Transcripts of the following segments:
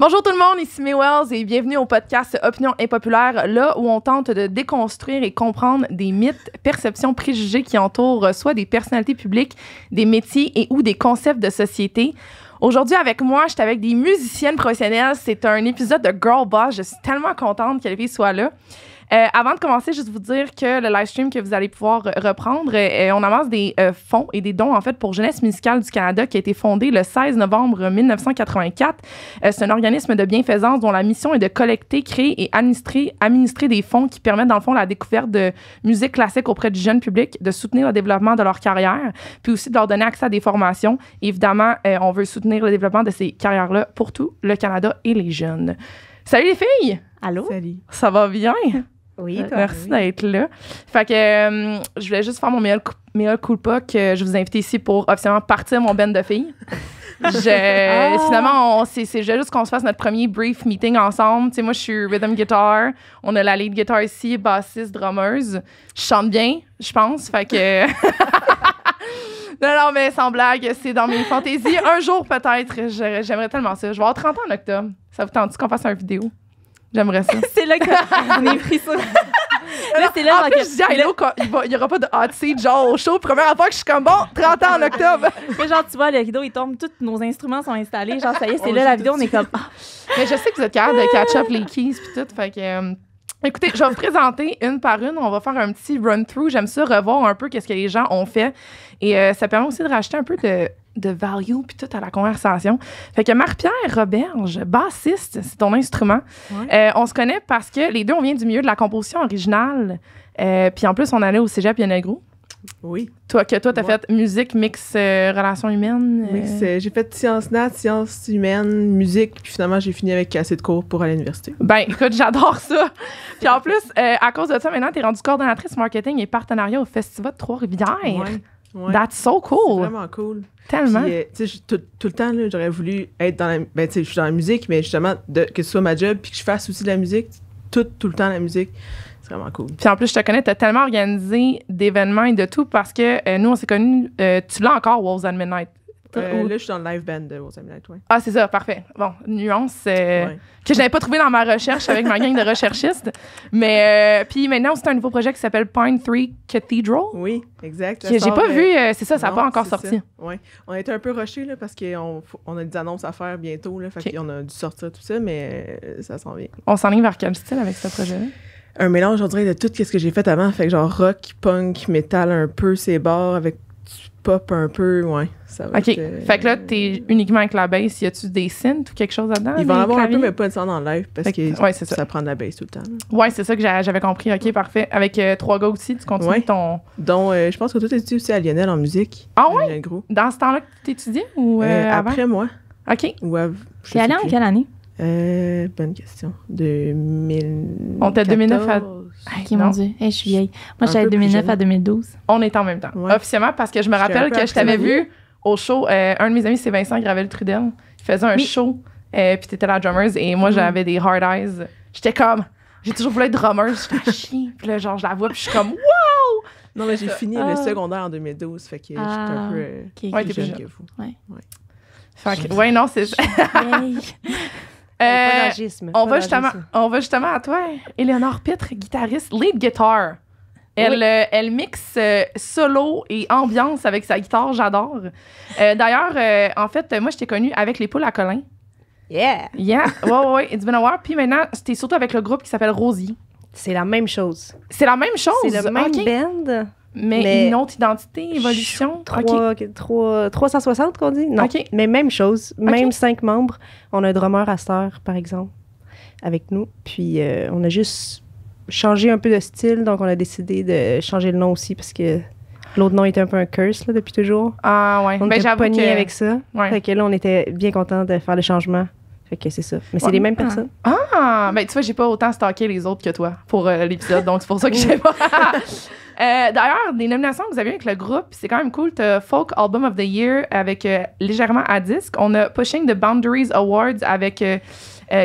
Bonjour tout le monde, ici May Wells et bienvenue au podcast Opinion impopulaire, là où on tente de déconstruire et comprendre des mythes, perceptions, préjugés qui entourent soit des personnalités publiques, des métiers et ou des concepts de société. Aujourd'hui, avec moi, je suis avec des musiciennes professionnelles. C'est un épisode de Girl Boss. Je suis tellement contente que les filles soient là. Avant de commencer, juste vous dire que le live stream que vous allez pouvoir reprendre, on amasse des fonds et des dons en fait pour Jeunesse musicale du Canada qui a été fondé le 16 novembre 1984. C'est un organisme de bienfaisance dont la mission est de collecter, créer et administrer des fonds qui permettent dans le fond la découverte de musique classique auprès du jeune public, de soutenir le développement de leur carrière, puis aussi de leur donner accès à des formations. Évidemment, on veut soutenir le développement de ces carrières-là pour tout le Canada et les jeunes. Salut les filles! Allô? Salut. Ça va bien? Oui, toi. Merci d'être là. Fait que je voulais juste faire mon meilleur culpa que je vous invite ici pour officiellement partir mon band de filles. Finalement, c'est juste qu'on se fasse notre premier brief meeting ensemble. Tu sais, moi, je suis rhythm guitar. On a la lead guitar ici, bassiste, drummeuse. Je chante bien, je pense. Fait que... Non, mais sans blague, c'est dans mes fantaisies. Un jour, peut-être, j'aimerais tellement ça. Je vais avoir 30 ans en octobre. Ça vous tente qu'on fasse une vidéo? J'aimerais ça. C'est là qu'on est pris ça. Là, c'est là en plus, je dis à Hello qu'il n'y aura pas de hot seat, genre au show. Première fois que je suis comme, bon, 30 ans en octobre. Mais genre, tu vois, le rideau, il tombe, tous nos instruments sont installés. Genre, ça y est, c'est là la vidéo, on est comme... Mais je sais que vous êtes capable de catch up les keys puis tout. Fait que... écoutez, je vais vous présenter une par une. On va faire un petit run-through. J'aime ça, revoir un peu qu'est-ce que les gens ont fait. Et ça permet aussi de racheter un peu de value puis tout à la conversation. Fait que Marie-Pierre Roberge, bassiste, c'est ton instrument. Ouais. On se connaît parce que les deux, on vient du milieu de la composition originale. Puis en plus, on allait au cégep Piano-Gros. Oui. Toi, t'as fait musique, mix, relations humaines. J'ai fait sciences nat, sciences humaines, musique, puis finalement, j'ai fini avec assez de cours pour aller à l'université. Ben, écoute, j'adore ça. Puis en plus, à cause de ça, maintenant, t'es rendue coordonnatrice marketing et partenariat au Festival de Trois-Rivières. Ouais. That's so cool. C'est vraiment cool. Tellement. Puis, tu sais, tout le temps, là, j'aurais voulu être dans la... Ben, tu sais, je suis dans la musique, mais justement, que ce soit ma job, puis que je fasse aussi de la musique, tout le temps la musique. C'est vraiment cool. Puis en plus, je te connais, tu as tellement organisé d'événements et de tout parce que nous, on s'est connus. Tu l'as encore, Wolves at Midnight. Là, je suis dans le live band de Wolves at Midnight, oui. Ah, c'est ça, parfait. Bon, nuance que je n'avais pas trouvé dans ma recherche avec ma gang de recherchistes. Mais puis maintenant, c'est un nouveau projet qui s'appelle Pine 3 Cathedral. Oui, exact. Que j'ai pas vu, c'est ça, ça n'a pas encore sorti. Oui, on a été un peu rushés là, parce qu'on a des annonces à faire bientôt. Là, fait qu'on a dû sortir tout ça, mais ça s'en vient. On s'enligne vers quel style avec ce projet-là? Un mélange, on dirait, de tout ce que j'ai fait avant. Fait que genre rock, punk, métal un peu, c'est bars avec du pop un peu, ouais. Ça va OK. Fait que là, t'es uniquement avec la bass. Y a-tu des synths ou quelque chose là-dedans? Il va en avoir un peu, mais pas de son dans le live parce que c'est ça prend de la bass tout le temps. Ouais, c'est ça que j'avais compris. OK, parfait. Avec 3 gars aussi, tu continues ton... Donc, je pense que toi, t'étudies aussi à Lionel en musique. Ah ouais? Dans ce temps-là que t'étudiais ou avant? Après moi. OK. T'es allé en quelle année? Bonne question. 2000. On était 2009 à... OK, mon Dieu. Hey, je suis vieille. Moi, j'étais de 2009 à 2012. On était en même temps. Ouais. Officiellement, parce que je me rappelle que je t'avais vu au show. Un de mes amis, c'est Vincent Gravel-Trudel. Il faisait un show, puis t'étais la drummer, et moi, j'avais des hard eyes. J'étais comme... J'ai toujours voulu être drummer. J'étais à chier. Puis là, genre, je la vois, puis je suis comme « Wow! » Non, mais j'ai fini le secondaire en 2012, fait que j'étais un peu plus jeune que vous. Ouais, non, c'est ça. On va justement à toi, Éléonore Pitre, guitariste, lead guitar. Elle mixe solo et ambiance avec sa guitare, j'adore. D'ailleurs, en fait, moi, je t'ai connue avec les Poules à Colin. Yeah! Ouais, it's been a while. Puis maintenant, c'était surtout avec le groupe qui s'appelle Rosier. C'est la même chose. C'est la même chose? C'est le même band. Mais une autre identité, évolution? 360 qu'on dit? Non, mais même chose. Même 5 membres. On a un drummer à cette heure, par exemple, avec nous. Puis on a juste changé un peu de style. Donc, on a décidé de changer le nom aussi parce que l'autre nom était un peu un curse là, depuis toujours. Ah ouais. On était pognés avec ça. Fait que là, on était bien contents de faire le changement. Fait que c'est ça. Mais c'est les mêmes personnes. Ah! Ben tu vois, j'ai pas autant stalké les autres que toi pour l'épisode. Donc, c'est pour ça que je sais pas... D'ailleurs, des nominations que vous avez eues avec le groupe, c'est quand même cool. T'as Folk Album of the Year avec Légèrement à disque. On a Pushing the Boundaries Awards avec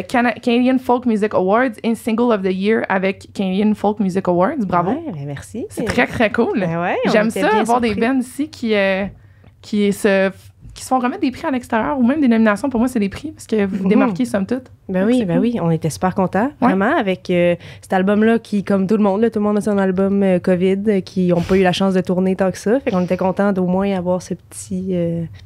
Canadian Folk Music Awards et Single of the Year avec Canadian Folk Music Awards. Bravo. Ouais, ben merci. C'est très, très cool. Ben ouais, j'aime ça, avoir des bands ici qui se qui se font remettre des prix à l'extérieur ou même des nominations, pour moi, c'est des prix parce que vous vous démarquez, somme toute. Ben oui, on était super contents, Ouais. vraiment, avec cet album-là qui, comme tout le monde a son album COVID, qui n'ont pas eu la chance de tourner tant que ça. Fait qu'on était contents d'au moins avoir ce petit...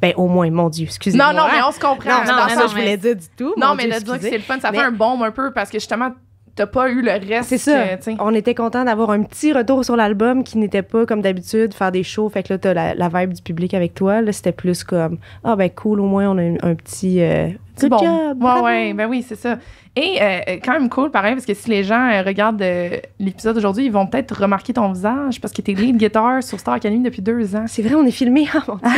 Ben, au moins, mon Dieu, excusez-moi. Non, mais on se comprend. Non, c'est pas non, ça non, que je voulais dire du tout. Non, mon mais Dieu, de dire que excusez. c'est le fun, ça fait Mais- un baume un peu parce que justement, t'as pas eu le reste. C'est ça. tu sais. On était contents d'avoir un petit retour sur l'album qui n'était pas comme d'habitude, faire des shows. Fait que là, t'as la vibe du public avec toi. Là, c'était plus comme, ah ben cool, au moins, on a un petit... C'est good bon. job, bravo. Ouais, ben oui, c'est ça. Et quand même cool, pareil, parce que si les gens regardent l'épisode d'aujourd'hui, ils vont peut-être remarquer ton visage parce que t'es lead guitar sur Star Academy depuis 2 ans. C'est vrai, on est filmé. Ah, mon Dieu.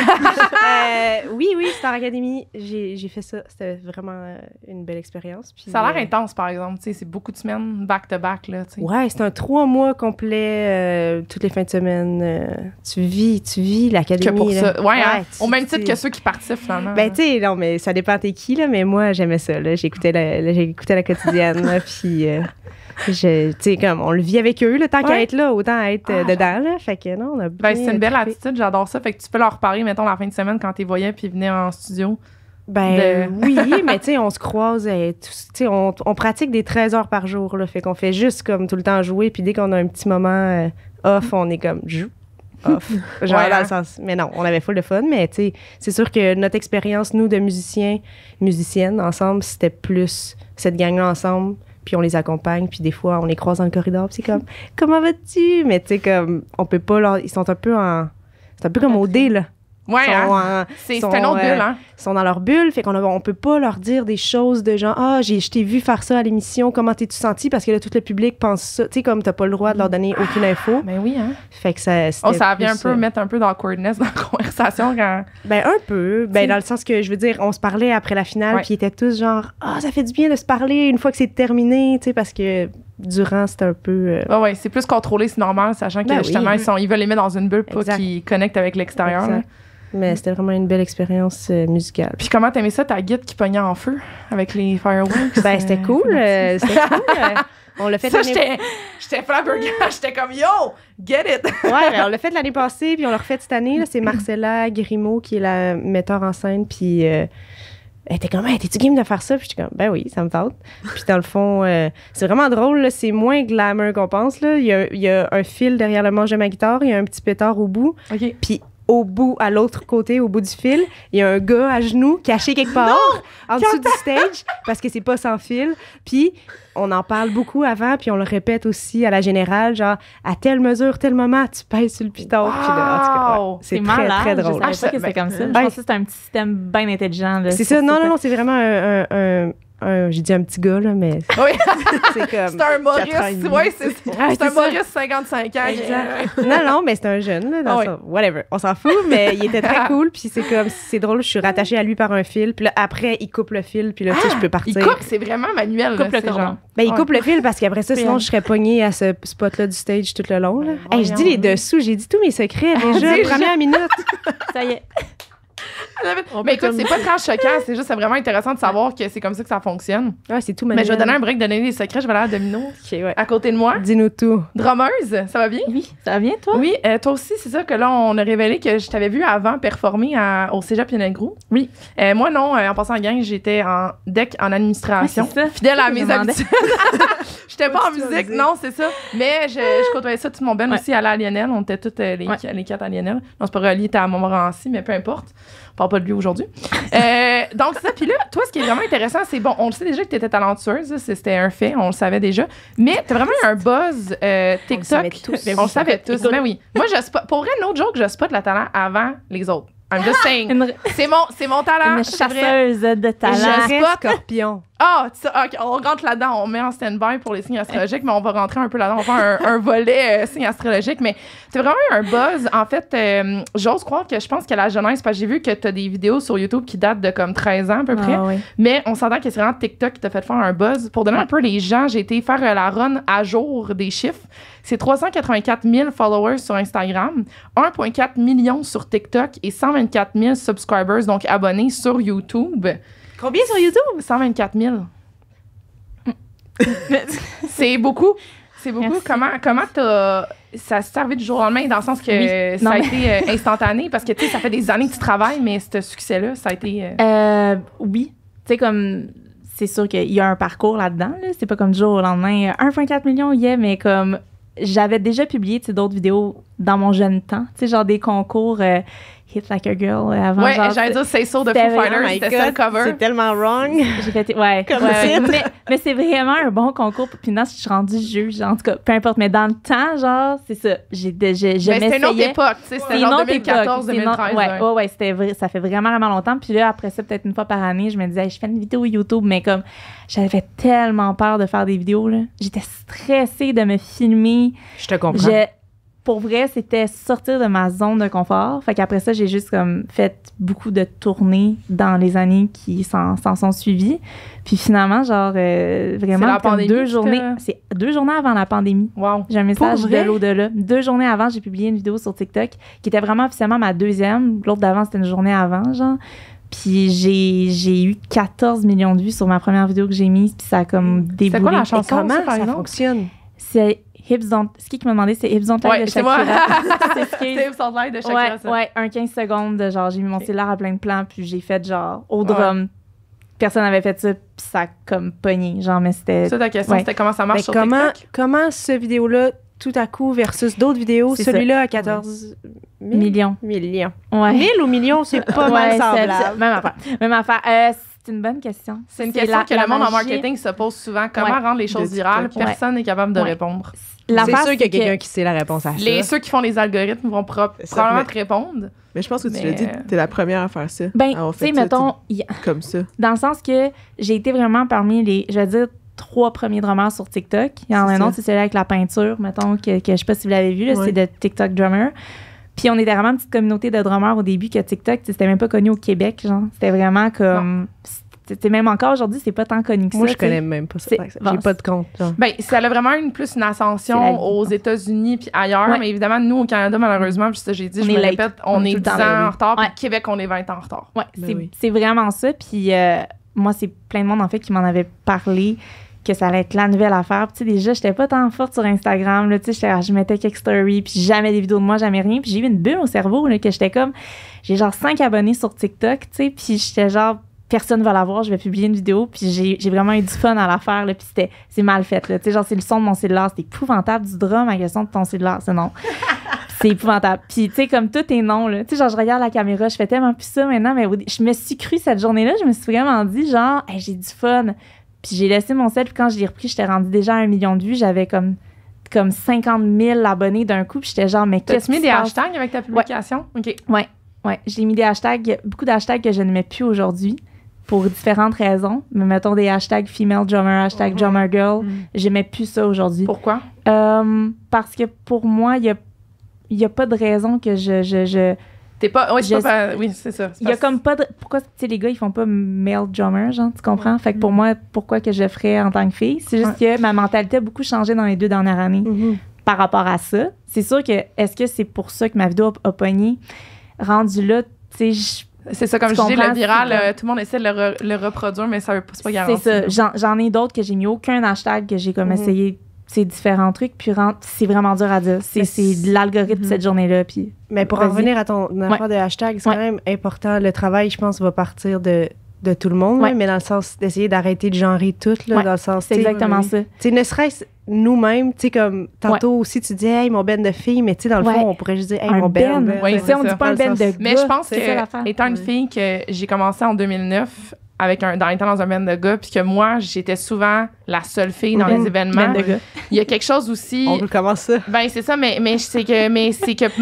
Oui, Star Academy, j'ai fait ça. C'était vraiment une belle expérience. Puis, Ça a l'air intense, par exemple. Tu sais, c'est beaucoup de semaines back-to-back, là, tu sais. Ouais, c'est un 3 mois complet, toutes les fins de semaine. Tu vis l'académie. Que pour là. ça. Ouais, hein? tu- Au même titre tu- que ceux qui participent, finalement. Ben, tu sais, non, mais ça dépend t'es qui, là, mais moi, j'aimais ça, là. J'écoutais la quotidienne, là, puis... tu sais, comme, on le vit avec eux, là, tant qu'à Ouais. être là, autant être dedans, là. Fait que, non, on a bien Ben, c'est une belle trippé. attitude, j'adore ça. Fait que tu peux leur parler, mettons, la fin de semaine quand t'es voyais puis ils venaient en studio. Ben oui, mais tu sais, on se croise, tu sais, on pratique des 13 heures par jour, là, fait qu'on fait juste comme tout le temps jouer, puis dès qu'on a un petit moment off, on est comme joue off. Genre Ouais, dans hein? le sens, mais non, on avait full de fun, mais tu sais, c'est sûr que notre expérience, nous, de musiciennes ensemble, c'était plus cette gang-là ensemble, puis on les accompagne, puis des fois, on les croise dans le corridor, puis c'est comme, comment vas-tu? Mais tu sais, comme, on peut pas leur... Ils sont un peu en... C'est un peu comme au dé, là. Ouais, Ils hein? sont en- C'est sont, un autre bulle, hein? Ils sont dans leur bulle, fait on peut pas leur dire des choses de genre, ah, je t'ai vu faire ça à l'émission, comment t'es-tu senti? Parce que là, tout le public pense ça. Tu sais, comme t'as pas le droit de leur donner aucune info. Ben oui, hein? Fait que ça. Oh, c'était ça vient un plus, peu mettre un peu d'awkwardness dans la conversation quand. Ben, un peu. Ben, T'sais. dans le sens que, je veux dire, on se parlait après la finale, Ouais. puis ils étaient tous genre, ah, ça fait du bien de se parler une fois que c'est terminé, tu sais, parce que durant, c'était un peu. Ouais, c'est plus contrôlé, c'est normal, sachant que Ben oui. justement, ils veulent les mettre dans une bulle, pas Exact. qu'ils connectent avec l'extérieur. Exact. là. Mais c'était vraiment une belle expérience musicale. Puis comment t'aimais ça, ta guide qui pognait en feu avec les fireworks? Ben, c'était cool. C'était cool. On l'a fait Ça, l'année- j'étais flabbergasted. J'étais comme, yo, get it! Ouais, ben, on l'a fait l'année passée, puis on l'a refait cette année. Là, c'est Marcella Grimaud qui est la metteur en scène, puis elle était comme, hey, t'es-tu game de faire ça? Puis j'étais comme, ben oui, ça me tente. Puis dans le fond, c'est vraiment drôle, là, c'est moins glamour qu'on pense. Là. Il y a un fil derrière le manche de ma guitare, il y a un petit pétard au bout, OK. puis au bout, à l'autre côté, au bout du fil, il y a un gars à genoux caché quelque part en dessous du stage parce que c'est pas sans fil. Puis on en parle beaucoup avant, puis on le répète aussi à la générale, genre à telle mesure, tel moment, tu pèses sur le piton. Puis là, en tout cas, Wow! c'est très, malade. très drôle. Je savais Ah, pas ça- que c'était comme ça. Je ben, pensais que c'était un petit système bien intelligent. là. C'est ça, non, c'est vraiment j'ai dit un petit gars, là, mais Oui, c'est comme... c'est un Maurice. 4 ans et demi. Ouais, c'est un ça. Maurice 55 ans. Exact. Non, mais c'est un jeune, là, dans Ah oui. son- whatever. On s'en fout, mais il était très cool, puis c'est comme, c'est drôle, je suis rattachée à lui par un fil, puis là, après, il coupe le fil, puis là, tu sais, je peux partir. Il coupe, c'est vraiment manuel. là, Coupe le c'est cordon. genre- Ben, il Ouais. coupe le fil parce qu'après ça, Puis, sinon, je serais pognée à ce spot-là du stage tout le long. Là. Ben, Hey, je dis les voyons. dessous, j'ai dit tous mes secrets déjà, Déjà. première minute. Ça y est. Mais écoute, c'est pas très choquant, c'est juste c'est vraiment intéressant de savoir que c'est comme ça que ça fonctionne. Ouais, c'est tout Mais manuel. je vais donner un break de donner des secrets, je vais aller à Domino Ok, ouais. à côté de moi. Dis-nous tout. Drummeuse, ça va bien? Oui, ça va bien, toi? Oui, toi aussi, c'est ça que là, on a révélé que je t'avais vu avant performer au Cégep Pionnegro. Oui. Moi, non, en passant en gang, j'étais en DEC en administration. Oui, c'est ça. Fidèle à Je mes me demandais. habitudes. J'étais pas en musique, non, c'est ça. Mais je côtoyais ça, tout mon ben Ouais. aussi allait à Lionel. On était toutes les 4 à Lionel. Non, c'est pas relié, t'es à Montmorency, mais peu importe. On parle pas de lui aujourd'hui. Donc, c'est ça. Puis là, toi, ce qui est vraiment intéressant, c'est bon, on le sait déjà que t'étais talentueuse, c'était un fait, on le savait déjà. Mais t'as vraiment eu un buzz TikTok. savait tous. On le savait tous. Ben oui. Moi, je spot, pour vrai, no joke, je spot le talent avant les autres. I'm just saying. C'est mon talent. Une c'est vrai. chasseuse de talent. Je spot. Scorpion. Ah, OK, on rentre là-dedans, on met en stand-by pour les signes astrologiques, mais on va rentrer un peu là-dedans, on va faire un volet signes astrologiques, mais c'est vraiment eu un buzz. En fait, j'ose croire que je pense que la jeunesse, parce que j'ai vu que t'as des vidéos sur YouTube qui datent de comme 13 ans à peu près, Ah, oui. mais on s'entend que c'est vraiment TikTok qui t'a fait faire un buzz. Pour donner un peu les gens, j'ai été faire la run à jour des chiffres. C'est 384 000 followers sur Instagram, 1,4 million sur TikTok et 124 000 subscribers, donc abonnés sur YouTube. Combien sur YouTube? 124 000. C'est beaucoup. C'est beaucoup. Merci. Comment t'as ça s'est servi du jour au lendemain, dans le sens que Oui. ça a été instantané, parce que, tu sais, ça fait des années que tu travailles, mais ce succès-là, ça a été... Oui. Tu sais, comme, c'est sûr qu'il y a un parcours là-dedans, là. C'est pas comme du jour au lendemain, 1,4 million, mais comme, j'avais déjà publié, tu sais, d'autres vidéos dans mon jeune temps, tu sais, genre des concours Hit Like a Girl avant. Ouais, genre, j'allais dire Say So de c'était Foo vraiment- Fighters, c'était ça le cover. C'est tellement wrong. J'ai fait, ouais. Comme ouais, titre. mais c'est vraiment un bon concours. Puis maintenant, je suis rendue juge, en tout cas, peu importe. Mais dans le temps, genre, c'est ça. Je Mais c'était une autre m'essayais. époque, tu sais, c'était C'est genre une autre époque. 2014, C'est une autre- 2013. Ouais, c'était vrai. Ça fait vraiment, vraiment longtemps. Puis là, après ça, peut-être une fois par année, je me disais, je fais une vidéo YouTube, mais comme, j'avais tellement peur de faire des vidéos, là. J'étais stressée de me filmer. Je te comprends. Pour vrai, c'était sortir de ma zone de confort. Fait qu'après ça, j'ai juste comme fait beaucoup de tournées dans les années qui s'en sont suivies. Puis finalement, genre, vraiment, la comme pandémie deux qui journées. t'a- C'est 2 journées avant la pandémie. Wow. J'ai un message Pour de vrai? l'au-delà. 2 journées avant, j'ai publié une vidéo sur TikTok qui était vraiment officiellement ma deuxième. L'autre d'avant, c'était une journée avant, genre. Puis j'ai eu 14 millions de vues sur ma première vidéo que j'ai mise. Puis ça a comme déboulé. quoi la Et chanson, comment ça, par ça exemple? fonctionne? C'est Hips Don't... Ce qui m'a demandé, c'est Hips Don't Lie Ouais, de c'est moi. Shakira. C'est ce qui- C'était Hips Don't Lie de Shakira, Ouais, ça. ouais, un 15 secondes de genre, j'ai mis mon cellulaire à plein de plans, puis j'ai fait genre au drum. Personne n'avait fait ça, puis ça a comme pogné. Genre, mais c'était. Ça, ta question, Ouais. c'était comment ça marche Mais sur comment, TikTok? comment ce vidéo-là, tout à coup, versus d'autres vidéos, C'est celui-là à 14 Millions. millions. Ouais. 1000 ou millions, c'est pas mal Ouais, semblable. même affaire. Même affaire. C'est une bonne question. C'est une question que le monde en magie. marketing se pose souvent. Comment Ouais. rendre les choses De virales? TikTok. Personne n'est capable de Ouais. répondre. C'est L'affaire, sûr qu'il y a c'est quelqu'un que- qui sait la réponse à ça. Ceux qui font les algorithmes vont C'est ça, probablement mais- te répondre. Mais je pense que tu Mais- l'as dit, t'es la première à faire ça. Ben, à avoir tu sais, fait ça, mettons, comme ça. dans le sens que j'ai été vraiment parmi les, je vais dire, 3 premiers drummers sur TikTok. Il y en a C'est un ça. autre, c'est celui avec la peinture, mettons, que je sais pas si vous l'avez vu, là, Ouais. c'est de TikTok Drummer. Puis on était vraiment une petite communauté de drummers au début que TikTok, c'était même pas connu au Québec, genre. C'était vraiment comme... C'était même encore aujourd'hui, c'est pas tant connu que Moi, ça. je connais même pas ça. C'est- par exemple. bon, J'ai pas de compte. genre. Ben, ça a vraiment une ascension C'est la vie. aux États-Unis puis ailleurs. Ouais. Mais évidemment, nous, au Canada, malheureusement, puis ça, j'ai dit, On je est me late. répète, on On est est tout le 10 temps ans late. en retard. Puis Ouais. Québec, on est 20 ans en retard. Ouais, Ben oui. c'est vraiment ça. Puis moi, c'est plein de monde, en fait, qui m'en avait parlé que ça allait être la nouvelle affaire. Puis tu sais, déjà, j'étais pas tant forte sur Instagram. Là, tu sais, je mettais quelques stories, puis jamais des vidéos de moi, jamais rien. Puis j'ai eu une bulle au cerveau, là, que j'étais comme... J'ai genre 5 abonnés sur TikTok, tu sais, puis j'étais genre... Personne va la voir, je vais publier une vidéo, puis j'ai vraiment eu du fun à la faire, là, puis c'est mal fait, là. Tu sais, genre, c'est le son de mon cellulaire, c'est épouvantable du drum à question de ton cellulaire, c'est non. C'est épouvantable. Puis, tu sais, comme tout est non, là. Tu sais, genre, je regarde la caméra, je fais tellement plus ça maintenant, mais je me suis crue cette journée-là, je me suis vraiment dit, genre, hey, j'ai du fun. Puis j'ai laissé mon sel, puis quand je l'ai repris, j'étais rendue déjà à 1 million de vues, j'avais comme 50 000 abonnés d'un coup, puis j'étais genre, mais qu'est-ce T'as-tu mis qui des se passe? hashtags avec ta publication? OK. Ouais, j'ai mis des hashtags, beaucoup d'hashtags que je ne mets plus aujourd'hui pour différentes raisons. Mais mettons des hashtags female drummer, hashtag drummer girl. Je mets plus ça aujourd'hui. Pourquoi? Parce que pour moi, il y a pas de raison que je T'es pas... Oui, Je- oui, c'est ça. C'est il y a parce- comme pas de... Pourquoi, tu sais, les gars, ils font pas male drummer, genre, tu comprends? Fait que pour moi, pourquoi que je le ferais en tant que fille? C'est juste que ma mentalité a beaucoup changé dans les 2 dernières années par rapport à ça. C'est sûr que, est-ce que c'est pour ça que ma vidéo a pogné? Rendu là, tu sais, C'est ça, comme Tu je dis, comprends, le viral, c'est tout le monde essaie de le reproduire, mais ça veut pas, c'est pas c'est garanti. ça. là. J'en ai d'autres que j'ai mis aucun hashtag, que j'ai comme essayé ces différents trucs, puis c'est vraiment dur à dire. C'est de l'algorithme cette journée-là, puis... Mais pour en Vas-y. revenir à ton affaire de hashtag, c'est quand même important. Le travail, je pense, va partir de tout le monde, là, Ouais. mais dans le sens d'essayer d'arrêter de genrer tout, là, Ouais, dans le sens... C'est tu sais, exactement ça. tu sais, ne serait-ce nous-mêmes, tu sais, comme tantôt aussi, tu dis, hey, mon ben de filles, mais tu sais, dans le Ouais. fond, on pourrait juste dire, hey, Un mon ben. ben. Oui, Tu sais, on c'est dit ça. pas un Dans le ben de sens- gars. Mais je pense c'est ça, l'affaire. que, étant une fille, que j'ai commencé en 2009 avec étant dans un band de gars, puis que moi, j'étais souvent la seule fille dans les événements. Ben de gars. Il y a quelque chose aussi... On recommence ça. Ben, c'est ça, mais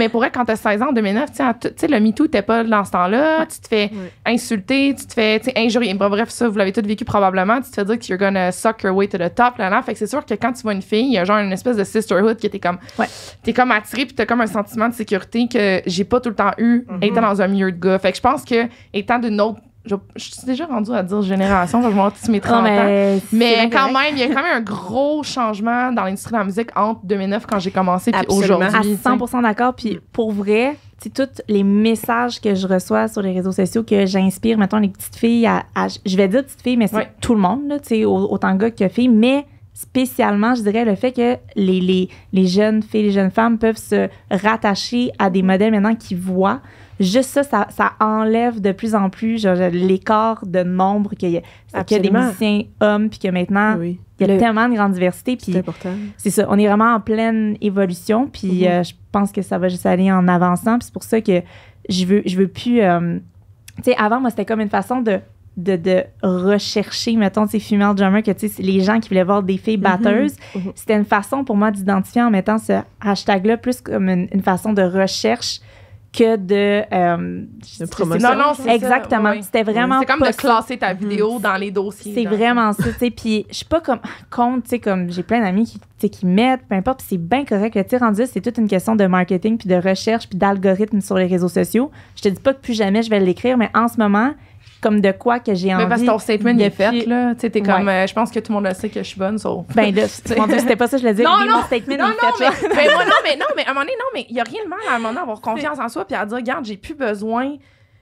pour vrai, quand t'as 16 ans, en 2009, tu sais, le MeToo t'es pas dans ce temps-là, tu te fais insulter, tu te fais, tu sais, injurier. Bref, ça, vous l'avez tous vécu probablement, tu te fais dire que you're gonna suck your way to the top, là. Fait que c'est sûr que quand tu vois une fille, il y a genre une espèce de sisterhood qui t'es comme attiré, puis t'as comme un sentiment de sécurité que j'ai pas tout le temps eu, étant dans un milieu de gars. Fait que je pense que, étant d'une autre, je suis déjà rendue à dire génération, je vais avoir tous mes 30 ans. c'est Mais bien quand correct. même, il y a quand même un gros changement dans l'industrie de la musique entre 2009 quand j'ai commencé puis Absolument. aujourd'hui. À 100% d'accord. Puis pour vrai, tu sais, tous les messages que je reçois sur les réseaux sociaux que j'inspire, mettons, les petites filles je vais dire petites filles, mais c'est tout le monde, là, tu sais, autant gars que filles, mais spécialement, je dirais, le fait que les jeunes filles, les jeunes femmes peuvent se rattacher à des modèles maintenant qui voient. Juste ça enlève de plus en plus genre, l'écart de nombre qu'il y a des musiciens hommes, puis que maintenant, il y a tellement de grande diversité. Puis c'est important. C'est ça, on est vraiment en pleine évolution, puis je pense que ça va juste aller en avançant. Puis c'est pour ça que je veux plus... tu sais, avant, moi, c'était comme une façon de rechercher, mettons, tu sais, female drummer, que, tu sais, les gens qui voulaient voir des filles batteuses, c'était une façon pour moi d'identifier en mettant ce hashtag-là plus comme une façon de recherche que de promotion. Non, c'est exactement. Ça, oui. C'était vraiment c'est comme de classer ta vidéo dans les dossiers. C'est vraiment ça, tu sais. Puis je suis pas comme contre, tu sais, comme j'ai plein d'amis qui mettent, peu importe, puis c'est bien correct. Tu sais, rendu, c'est toute une question de marketing, puis de recherche, puis d'algorithme sur les réseaux sociaux. Je te dis pas que plus jamais je vais l'écrire, mais en ce moment, comme de quoi que j'ai envie. Mais parce que ton statement il est fait, là. Tu sais, t'es comme, Ouais. je pense que tout le monde le sait que je suis bonne, sauf. Ben là, mon Dieu, c'était pas ça que je voulais dire. Non, Oui, non, mon statement non, est fait, là. mais moi, à un moment donné, non, mais il y a rien de mal à un moment donné à avoir confiance en soi puis à dire, regarde, j'ai plus besoin.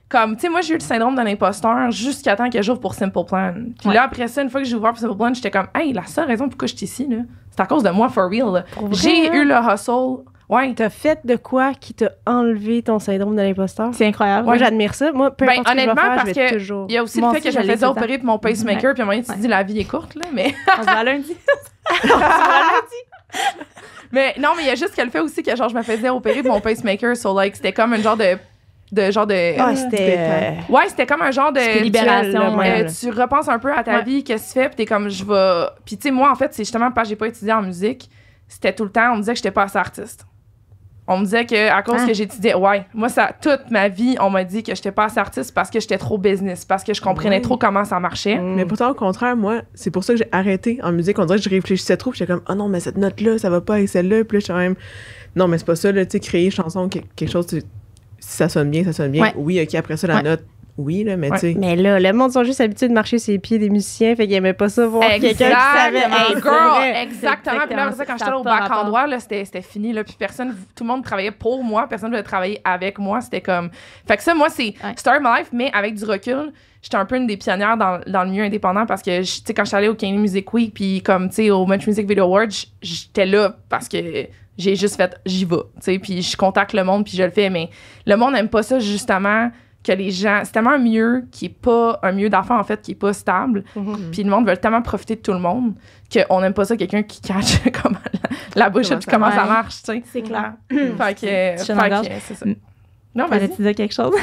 Comme, tu sais, moi, j'ai eu le syndrome de l'imposteur jusqu'à temps que j'ouvre pour Simple Plan. Puis là, après ça, une fois que j'ai ouvert pour Simple Plan, j'étais comme, hey, la seule raison pourquoi je suis ici, là, c'est à cause de moi, for real. Là. J'ai eu le hustle. Ouais. T'as fait de quoi qui t'a enlevé ton syndrome de l'imposteur? C'est incroyable. Moi, j'admire ça. Moi, peu importe ce que je vais honnêtement, faire, parce je vais que toujours... il y a aussi Moi le fait que aussi, je je l'ai faisais tout le opérer pour mon pacemaker, puis à un moment donné, tu te dis, la vie est courte, là, mais... On se voit lundi. Mais non, mais il y a juste qu'elle fait aussi que, genre, je me faisais opérer pour mon pacemaker, so, like, c'était comme un genre de Ah, c'était... Ouais, c'était comme un genre de... C'était libération, tu repenses un peu à ta vie, qu'est-ce que tu fais, puis t'es comme, je vais... Puis tu sais, moi, en fait, c'est justement parce que j'ai pas étudié en musique, c'était tout le temps, on me disait que j'étais pas assez artiste. On me disait que à cause que j'étudiais... Ouais, moi, ça, toute ma vie, on m'a dit que j'étais pas assez artiste parce que j'étais trop business, parce que je comprenais trop comment ça marchait. Mais pourtant, au contraire, moi, c'est pour ça que j'ai arrêté en musique. On dirait que je réfléchissais trop. J'étais comme, oh non, mais cette note-là, ça va pas avec celle-là. Puis là, je suis quand même, non, mais c'est pas ça, là, tu sais, créer une chanson, quelque chose, si ça sonne bien, ça sonne bien. Ouais. Oui, OK, après ça, la note, oui, là, mais tu sais. Mais là, le monde sont juste habitués de marcher sur les pieds des musiciens, fait qu'ils aimaient pas ça voir quelqu'un qui savait. Hey, c'est Girl, vrai. exactement. Puis là, après ça, quand Ça j'étais là au a pas bac en rapport. droit, là, c'était fini. Là, puis personne, tout le monde travaillait pour moi. Personne ne voulait travailler avec moi. C'était comme... Fait que ça, moi, c'est Start My Life, mais avec du recul, j'étais un peu une des pionnières dans le milieu indépendant parce que, tu sais, quand je suis allée au Canadian Music Week, puis comme, tu sais, au Much Music Video Awards, j'étais là parce que j'ai juste fait, j'y vais, tu sais, puis je contacte le monde, puis je le fais. Mais le monde n'aime pas ça, justement, que les gens... C'est tellement un milieu qui est pas... Un milieu d'affaires, en fait, qui est pas stable. Puis le monde veut tellement profiter de tout le monde qu'on n'aime pas ça, quelqu'un qui cache comment la bullshit puis comment ça marche, tu sais. C'est clair. Fait que c'est ça. Non, vas-y. Fallait-tu dire quelque chose?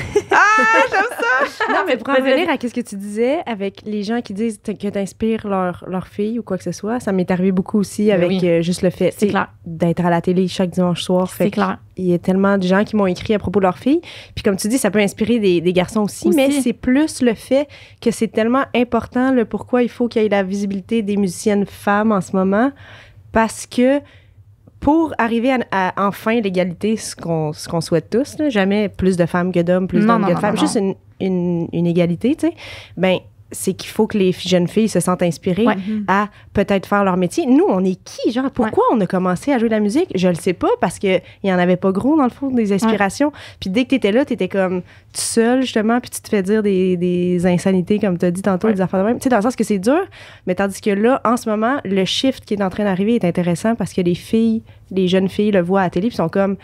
Non, mais pour en revenir à ce que tu disais, avec les gens qui disent que t'inspires leur fille ou quoi que ce soit, ça m'est arrivé beaucoup aussi avec juste le fait C'est clair. d'être à la télé chaque dimanche soir. C'est clair. Il y a tellement de gens qui m'ont écrit à propos de leur fille. Puis comme tu dis, ça peut inspirer des garçons aussi, mais c'est plus le fait que c'est tellement important le pourquoi il faut qu'il y ait la visibilité des musiciennes femmes en ce moment, parce que pour arriver à enfin l'égalité, ce qu'on souhaite tous, là, jamais plus de femmes que d'hommes, plus d'hommes que de femmes, juste une égalité, tu sais, ben c'est qu'il faut que les jeunes filles se sentent inspirées à peut-être faire leur métier. Nous, on est qui? Genre, pourquoi on a commencé à jouer de la musique? Je le sais pas, parce qu'il y en avait pas gros, dans le fond, des inspirations. Puis dès que t'étais là, t'étais comme tout seul, justement, puis tu te fais dire des insanités, comme t'as dit tantôt, des affaires de même. Tu sais, dans le sens que c'est dur, mais tandis que là, en ce moment, le shift qui est en train d'arriver est intéressant parce que les jeunes filles le voient à la télé, puis sont comme...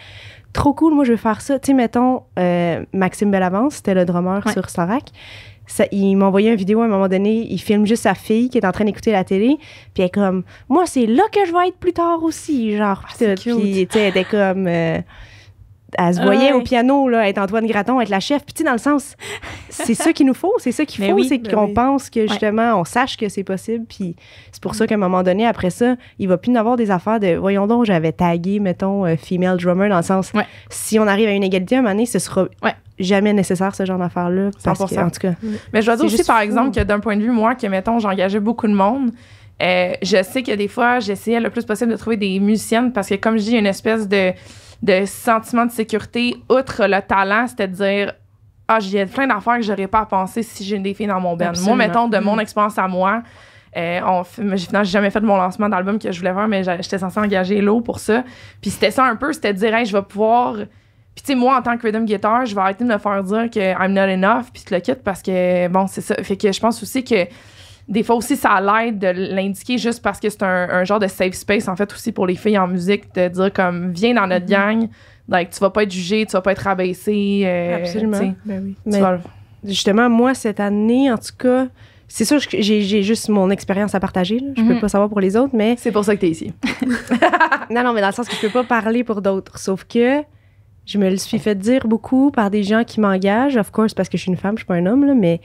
Trop cool, moi, je veux faire ça. Tu sais, mettons, Maxime Bellavance, c'était le drummer sur Starac. Il m'a envoyé une vidéo à un moment donné, il filme juste sa fille qui est en train d'écouter la télé, puis elle est comme, moi, c'est là que je vais être plus tard aussi, genre, puis tu sais, elle était comme, elle se voyait au piano, là, être Antoine Graton, être la chef, puis tu sais, dans le sens, c'est ça qu'il nous faut, c'est ça qu'il faut, c'est qu'on pense que, justement, on sache que c'est possible, puis c'est pour ça qu'à un moment donné, après ça, il va plus en avoir des affaires de, voyons donc, j'avais tagué, mettons, female drummer, dans le sens, si on arrive à une égalité, à un moment donné, ce sera... jamais nécessaire, ce genre d'affaires-là. Parce que, en tout cas. Mais je dois dire aussi, par exemple, que d'un point de vue, moi, que, mettons, j'engageais beaucoup de monde, je sais que des fois, j'essayais le plus possible de trouver des musiciennes parce que, comme je dis, il y a une espèce de sentiment de sécurité, outre le talent, c'était de dire, j'ai plein d'affaires que j'aurais pas à penser si j'ai des filles dans mon band. Moi, mettons, de mon expérience à moi, j'ai jamais fait de mon lancement d'album que je voulais faire, mais j'étais censée engager Hello pour ça. Puis c'était ça un peu, c'était de dire, hey, je vais pouvoir... Puis, tu sais, moi, en tant que rhythm guitar, je vais arrêter de me faire dire que I'm not enough, puis tu le quittes parce que, bon, c'est ça. Fait que je pense aussi que des fois aussi, ça l'aide de l'indiquer juste parce que c'est un genre de safe space, en fait, aussi pour les filles en musique, de dire comme, viens dans notre gang, like, tu vas pas être jugée, tu vas pas être rabaissée. Absolument. Ben oui. Tu vas... Justement, moi, cette année, en tout cas, c'est sûr que j'ai juste mon expérience à partager. Là. Je peux pas savoir pour les autres, mais... C'est pour ça que t'es ici. non, mais dans le sens que je peux pas parler pour d'autres. Sauf que je me le suis fait dire beaucoup par des gens qui m'engagent, of course, parce que je suis une femme, je suis pas un homme, là, mais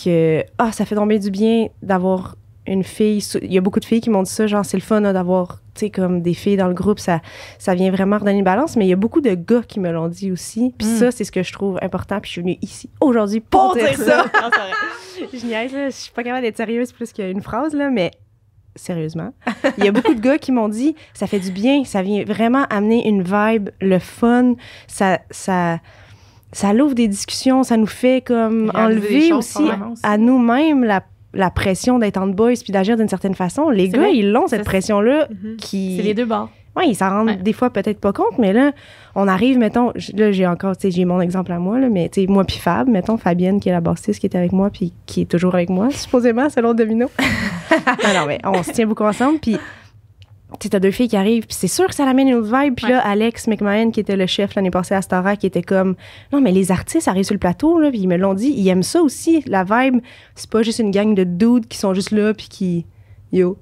que ça fait donc bien du bien d'avoir une fille. Il y a beaucoup de filles qui m'ont dit ça, genre c'est le fun d'avoir, tu sais, comme des filles dans le groupe, ça vient vraiment redonner une balance, mais il y a beaucoup de gars qui me l'ont dit aussi. Puis ça, c'est ce que je trouve important. Puis je suis venue ici aujourd'hui pour dire ça. Non, je niaise, là, je suis pas capable d'être sérieuse plus qu'une phrase, là, mais sérieusement. Il y a beaucoup de gars qui m'ont dit ça fait du bien, ça vient vraiment amener une vibe, le fun, ça l'ouvre des discussions, ça nous fait comme enlever aussi à nous-mêmes la pression d'être en boys puis d'agir d'une certaine façon. Les gars, ils l'ont, cette pression-là. C'est les deux bords. Oui, ils s'en rendent des fois peut-être pas compte, mais là, on arrive, mettons, là, j'ai mon exemple à moi, là, mais tu sais, moi puis Fab, mettons, Fabienne, qui est la bassiste, qui était avec moi puis qui est toujours avec moi, supposément, selon Domino. non, mais on se tient beaucoup ensemble, puis tu sais, t'as deux filles qui arrivent, puis c'est sûr que ça l'amène une autre vibe. Puis là, Alex McMahon, qui était le chef l'année passée à Starac, qui était comme, non, mais les artistes arrivent sur le plateau, là, puis ils me l'ont dit, ils aiment ça aussi, la vibe. C'est pas juste une gang de dudes qui sont juste là, puis qui, là,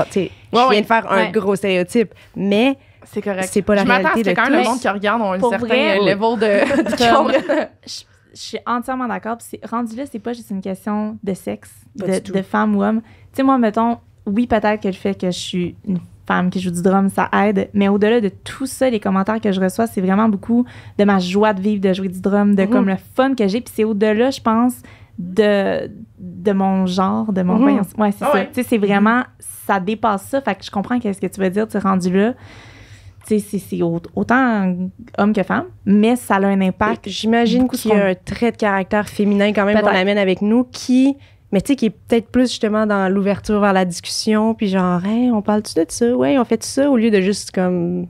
tu sais, je viens de faire un gros stéréotype, mais c'est correct. C'est pas la réalité de quand même le monde qui regarde ont un certain level de... Je suis entièrement d'accord. Puis rendu là, c'est pas juste une question de sexe, de femme ou homme. Tu sais, moi, mettons, oui, peut-être que le fait que je suis une femme qui joue du drum, ça aide. Mais au-delà de tout ça, les commentaires que je reçois, c'est vraiment beaucoup de ma joie de vivre, de jouer du drum, de comme le fun que j'ai. Puis c'est au-delà, je pense, de mon genre, de mon... Ouais, c'est ça. Tu sais, c'est vraiment... Ça dépasse ça. Fait que je comprends qu'est-ce que tu veux dire, tu es rendu là. Tu sais, c'est autant homme que femme, mais ça a un impact. J'imagine qu'il y a un trait de caractère féminin quand même qu'on amène avec nous mais tu sais, qui est peut-être plus justement dans l'ouverture vers la discussion, puis genre, hey, on parle-tu de ça? Ouais, on fait ça, au lieu de juste comme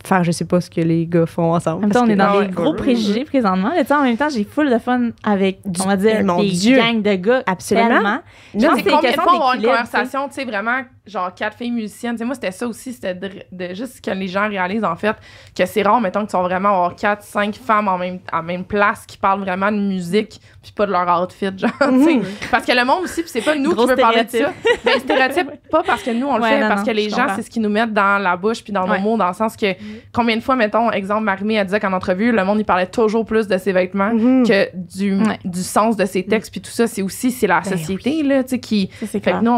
faire je sais pas ce que les gars font ensemble. En même temps, on est dans des gros préjugés présentement. Tu sais, en même temps, j'ai full de fun avec, on va dire, des gangs de gars. Absolument. Je pense que c'est combien de fois on va avoir une conversation, tu sais, vraiment, genre 4 filles musiciennes. Tu sais, moi, c'était ça aussi, c'était de juste que les gens réalisent, en fait, que c'est rare, mettons, que tu vas vraiment avoir 4, 5 femmes en même place qui parlent vraiment de musique, puis pas de leur outfit, genre, tu sais. Parce que le monde aussi, puis c'est pas nous qui veut parler de ça. Ben, stéréotype, pas parce que nous, on le fait, parce que les gens, c'est ce qu'ils nous mettent dans la bouche, puis dans nos mots, dans le sens que combien de fois, mettons, exemple, Marie-Mé, elle disait qu'en entrevue, le monde, il parlait toujours plus de ses vêtements que du sens de ses textes, puis tout ça, c'est la société, là, tu sais, qui... Fait que nous,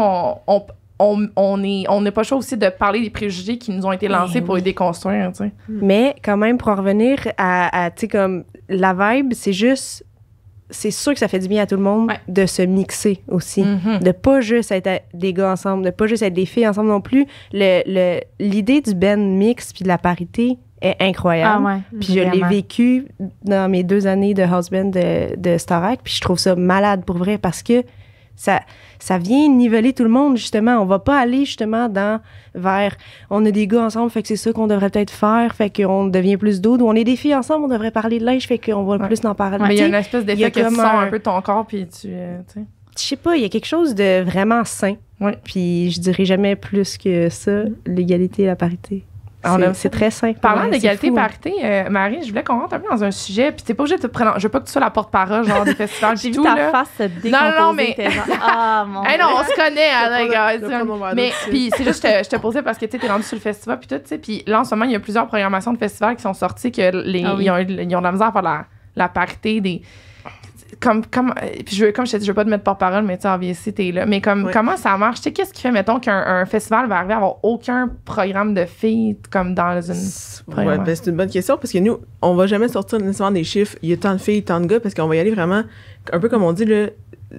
on n'a pas le choix aussi de parler des préjugés qui nous ont été lancés pour les déconstruire, tu sais. Mais quand même, pour en revenir à tu sais, comme, la vibe, c'est juste... C'est sûr que ça fait du bien à tout le monde de se mixer aussi. De pas juste être des gars ensemble, de pas juste être des filles ensemble non plus. L'idée du band mix puis de la parité est incroyable. Puis je l'ai vécu dans mes 2 années de house band de Starac, puis je trouve ça malade pour vrai parce que ça vient niveler tout le monde, justement. On va pas aller, justement, vers on a des gars ensemble, fait que c'est ça qu'on devrait peut-être faire, fait qu'on devient plus d'audes, ou on est des filles ensemble, on devrait parler de linge, fait qu'on va plus en parler. Mais il y a une espèce d'effet que tu sens un peu ton corps, puis tu sais. Je sais pas, il y a quelque chose de vraiment sain. Puis je dirais jamais plus que ça, l'égalité et la parité. C'est très simple. Parlant d'égalité et parité, Marie, je voulais qu'on rentre un peu dans un sujet, puis t'es pas obligée de te prendre... Je veux pas que tu sois la porte-parole, genre, des festivals. J'ai vu ta face se décomposer. Non, mais... Ah, mon Dieu. Non, on se connaît, mais puis c'est juste, je te posais parce que tu t'es rendu sur le festival, puis tout, tu sais, puis là, en ce moment, il y a plusieurs programmations de festivals qui sont sorties, que ils ont de la misère à faire la parité des... Puis comme je te dis, je veux pas te mettre porte-parole, mais tu sais, obviously, t'es là. Mais comment ça marche? Tu sais, qu'est-ce qui fait, mettons, qu'un festival va arriver à avoir aucun programme de filles comme dans une... C'est une bonne question, parce que nous, on va jamais sortir nécessairement des chiffres, il y a tant de filles, tant de gars, parce qu'on va y aller vraiment, un peu comme on dit, là,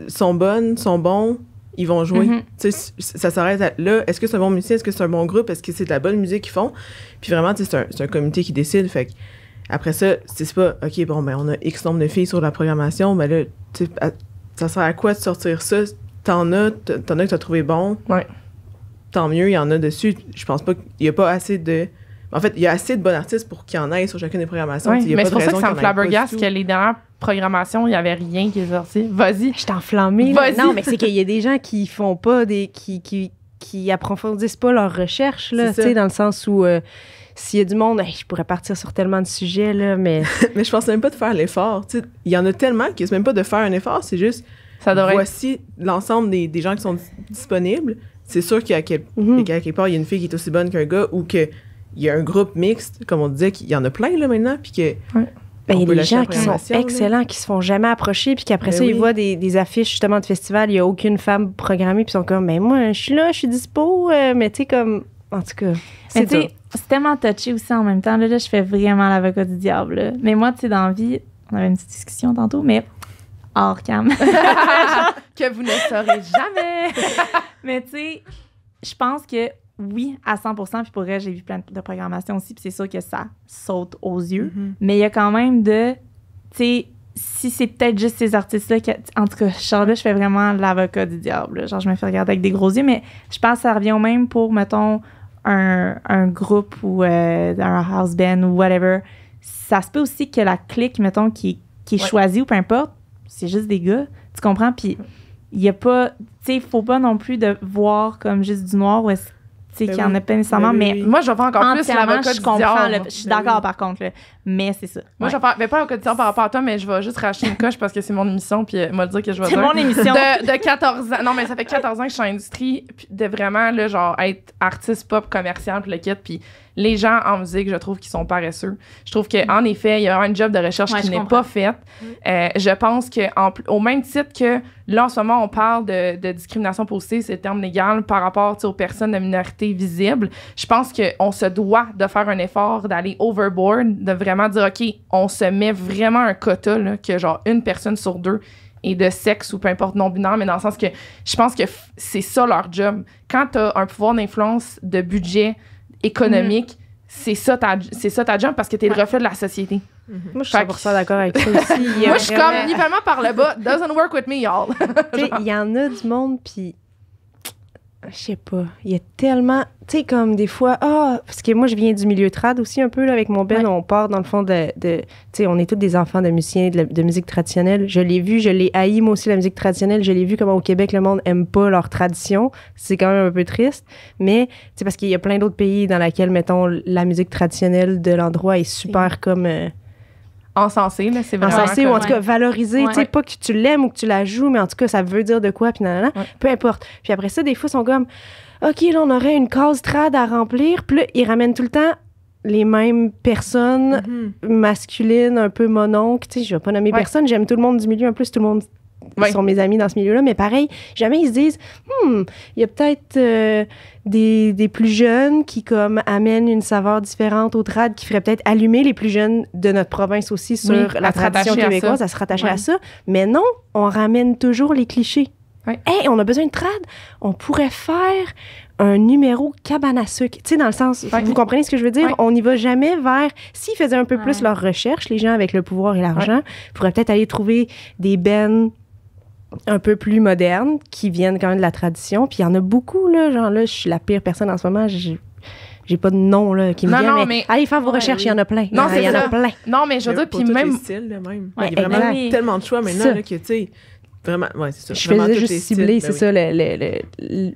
sont bonnes, sont bons, ils vont jouer. Tu sais, ça s'arrête là. Est-ce que c'est un bon musicien? Est-ce que c'est un bon groupe? Est-ce que c'est de la bonne musique qu'ils font? Puis vraiment, tu sais, c'est un comité qui décide, fait que après ça, c'est pas, OK, bon, ben on a X nombre de filles sur la programmation, ben là, tu sais, ça sert à quoi de sortir ça? T'en as que t'as trouvé bon. Tant mieux, il y en a dessus. Je pense pas qu'il y a pas assez de En fait, il y a assez de bons artistes pour qu'il y en ait sur chacune des programmations. Oui, y a mais pas c'est de pour ça que raison ça me qu'il y en ait pas flabbergasse du que tout. les dernières programmations, il n'y avait rien qui est sorti. Vas-y. Je t'ai enflammée. Vas-y. Non, mais c'est qu'il y a des gens qui font pas qui approfondissent pas leur recherche, là, tu sais, dans le sens où s'il y a du monde, je pourrais partir sur tellement de sujets, là, mais... Mais je pense même pas de faire l'effort. Tu sais, il y en a tellement que c'est même pas de faire un effort, c'est juste Ça devrait voici l'ensemble des gens qui sont disponibles. C'est sûr qu'à quelque part, il y a une fille qui est aussi bonne qu'un gars ou qu'il y a un groupe mixte, comme on disait, qu'il y en a plein là maintenant, puis que... Ben, il y a peut des lâcher gens la qui sont programmation, excellents, qui se font jamais approcher, puis qu'après Ben ça, ils oui. voient des affiches justement de festival, il y a aucune femme programmée, puis ils sont comme, mais moi, je suis là, je suis dispo, mais tu sais, comme, en tout cas, Mais c'est tu sais, c'est tellement touché aussi en même temps. Là, je fais vraiment l'avocat du diable. Là. Mais moi, tu sais, dans la vie, on avait une petite discussion tantôt, mais hors cam. que vous ne saurez jamais. Mais tu sais, je pense que oui, à 100%. Puis pour vrai, j'ai vu plein de programmations aussi. Puis c'est sûr que ça saute aux yeux. Mais il y a quand même de, tu sais, si c'est peut-être juste ces artistes-là, en tout cas, Charlotte, je fais vraiment l'avocat du diable. Là. Genre, je me fais regarder avec des gros yeux. Mais je pense que ça revient au même pour, mettons, un groupe ou un house band ou whatever. Ça se peut aussi que la clique, mettons, qui est choisie ou peu importe, c'est juste des gars. Tu comprends? Puis il y a pas... Tu sais, il faut pas non plus de voir comme juste du noir ou est-ce qu'il y en a pas nécessairement, mais Moi, je vais faire encore plus entièrement, l'avocat je du comprends. diable. Je suis d'accord, par contre. Là. Mais c'est ça. Moi, je vais faire, mais pas l'avocat du diable par rapport à toi, mais je vais juste racheter une coche parce que c'est mon émission, puis moi dire que je vais C'est dire. mon émission. De 14 ans. Non, mais ça fait 14 ans que je suis en industrie, puis de vraiment, là, genre, être artiste pop commercial, puis le kit, puis les gens en musique, je trouve qu'ils sont paresseux. Je trouve qu'en effet, il y a un job de recherche qui n'est pas fait. Je pense qu'au même titre que là, en ce moment, on parle de discrimination positive, c'est le terme légal, par rapport aux personnes de minorité visibles. Je pense qu'on se doit de faire un effort, d'aller overboard, de vraiment dire, OK, on se met vraiment un quota, là, que genre une personne sur deux est de sexe ou peu importe non-binaire, mais dans le sens que je pense que c'est ça leur job. Quand tu as un pouvoir d'influence de budget économique, c'est ça ta job parce que tu es le reflet de la société. Moi, je suis 100% d'accord avec ça aussi. Moi, je suis comme nivellement par le bas. Doesn't work with me, y'all. Il y en a du monde, puis je sais pas. Il y a tellement... Tu sais, comme des fois... parce que moi, je viens du milieu trad aussi un peu, là, avec mon Ben. On part, dans le fond, de tu sais, on est tous des enfants de musiciens de musique traditionnelle. Je l'ai vu, je l'ai haï, moi aussi, la musique traditionnelle. Je l'ai vu comment au Québec, le monde aime pas leur tradition. C'est quand même un peu triste. Mais, tu sais, parce qu'il y a plein d'autres pays dans lesquels, mettons, la musique traditionnelle de l'endroit est super comme... encensé, là, c'est vraiment... encensé, ou en tout cas valorisé, tu sais, pas que tu l'aimes ou que tu la joues, mais en tout cas, ça veut dire de quoi, puis nanana, peu importe. Puis après ça, des fois, ils sont comme, OK, là, on aurait une case trad à remplir, puis là, ils ramènent tout le temps les mêmes personnes masculines, un peu mononcles, tu sais, je vais pas nommer personne, j'aime tout le monde du milieu, en plus, tout le monde sont mes amis dans ce milieu-là, mais pareil, jamais ils se disent, il y a peut-être des plus jeunes qui, comme, amènent une saveur différente au trad, qui ferait peut-être allumer les plus jeunes de notre province aussi sur la tradition québécoise, à se rattacher à ça. Mais non, on ramène toujours les clichés. Hey, on a besoin de trad, on pourrait faire un numéro cabane à sucre. Tu sais, dans le sens, vous comprenez ce que je veux dire? On n'y va jamais vers... S'ils faisaient un peu plus leur recherche, les gens avec le pouvoir et l'argent, pourraient peut-être aller trouver des bennes un peu plus modernes qui viennent quand même de la tradition. Puis il y en a beaucoup, là. Genre là, je suis la pire personne en ce moment. J'ai pas de nom là, qui me vient, mais allez faire vos recherches, il y en a plein. Non, il y en a plein. Non, mais je veux dire, puis même... les styles, là, même. Il y a vraiment tellement de choix maintenant là, que, tu sais... Vraiment, c'est ça. Je faisais juste cibler, c'est ça,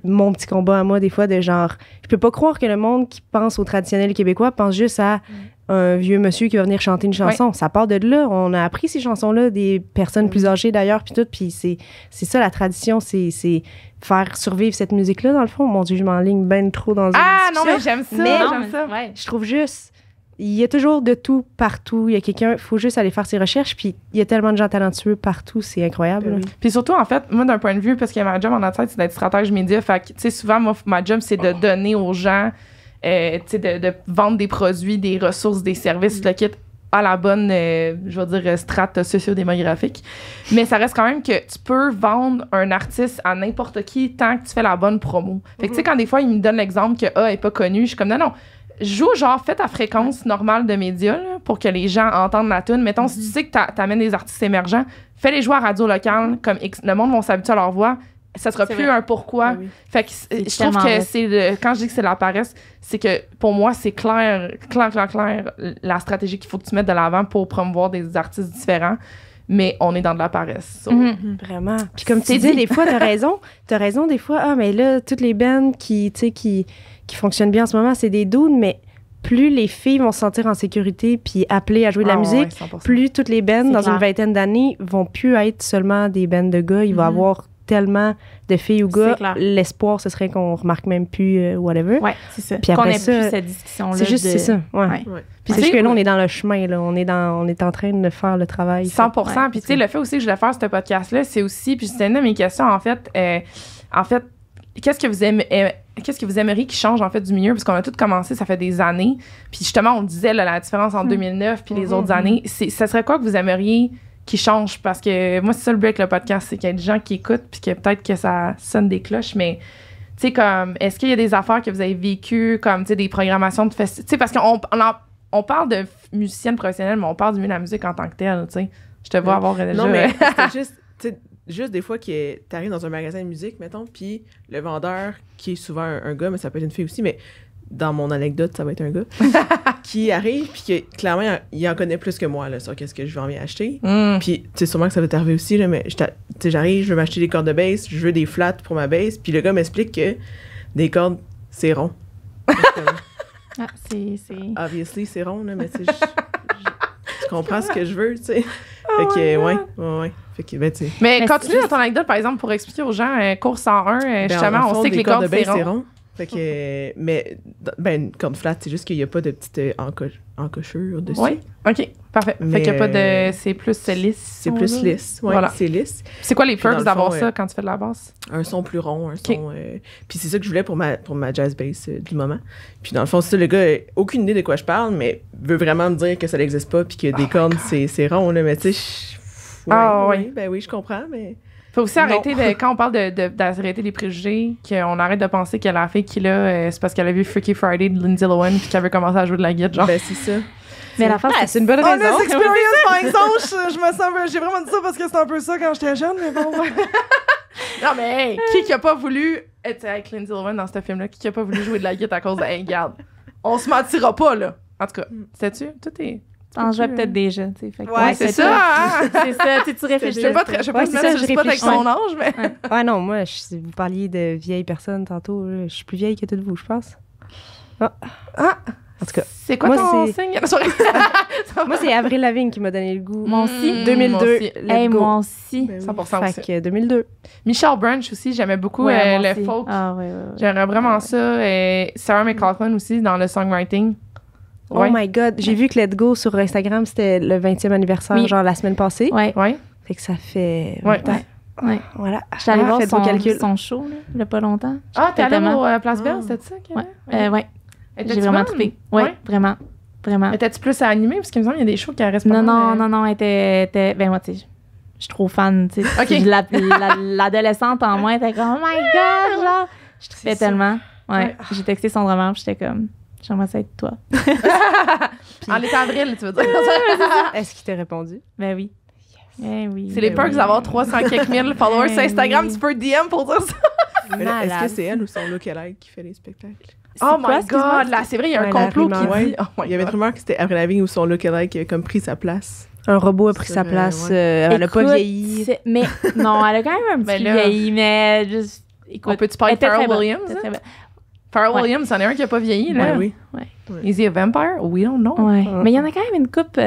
mon petit combat à moi, des fois, de genre... Je peux pas croire que le monde qui pense au traditionnel québécois pense juste à un vieux monsieur qui va venir chanter une chanson. Ça part de là. On a appris ces chansons-là, des personnes plus âgées d'ailleurs, puis tout, puis c'est ça, la tradition, c'est faire survivre cette musique-là, dans le fond. Mon Dieu, je m'enligne bien trop dans une discussion. Non, mais j'aime ça, j'aime ça. Je trouve juste... Il y a toujours de tout partout. Il y a quelqu'un, il faut juste aller faire ses recherches. Puis il y a tellement de gens talentueux partout, c'est incroyable. Puis surtout, en fait, moi, d'un point de vue, parce que ma job en tête, c'est d'être stratège média. Fait que, tu sais, souvent, moi, ma job, c'est de donner aux gens, tu sais, de vendre des produits, des ressources, des services, le kit à la bonne, je vais dire, strate sociodémographique. Mais ça reste quand même que tu peux vendre un artiste à n'importe qui tant que tu fais la bonne promo. Fait que, tu sais, quand des fois, ils me donnent l'exemple que A est pas connu, je suis comme, non. Joue, genre, fais ta fréquence normale de médias là, pour que les gens entendent la tune. Mettons, si tu sais que t'amènes des artistes émergents, fais-les jouer à radio locale, comme le monde va s'habituer à leur voix. ça sera C'est plus vrai. un pourquoi. Oui. Fait que je trouve tellement que vrai. c'est quand je dis que c'est de la paresse, c'est que pour moi, c'est clair, la stratégie qu'il faut que tu mettes de l'avant pour promouvoir des artistes différents, mais on est dans de la paresse. So, Vraiment. Puis comme tu C'est dis, dit. des fois, t'as raison, des fois, mais là, toutes les bands qui fonctionnent bien en ce moment, c'est des dudes, mais plus les filles vont se sentir en sécurité puis appelées à jouer de la Ah, musique, ouais, 100%. plus toutes les bands, C'est dans clair. une vingtaine d'années, vont plus être seulement des bands de gars. Il va y avoir tellement de filles ou C'est gars. clair. L'espoir, ce serait qu'on remarque même plus whatever. Ouais, c'est ça. Puis Qu'on après ait ça, plus cette discussion-là. C'est juste, c'est ça. Ouais. Ouais. Ouais. Puis tu c'est sais, que là, on est dans le chemin, là. On est en train de faire le travail. 100%. Ouais. Puis tu sais, le fait aussi que je voulais faire ce podcast-là, c'est aussi, puis c'était une de mes questions, en fait, qu'est-ce que vous aimeriez qui change, en fait, du milieu? Parce qu'on a tout commencé, ça fait des années. Puis justement, on disait là, la différence entre 2009 puis les autres années. Ça serait quoi que vous aimeriez qui change? Parce que moi, c'est ça le but avec le podcast, c'est qu'il y a des gens qui écoutent puis que peut-être que ça sonne des cloches, mais tu sais, comme, est-ce qu'il y a des affaires que vous avez vécues, comme, tu sais, des programmations de festivals? Tu sais, parce qu'on parle de musicienne professionnelle, mais on parle du milieu de la musique en tant que telle, tu sais. Je te vois Ouais. avoir déjà... Non, mais c'était juste, tu sais, juste des fois que t'arrives dans un magasin de musique, mettons, puis le vendeur, qui est souvent un gars, mais ça peut être une fille aussi, mais dans mon anecdote, ça va être un gars, qui arrive, puis que clairement, il en connaît plus que moi, là, sur qu'est-ce que je vais en acheter. Mm. Puis, tu sais, sûrement que ça va t'arriver aussi, là, mais tu sais, j'arrive, je veux m'acheter des cordes de bass, je veux des flats pour ma bass, puis le gars m'explique que des cordes, c'est rond. Ah, c'est... Obviously, c'est rond, là, mais tu sais, je comprends ce que je veux, tu sais. Fait que, ouais. Fait que, ben, tu sais. Mais Mais continue c'est dans ton anecdote, par exemple, pour expliquer aux gens, cours 101, Ben, justement, en fond, on sait que des les cordes, de c'est bass, rond. Fait que, mais, ben, une corde flat, c'est juste qu'il n'y a pas de petite encochure dessus. Oui, OK, parfait. Mais, fait qu'il n'y a pas de... C'est plus lisse. C'est plus lisse. Ouais, Voilà. c'est lisse. C'est quoi les Puis dans perks le d'avoir fond, ça quand tu fais de la basse? Un son plus rond, un son... puis c'est ça que je voulais pour ma jazz bass du moment. Puis dans le fond, c'est ça, le gars a aucune idée de quoi je parle, mais veut vraiment me dire que ça n'existe pas puis que des cordes, c'est rond, là. Mais tu sais, Ouais. Ben oui, je comprends, mais... Faut aussi Non. arrêter quand on parle d'arrêter les préjugés, qu'on arrête de penser que la fille qui l'a, c'est parce qu'elle a vu Freaky Friday de Lindsay Lohan puis qu'elle veut commencer à jouer de la guitare, genre. Ben c'est ça. Mais la face, c'est une bonne raison. experience, par exemple, je me sens... J'ai vraiment dit ça parce que c'était un peu ça quand j'étais jeune, mais bon... Non, mais hey, qui a pas voulu être avec Lindsay Lohan dans ce film-là? Qui a pas voulu jouer de la guitare à cause de... Hey, regarde, on se mentira pas, là. En tout cas, sais-tu? Tout est... t'en jouais peut-être déjà, tu sais. Fait que Ouais, c'est ça, hein? C'est ça, tu réfléchis. Je sais pas te Ouais, mettre c'est ça, sur je le spot avec réfléchis. son âge, mais... Ouais, non, moi, vous parliez de vieilles personnes tantôt. Là. Je suis plus vieille que toutes vous, je pense. Ah! En tout cas, C'est quoi moi, ton c'est- signe? moi, c'est Avril Lavigne qui m'a donné le goût. Moi aussi. 2002. Moi aussi. Let's Hey, go. moi aussi. Ben oui. 100% Fait aussi. que 2002. Michelle Branch aussi, j'aimais beaucoup Ouais, moi le aussi. folk. Ah, ouais. J'aimerais vraiment ça. Sarah McLachlan aussi dans le songwriting. Oh my God. J'ai vu que Let's Go sur Instagram, c'était le 20e anniversaire, Oui. genre la semaine passée. Ouais. Ouais. Fait que ça fait... Ouais. Ouais. Voilà. Je suis allée voir faites vos calculs. son show, là, il y a pas longtemps. Ah, t'es allée Tellement. au Place Belle, Ah. c'était ça? Ouais. Ouais. J'ai vraiment trippé. Ouais, vraiment. Vraiment. Étais-tu plus à animer? Parce qu'il me semble qu'il y a des shows qui restent Non, pas mal, non, elle était... Ben, moi, tu sais, je suis trop fan, tu sais. Ok. L'adolescente en moi était comme, oh my God, genre, je trippais C'est ça. tellement. Ouais. Ouais. J'ai texté son drummer, puis j'étais comme, j'aimerais ça être toi. En l'été avril, tu veux dire. Est-ce qu'il t'a répondu? Ben oui. Eh oui. C'est les Ben perks oui. d'avoir 300 quelques mille followers sur Ben Instagram. oui. Tu peux DM pour dire ça. Mais là, est-ce que Malade. c'est elle ou son lookalike qui fait les spectacles? Oh quoi, my excuse-moi? God! Là, c'est vrai, il y a un Ouais, la complot qui rumeur. dit... Oh my Il y avait une God. rumeur que c'était Avril Lavigne ou son lookalike qui avait comme pris sa place. Un robot a pris Sur, sa place. ouais. Elle a pas Écoute, vieilli. Mais non, elle a quand même un petit Ben peu là- vieilli, mais juste. Écoute, On peut-tu parler de elle était Pharrell très bonne. Williams? Elle était très bonne. Pharrell Ouais. Williams, c'en est un qui a pas vieilli, là. Ben oui. Is he a vampire? We don't know. Ouais. Ouais. Mais il y en a quand même une couple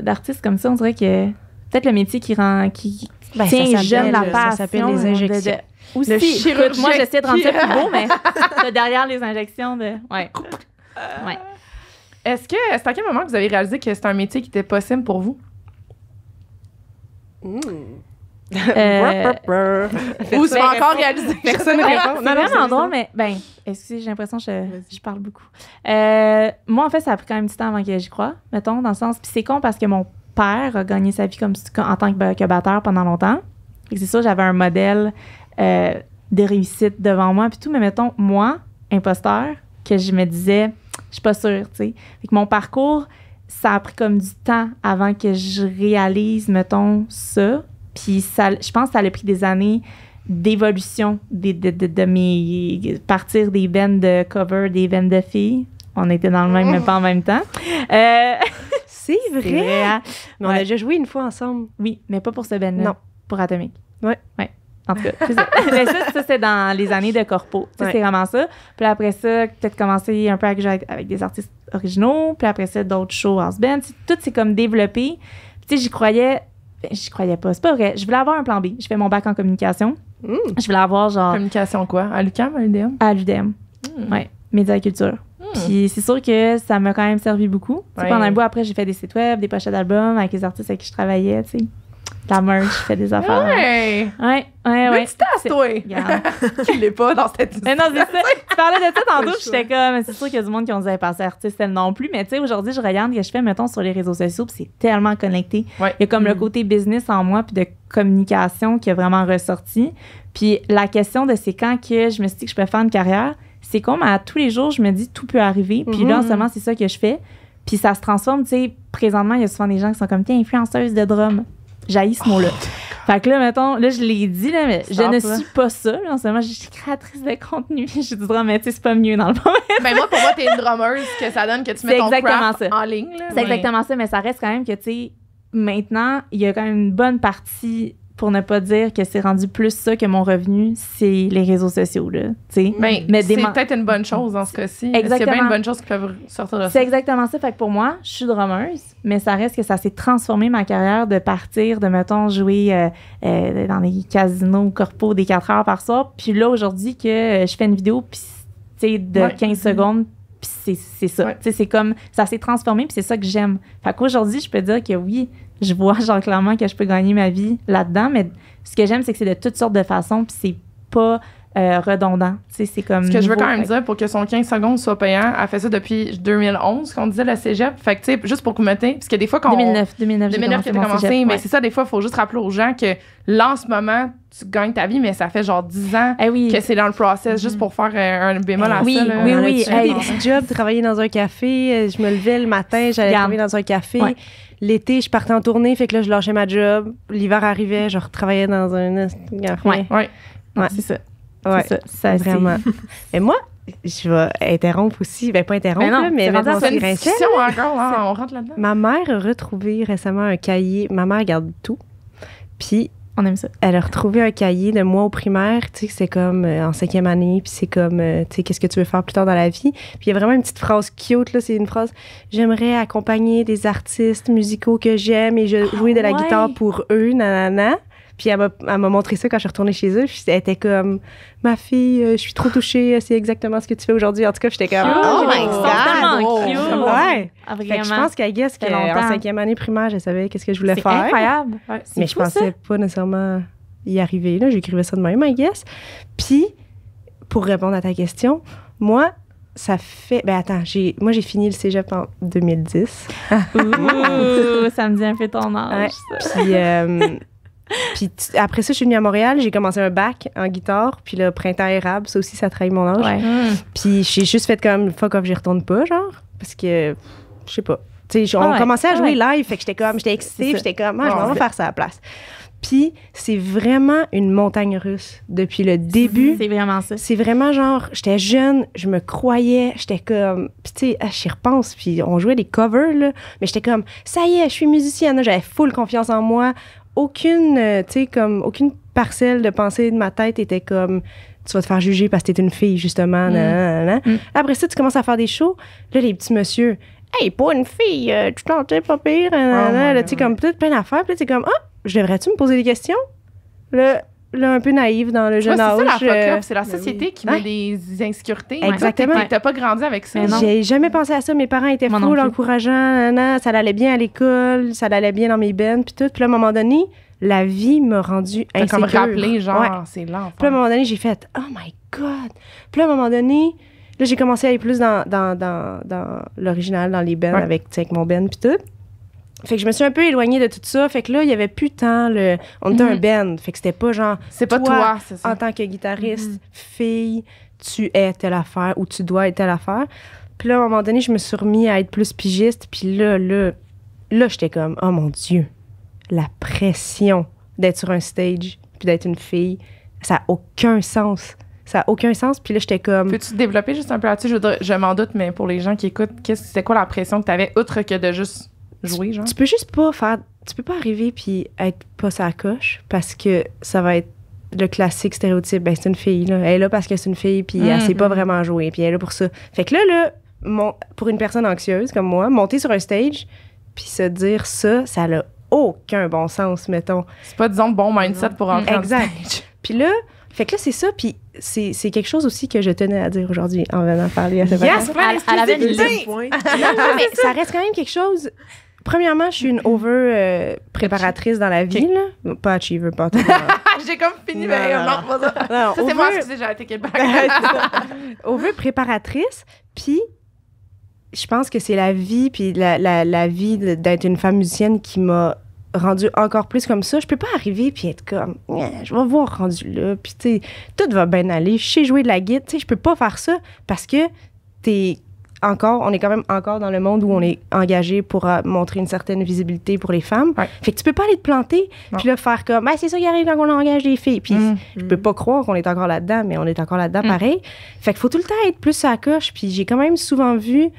d'artistes comme ça. On dirait que peut-être le métier qui rend. Qui Ben, tient ça s'appelle- jeune la ça passion. s'appelle les injections. Aussi, Le écoute, chirurgien moi, j'essaie de rendre ça qui- plus beau, mais t'as derrière les injections de. Ouais. Ouais. Est-ce que c'est à quel moment que vous avez réalisé que c'était un métier qui était possible pour vous? Ou c'est pas encore réalisé? Personne ne Ben, répond. c'est Non, non, vraiment c'est drôle, ça. mais ben, excusez, j'ai l'impression que Vas-y. je parle beaucoup. Moi, en fait, ça a pris quand même du temps avant que j'y croie, mettons, dans le sens. Puis c'est con parce que mon père a gagné sa vie en tant que batteur pendant longtemps. Fait que c'est sûr, j'avais un modèle de réussite devant moi, puis tout. Mais mettons, moi, imposteur, que je me disais, je suis pas sûre, tu sais. Fait que mon parcours, ça a pris comme du temps avant que je réalise, mettons, ça. Puis ça, je pense que ça a pris des années d'évolution de mes... Partir des bands de cover, des bands de filles. On était dans le même, mais pas en même temps. C'est vrai. Hein? Mais on a déjà joué une fois ensemble. Oui, mais pas pour ce band-là. Non. Pour Atomic. Ouais. En tout cas, c'est ça. Mais ça, c'est dans les années de corpo. Ça, c'est vraiment ça. Puis après ça, peut-être commencer un peu avec des artistes originaux. Puis après ça, d'autres shows house band. Tout s'est comme développé. Puis tu sais, j'y croyais pas. C'est pas vrai. Je voulais avoir un plan B. Je fais mon bac en communication. Je voulais avoir genre... Communication quoi? À l'UQAM, à l'UDM? À l'UDM. Ouais. Médias et culture. Puis c'est sûr que ça m'a quand même servi beaucoup. Ouais. Pendant un bout, après, j'ai fait des sites web, des pochettes d'albums avec les artistes avec qui je travaillais, tu sais. La merch, je fais des affaires. Ouais! Ouais. Tu tasses, toi! Tu l'es pas dans cette histoire. Mais non, c'est ça. Tu parlais de ça tantôt, j'étais comme, c'est sûr qu'il y a du monde qui ont dit, passer artiste, elle non plus. Mais tu sais, aujourd'hui, je regarde ce que je fais, mettons, sur les réseaux sociaux, puis c'est tellement connecté. Ouais. Il y a comme le côté business en moi, puis de communication qui a vraiment ressorti. Puis la question de c'est quand que je me suis dit que je peux faire une carrière, c'est comme à tous les jours, je me dis, tout peut arriver. Puis là, en ce moment, c'est ça que je fais. Puis ça se transforme, tu sais, présentement, il y a souvent des gens qui sont comme, tiens, influenceuse de drum. J'haïs ce mot-là. Fait que là, mettons, là, je l'ai dit, là, mais je ne suis pas ça. Là, en ce moment, je suis créatrice de contenu. Je dis, mais tu sais, c'est pas mieux dans le moment. Ben moi, pour moi, t'es une drummeuse, que ça donne que tu mets ton craft en ligne. Là, c'est exactement ça, mais ça reste quand même que, tu sais, maintenant, il y a quand même une bonne partie, pour ne pas dire que c'est rendu plus ça que mon revenu, c'est les réseaux sociaux, là, tu sais. Mais c'est peut-être une bonne chose dans ce cas-ci. Exactement. C'est bien une bonne chose qui peuvent sortir de ça. C'est exactement ça. Fait que pour moi, je suis drummeuse, mais ça reste que ça s'est transformé ma carrière de partir, de, mettons, jouer dans les casinos corpos des 4 heures par soir. Puis là, aujourd'hui, que je fais une vidéo, puis, tu sais, de 15 secondes, puis c'est ça. Tu sais, c'est comme, ça s'est transformé, puis c'est ça que j'aime. Fait qu'aujourd'hui, je peux dire que oui, je vois genre clairement que je peux gagner ma vie là-dedans, mais ce que j'aime, c'est que c'est de toutes sortes de façons, puis c'est pas redondant. Tu sais, c'est comme... Ce que je veux quand même dire, pour que son 15 secondes soit payant, elle fait ça depuis 2011, qu'on disait le cégep. Fait que, tu sais, juste pour que vous mettez... Parce que des fois, quand 2009 que t'as commencé, mais c'est ça, des fois, il faut juste rappeler aux gens que là, en ce moment, tu gagnes ta vie, mais ça fait genre 10 ans que c'est dans le process, juste pour faire un bémol à ça. Là. Oui. Des petits jobs, travailler dans un café, je me levais le matin, j'allais travailler dans un café. Ouais. L'été, je partais en tournée, fait que là, je lâchais ma job. L'hiver arrivait, je retravaillais dans un café. Ouais, c'est ça. Ouais, c'est ça. Vraiment. Et moi, je vais interrompre aussi. Ben, pas interrompre, mais maintenant, c'est une discussion encore. Hein, on rentre là-dedans. Ma mère a retrouvé récemment un cahier. Ma mère garde tout. Puis, on aime ça. Elle a retrouvé un cahier de moi au primaire, tu sais, c'est comme en 5e année, puis c'est comme, tu sais, qu'est-ce que tu veux faire plus tard dans la vie. Puis il y a vraiment une petite phrase cute, là, c'est une phrase, j'aimerais accompagner des artistes musicaux que j'aime et jouer de la guitare pour eux, nanana. Puis elle m'a montré ça quand je suis retournée chez eux. Puis elle était comme, ma fille, je suis trop touchée, c'est exactement ce que tu fais aujourd'hui. En tout cas, j'étais comme, oh my God! Tellement cute! Ouais! Fait que je pense qu'en 5e année primaire, je savais qu'est-ce que je voulais faire. C'est incroyable! Mais je pensais pas nécessairement y arriver. Là, j'écrivais ça de même, I guess. Puis, pour répondre à ta question, moi, ça fait... Ben attends, moi, j'ai fini le cégep en 2010. Ouh! Ça me dit un peu ton âge, ça. Puis après ça, je suis venue à Montréal, j'ai commencé un bac en guitare, puis le printemps érable, ça aussi, ça trahit mon âge. Ouais. Puis j'ai juste fait comme, fuck off, j'y retourne pas, genre, parce que, je sais pas. Tu sais, on commençait à jouer live, fait que j'étais excitée, puis j'étais comme, je vais faire ça à la place. Puis c'est vraiment une montagne russe depuis le début. C'est vraiment ça. C'est vraiment genre, j'étais jeune, je me croyais, j'étais comme, puis tu sais, j'y repense, puis on jouait des covers, là, mais j'étais comme, ça y est, je suis musicienne, j'avais full confiance en moi. Aucune parcelle de pensée de ma tête était comme tu vas te faire juger parce que t'es une fille, justement. Après ça, tu commences à faire des shows. Là, les petits messieurs, hey, pas une fille, tu t'entends pas pire. Tu sais, comme plein d'affaires. Puis là, tu es comme, je devrais-tu me poser des questions? Là, un peu naïve dans le jeune âge. C'est ça la fuck-up. C'est la société qui met des insécurités. Exactement. T'as pas grandi avec ça. J'ai jamais pensé à ça. Mes parents étaient full encourageants. Ça allait bien à l'école, ça allait bien dans mes bands, puis tout. Puis là, à un moment donné, la vie m'a rendue insécure. T'as comme rappelé, genre, c'est l'enfant. Puis là, à un moment donné, j'ai fait, oh my God. Puis là, à un moment donné, là, j'ai commencé à aller plus dans l'original, dans les bands, avec mon band, puis tout. Fait que je me suis un peu éloignée de tout ça. Fait que là, il y avait plus tant on était un band. Fait que c'était pas genre... C'est pas toi, c'est ça. En tant que guitariste, fille, tu es telle affaire ou tu dois être telle affaire. Puis là, à un moment donné, je me suis remis à être plus pigiste. Puis là, j'étais comme, oh mon Dieu, la pression d'être sur un stage puis d'être une fille Ça n'a aucun sens. Ça n'a aucun sens. Puis là, j'étais comme... Peux-tu développer juste un peu là-dessus? Je m'en doute, mais pour les gens qui écoutent, c'est quoi la pression que tu avais, outre que de juste jouer, genre? Tu peux juste pas faire... Tu peux pas arriver puis être pas sa coche parce que ça va être le classique stéréotype. Ben, c'est une fille, là. Elle est là parce que c'est une fille puis elle sait pas vraiment jouer puis elle est là pour ça. Fait que là, pour une personne anxieuse comme moi, monter sur un stage puis se dire ça n'a aucun bon sens, mettons. C'est pas, disons, bon mindset pour rentrer en stage. Puis là, fait que là, c'est ça, puis c'est quelque chose aussi que je tenais à dire aujourd'hui en venant parler à cette personne. Elle avait une liste. Non, mais ça reste quand même quelque chose... Premièrement, je suis une over-préparatrice dans la vie, là. Pas achiever, pas tout. J'ai comme fini, mais non, pas ça. Non, ça, c'est moi, excusez, j'ai arrêté Québec. Over-préparatrice, puis je pense que c'est la vie, puis la vie d'être une femme musicienne qui m'a rendue encore plus comme ça. Je peux pas arriver puis être comme, je vais voir rendu là, puis tu sais, tout va bien aller. Je sais jouer de la guitare, tu sais, je peux pas faire ça parce que on est quand même encore dans le monde où on est engagé pour montrer une certaine visibilité pour les femmes. Ouais. Fait que tu peux pas aller te planter puis là faire comme, c'est ça qui arrive quand on engage des filles. Puis je peux pas croire qu'on est encore là-dedans, mais on est encore là-dedans pareil. Fait qu'il faut tout le temps être plus à la coche. Puis j'ai quand même souvent vu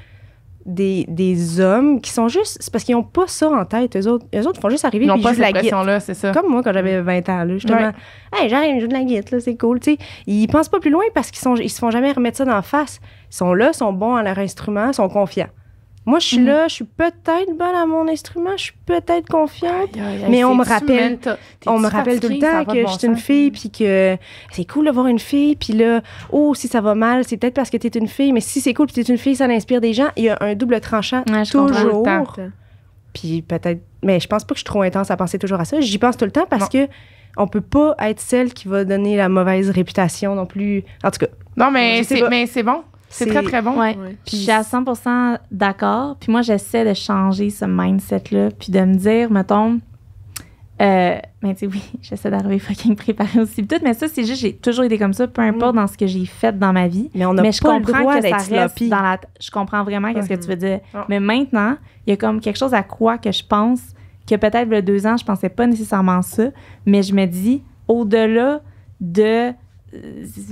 des hommes qui sont juste... C'est parce qu'ils n'ont pas ça en tête. Eux autres font juste arriver et jouer de la guitare. C'est ça. Comme moi, quand j'avais 20 ans, là, justement. Hey, j'arrive, je joue de la guitare, là, c'est cool. T'sais, ils pensent pas plus loin parce qu'ils se font jamais remettre ça dans la face. Ils sont là, sont bons à leur instrument, sont confiants. Moi, je suis là, je suis peut-être bonne à mon instrument, je suis peut-être confiante, mais on me rappelle tout le temps que je suis une fille, puis que c'est cool de voir une fille, puis là, si ça va mal, c'est peut-être parce que t'es une fille, mais si c'est cool, puis t'es une fille, ça inspire des gens. Il y a un double tranchant toujours. Puis peut-être, mais je pense pas que je suis trop intense à penser toujours à ça. J'y pense tout le temps parce que on peut pas être celle qui va donner la mauvaise réputation non plus. En tout cas. Non, mais c'est bon. C'est très, très bon. Ouais. Puis je suis à 100% d'accord. Puis moi, j'essaie de changer ce mindset-là. Puis de me dire, mettons... mais tu sais, oui, j'essaie d'arriver fucking préparée aussi. Puis tout, mais ça, c'est juste, j'ai toujours été comme ça, peu importe dans ce que j'ai fait dans ma vie. Mais on n'a pas le droit d'être sloppy. Je comprends vraiment qu'est-ce que tu veux dire. Mais maintenant, il y a comme quelque chose à quoi que je pense que peut-être, il y a 2 ans, je pensais pas nécessairement ça. Mais je me dis, au-delà de...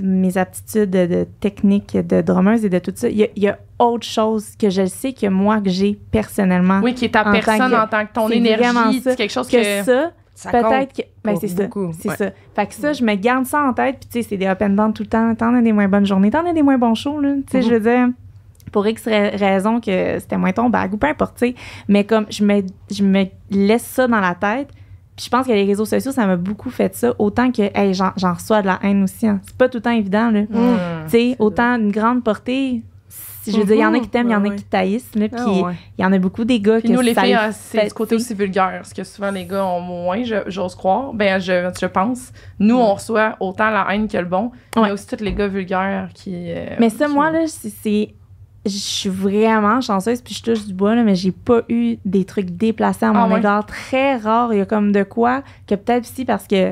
mes aptitudes de technique de drummeuse et de tout ça, il y a autre chose que je sais que moi, que j'ai personnellement. Oui, qui est ta personne en tant que ton énergie, c'est quelque chose que ça peut-être que... Ben, c'est ça, c'est ça. Fait que ça, je me garde ça en tête, puis tu sais, c'est des up and down tout le temps. T'en as des moins bonnes journées, t'en as des moins bons shows, là. Tu sais, je veux dire, pour X raison que c'était moins ton bag ou peu importe, tu sais. Mais comme, je me laisse ça dans la tête. Puis je pense que les réseaux sociaux, ça m'a beaucoup fait ça. Autant que, j'en reçois de la haine aussi. Hein. C'est pas tout le temps évident, là. Tu sais, autant une grande portée. Je veux dire, il y en a qui t'aiment, il y en a qui taillissent. Là, puis il y en a beaucoup des gars puis nous, les filles, c'est du côté aussi vulgaire. Parce que souvent, les gars ont moins, j'ose croire. Ben, je pense. Nous, on reçoit autant la haine que le bon. Mais aussi tous les gars vulgaires qui... mais ça, moi, là, c'est... Je suis vraiment chanceuse, puis je touche du bois, là, mais j'ai pas eu des trucs déplacés à mon égard. Très rare. Il y a comme de quoi que peut-être aussi parce que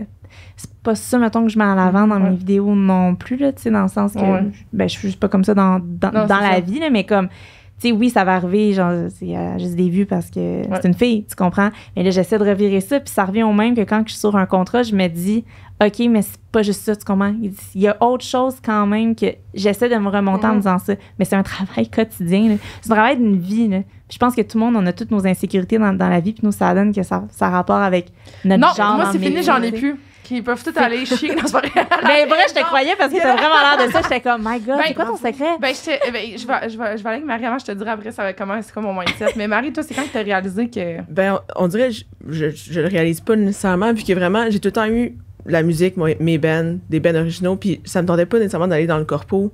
c'est pas ça, mettons, que je mets en avant dans mes vidéos non plus, là, tu sais, dans le sens que je suis juste pas comme ça dans la vie, là, mais comme, tu sais, oui, ça va arriver, genre, c'est juste des vues parce que c'est une fille, tu comprends? Mais là, j'essaie de revirer ça, puis ça revient au même que quand je suis sur un contrat, je me dis, OK, mais c'est pas juste ça, tu comprends? Il y a autre chose quand même que j'essaie de me remonter en disant ça. Mais c'est un travail quotidien, là. C'est un travail d'une vie, là. Puis je pense que tout le monde, on a toutes nos insécurités dans la vie, puis nous, ça donne que ça a rapport avec notre genre. Non, moi, c'est fini, j'en ai plus. Ils peuvent tout aller chier dans ce vrai. Mais vrai, je te croyais parce que t'as vraiment l'air de ça. J'étais comme, my God, c'est quoi ton secret? Je vais aller avec Marie avant, je te dirai après c'est quoi mon mindset. Mais Marie, toi, c'est quand que t'as réalisé que... Ben, on dirait, je le réalise pas nécessairement, puis que vraiment, j'ai tout le temps eu la musique, mes bands, des bands originaux, puis ça me tentait pas nécessairement d'aller dans le corpo,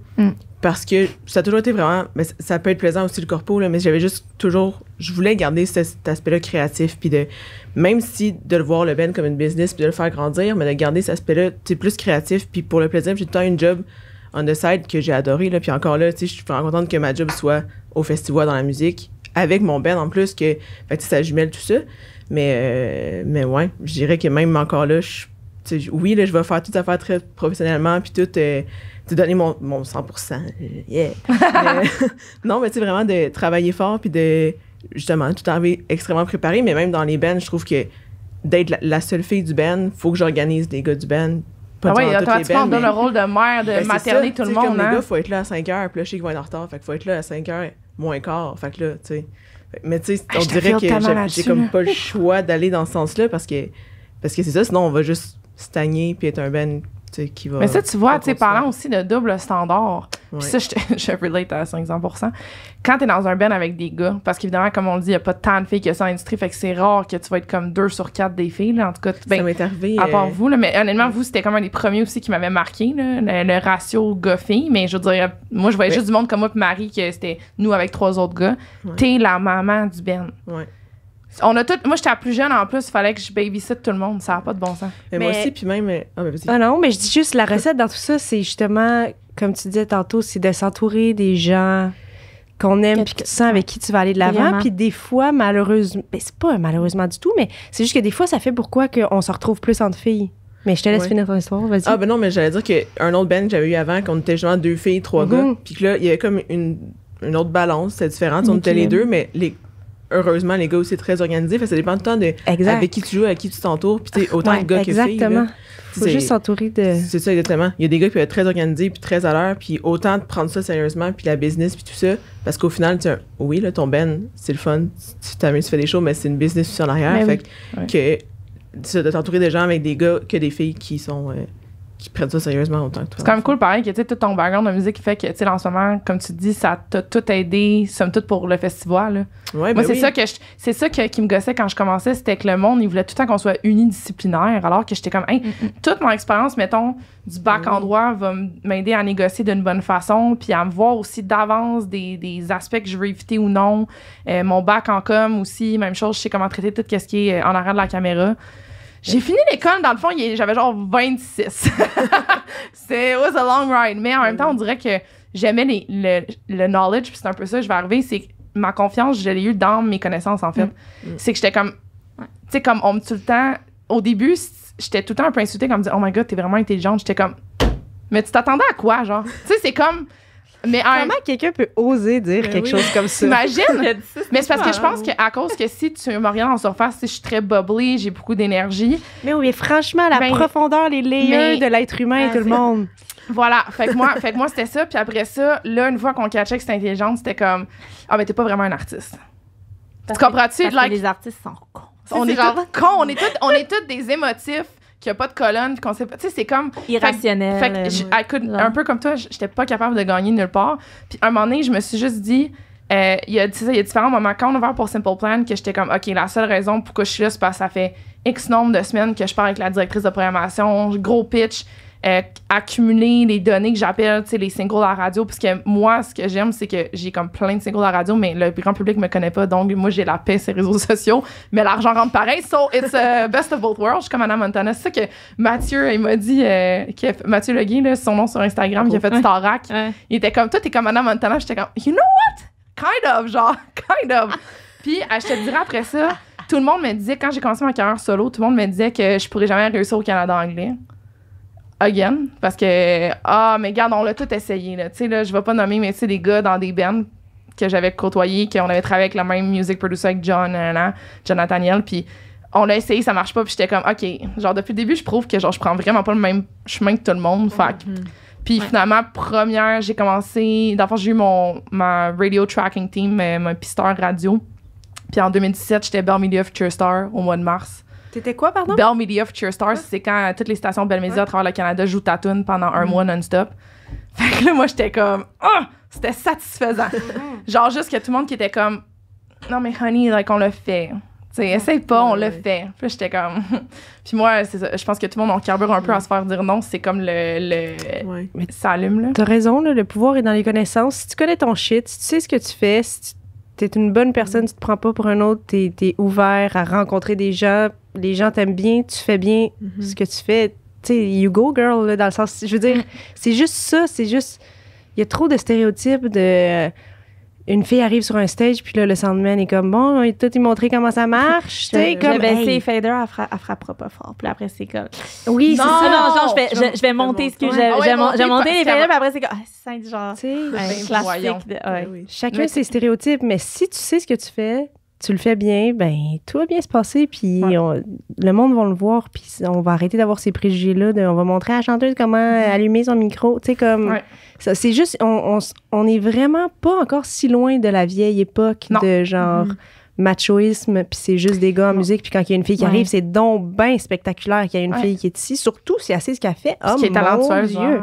parce que ça a toujours été vraiment... Mais ça peut être plaisant aussi, le corpo, là, mais j'avais juste toujours... Je voulais garder cet aspect-là créatif, puis de... Même si de le voir le band comme une business, puis de le faire grandir, mais de garder cet aspect-là, tu sais, plus créatif, puis pour le plaisir, j'ai tout le temps une job on the side que j'ai adoré, là, puis encore là, tu sais, je suis vraiment contente que ma job soit au festival dans la musique, avec mon band en plus, que... Fait que ça jumelle tout ça, mais ouais, je dirais que même encore là, oui, là, je vais faire tout à faire très professionnellement, puis tout, donner mon 100%. Yeah. Non, mais tu sais, vraiment de travailler fort, puis de, justement, tout arriver extrêmement préparé, mais même dans les bands, je trouve que d'être la seule fille du band, faut que j'organise les gars du band, pas oui, dans toutes les automatiquement, on bands, donne mais- le rôle de mère, de Ben, materner c'est ça, tout le tu sais, monde. Comme Hein? les gars, faut être là à 5 heures, puis là, je sais qu'ils vont être en retard. Fait qu'il faut être là à 5 heures moins quart. Fait que là, tu sais. Mais tu sais, on je te dirait feel que tellement j'ai là-dessus, comme là. pas le choix d'aller dans ce sens-là parce que c'est ça, sinon on va juste stagner puis être un band, tu sais, qui va. Mais ça, tu vois, tu sais, continuer. parlant aussi de double standard, Ouais. puis ça, je relate à 500%. Quand t'es dans un band avec des gars, parce qu'évidemment, comme on le dit, il n'y a pas tant de filles que ça en industrie, fait que c'est rare que tu vas être comme 2 sur 4 des filles, là, en tout cas. Ça Ben, m'est arrivé. à part vous, là, mais honnêtement, vous, c'était comme un des premiers aussi qui m'avait marqué, là, le ratio gars-filles. Mais je veux dire, moi, je voyais Ouais. juste du monde comme moi et Marie, que c'était nous avec 3 autres gars. Ouais. T'es la maman du band. Ouais. On a tout, moi, j'étais la plus jeune en plus, il fallait que je babysitte tout le monde. Ça n'a pas de bon sens. Mais moi Mais- aussi, puis même. Ah, ben, vas-y. Ah non, mais je dis juste, la recette dans tout ça, c'est justement, comme tu disais tantôt, c'est de s'entourer des gens qu'on aime puis que tu sens avec qui tu vas aller de l'avant. Vraiment. Puis des fois, malheureusement, ben c'est pas malheureusement du tout, mais c'est juste que des fois, ça fait pourquoi qu'on se retrouve plus entre filles. Mais je te laisse Ouais. finir ton histoire, vas-y. Ah, ben non, mais j'allais dire qu'un autre band que j'avais eu avant, qu'on était justement 2 filles, 3 gars, puis que là, il y avait comme une autre balance, c'était différent. On était les équilibre. 2, mais heureusement, les gars aussi très organisés. Fait que ça dépend tout le temps de Exact. avec qui tu joues, avec qui tu t'entoures, puis tu sais, autant Ouais, de gars que filles. exactement. là. Faut C'est- juste s'entourer de... C'est ça, exactement. Il y a des gars qui peuvent être très organisés puis très à l'heure, puis autant de prendre ça sérieusement, puis la business, puis tout ça. Parce qu'au final, oui, là, ton band, c'est le fun. Tu t'amuses, tu fais des shows, mais c'est une business aussi en arrière. Mais Fait oui. que ça, de t'entourer des gens avec des gars que des filles qui sont qui prennent ça sérieusement autant que toi. C'est quand même cool, pareil, que tu sais, tout ton background de musique qui fait que, tu sais, en ce moment, comme tu dis, ça t'a tout aidé, somme toute, pour le festival. Là. Ouais, Moi, ben oui. c'est ça qui me gossait quand je commençais, c'était que le monde, il voulait tout le temps qu'on soit unidisciplinaire, alors que j'étais comme, hey, toute mon expérience, mettons, du bac en droit va m'aider à négocier d'une bonne façon, puis à me voir aussi d'avance des aspects que je veux éviter ou non. Mon bac en com aussi, même chose, je sais comment traiter tout ce qui est en arrière de la caméra. J'ai fini l'école, dans le fond, j'avais genre 26. It was a long ride. Mais en même temps, on dirait que j'aimais le knowledge, puis c'est un peu ça, je vais arriver, c'est que ma confiance, je l'ai eu dans mes connaissances, en fait. C'est que j'étais comme, tu sais, comme on me dit tout le temps, au début, j'étais tout le temps un peu insultée, comme me disait, oh my god, t'es vraiment intelligente. J'étais comme, mais tu t'attendais à quoi, genre? Tu sais, c'est comme, mais Comment quelqu'un peut oser dire quelque chose comme ça? t'imagines? Mais c'est parce que je pense qu'à cause que si tu me regardes en surface, si je suis très bubbly, j'ai beaucoup d'énergie. Mais oui, franchement, la Ben, profondeur, les layers mais- de l'être humain et tout le c'est- monde. Voilà. Fait que moi c'était ça. Puis après ça, là, une fois qu'on catchait que c'était intelligente, c'était comme, ah, ben, t'es pas vraiment un artiste. Parce Tu comprends-tu? Parce Like, que les artistes sont cons. on C'est est genre tous cons, on est tous des émotifs, qu'il n'y a pas de colonne, puis qu'on sait pas. Tu sais, c'est comme. irrationnels. Fait que genre. un peu comme toi, j'étais pas capable de gagner nulle part. Puis à un moment donné, je me suis juste dit, il y a différents moments. Quand on a ouvert pour Simple Plan, que j'étais comme, OK, la seule raison pourquoi je suis là, c'est parce que ça fait X nombre de semaines que je parle avec la directrice de programmation, gros pitch, accumuler les données que j'appelle, tu sais, les singles à la radio. Parce que moi, ce que j'aime, c'est que j'ai comme plein de singles à la radio, mais le grand public me connaît pas. Donc, moi, j'ai la paix sur les réseaux sociaux, mais l'argent rentre pareil. So, it's best of both worlds. Je suis comme Anna Montana. C'est ça que Mathieu, il m'a dit, Mathieu Leguay, là, son nom sur Instagram, qui a fait Starac. Ouais. Il était comme, toi, t'es comme Anna Montana. J'étais comme, you know what? Kind of, genre, kind of. Puis, je te dirais après ça, tout le monde me disait, quand j'ai commencé ma carrière solo, tout le monde me disait que je pourrais jamais réussir au Canada anglais. Again. Parce que, mais regarde, on l'a tout essayé, là. Tu sais, là, je vais pas nommer, mais tu sais, des gars dans des bands que j'avais côtoyés, qu'on avait travaillé avec le même music producer avec John Nathaniel, puis on l'a essayé, ça marche pas, puis j'étais comme, OK, genre, depuis le début, je prouve que, genre, je prends vraiment pas le même chemin que tout le monde, fait que- Puis finalement, première, j'ai commencé, dans le fond, j'ai eu ma radio tracking team, mon pisteur radio, puis en 2017, j'étais Bell Media Future Star au mois de mars. T'étais quoi, pardon? Bell Media Future Stars, c'est quand toutes les stations Bell Media à travers le Canada jouent ta tune pendant un mois non-stop. Fait que là, moi, j'étais comme, c'était satisfaisant. Genre, juste que tout le monde qui était comme, non, mais honey, like, on l'a fait. Tu sais, essaye pas, on l'a fait. Puis là, j'étais comme. Puis moi, c'est ça. Je pense que tout le monde, on carbure un peu à se faire dire non. C'est comme Ouais. ça allume, là. T'as raison, là, le pouvoir est dans les connaissances. Si tu connais ton shit, si tu sais ce que tu fais, si t'es une bonne personne, tu te prends pas pour un autre, t'es ouvert à rencontrer des gens, les gens t'aiment bien, tu fais bien ce que tu fais. Tu sais, you go, girl, là, dans le sens. Je veux dire, c'est juste ça, c'est juste. Il y a trop de stéréotypes de. Une fille arrive sur un stage, puis là, le soundman est comme, bon, il t'a tout montré comment ça marche. Tu sais, comme. J'avais hey. essayé Fader, elle frappera pas fort. Puis après, c'est comme. Oui, c'est Non! ça. Non, genre, je vais monter ce que j'ai. Ah ouais, monter J'ai monté parce les qu'elle Fader, va- puis après, c'est comme. C'est genre. Tu sais, Un Ben, voyons. classique. Ouais. Oui. chacun Mais ses stéréotypes, mais si tu sais ce que tu fais, tu le fais bien, ben tout va bien se passer, puis le monde va le voir, puis on va arrêter d'avoir ces préjugés-là, on va montrer à la chanteuse comment allumer son micro, tu sais, comme... Ouais. Ça, c'est juste, on est vraiment pas encore si loin de la vieille époque de genre machoïsme, puis c'est juste des gars en musique, puis quand il y a une fille qui arrive, c'est donc bien spectaculaire qu'il y a une fille qui est ici, surtout si elle sait ce qu'elle fait. Qui est talentueuse. Dieu.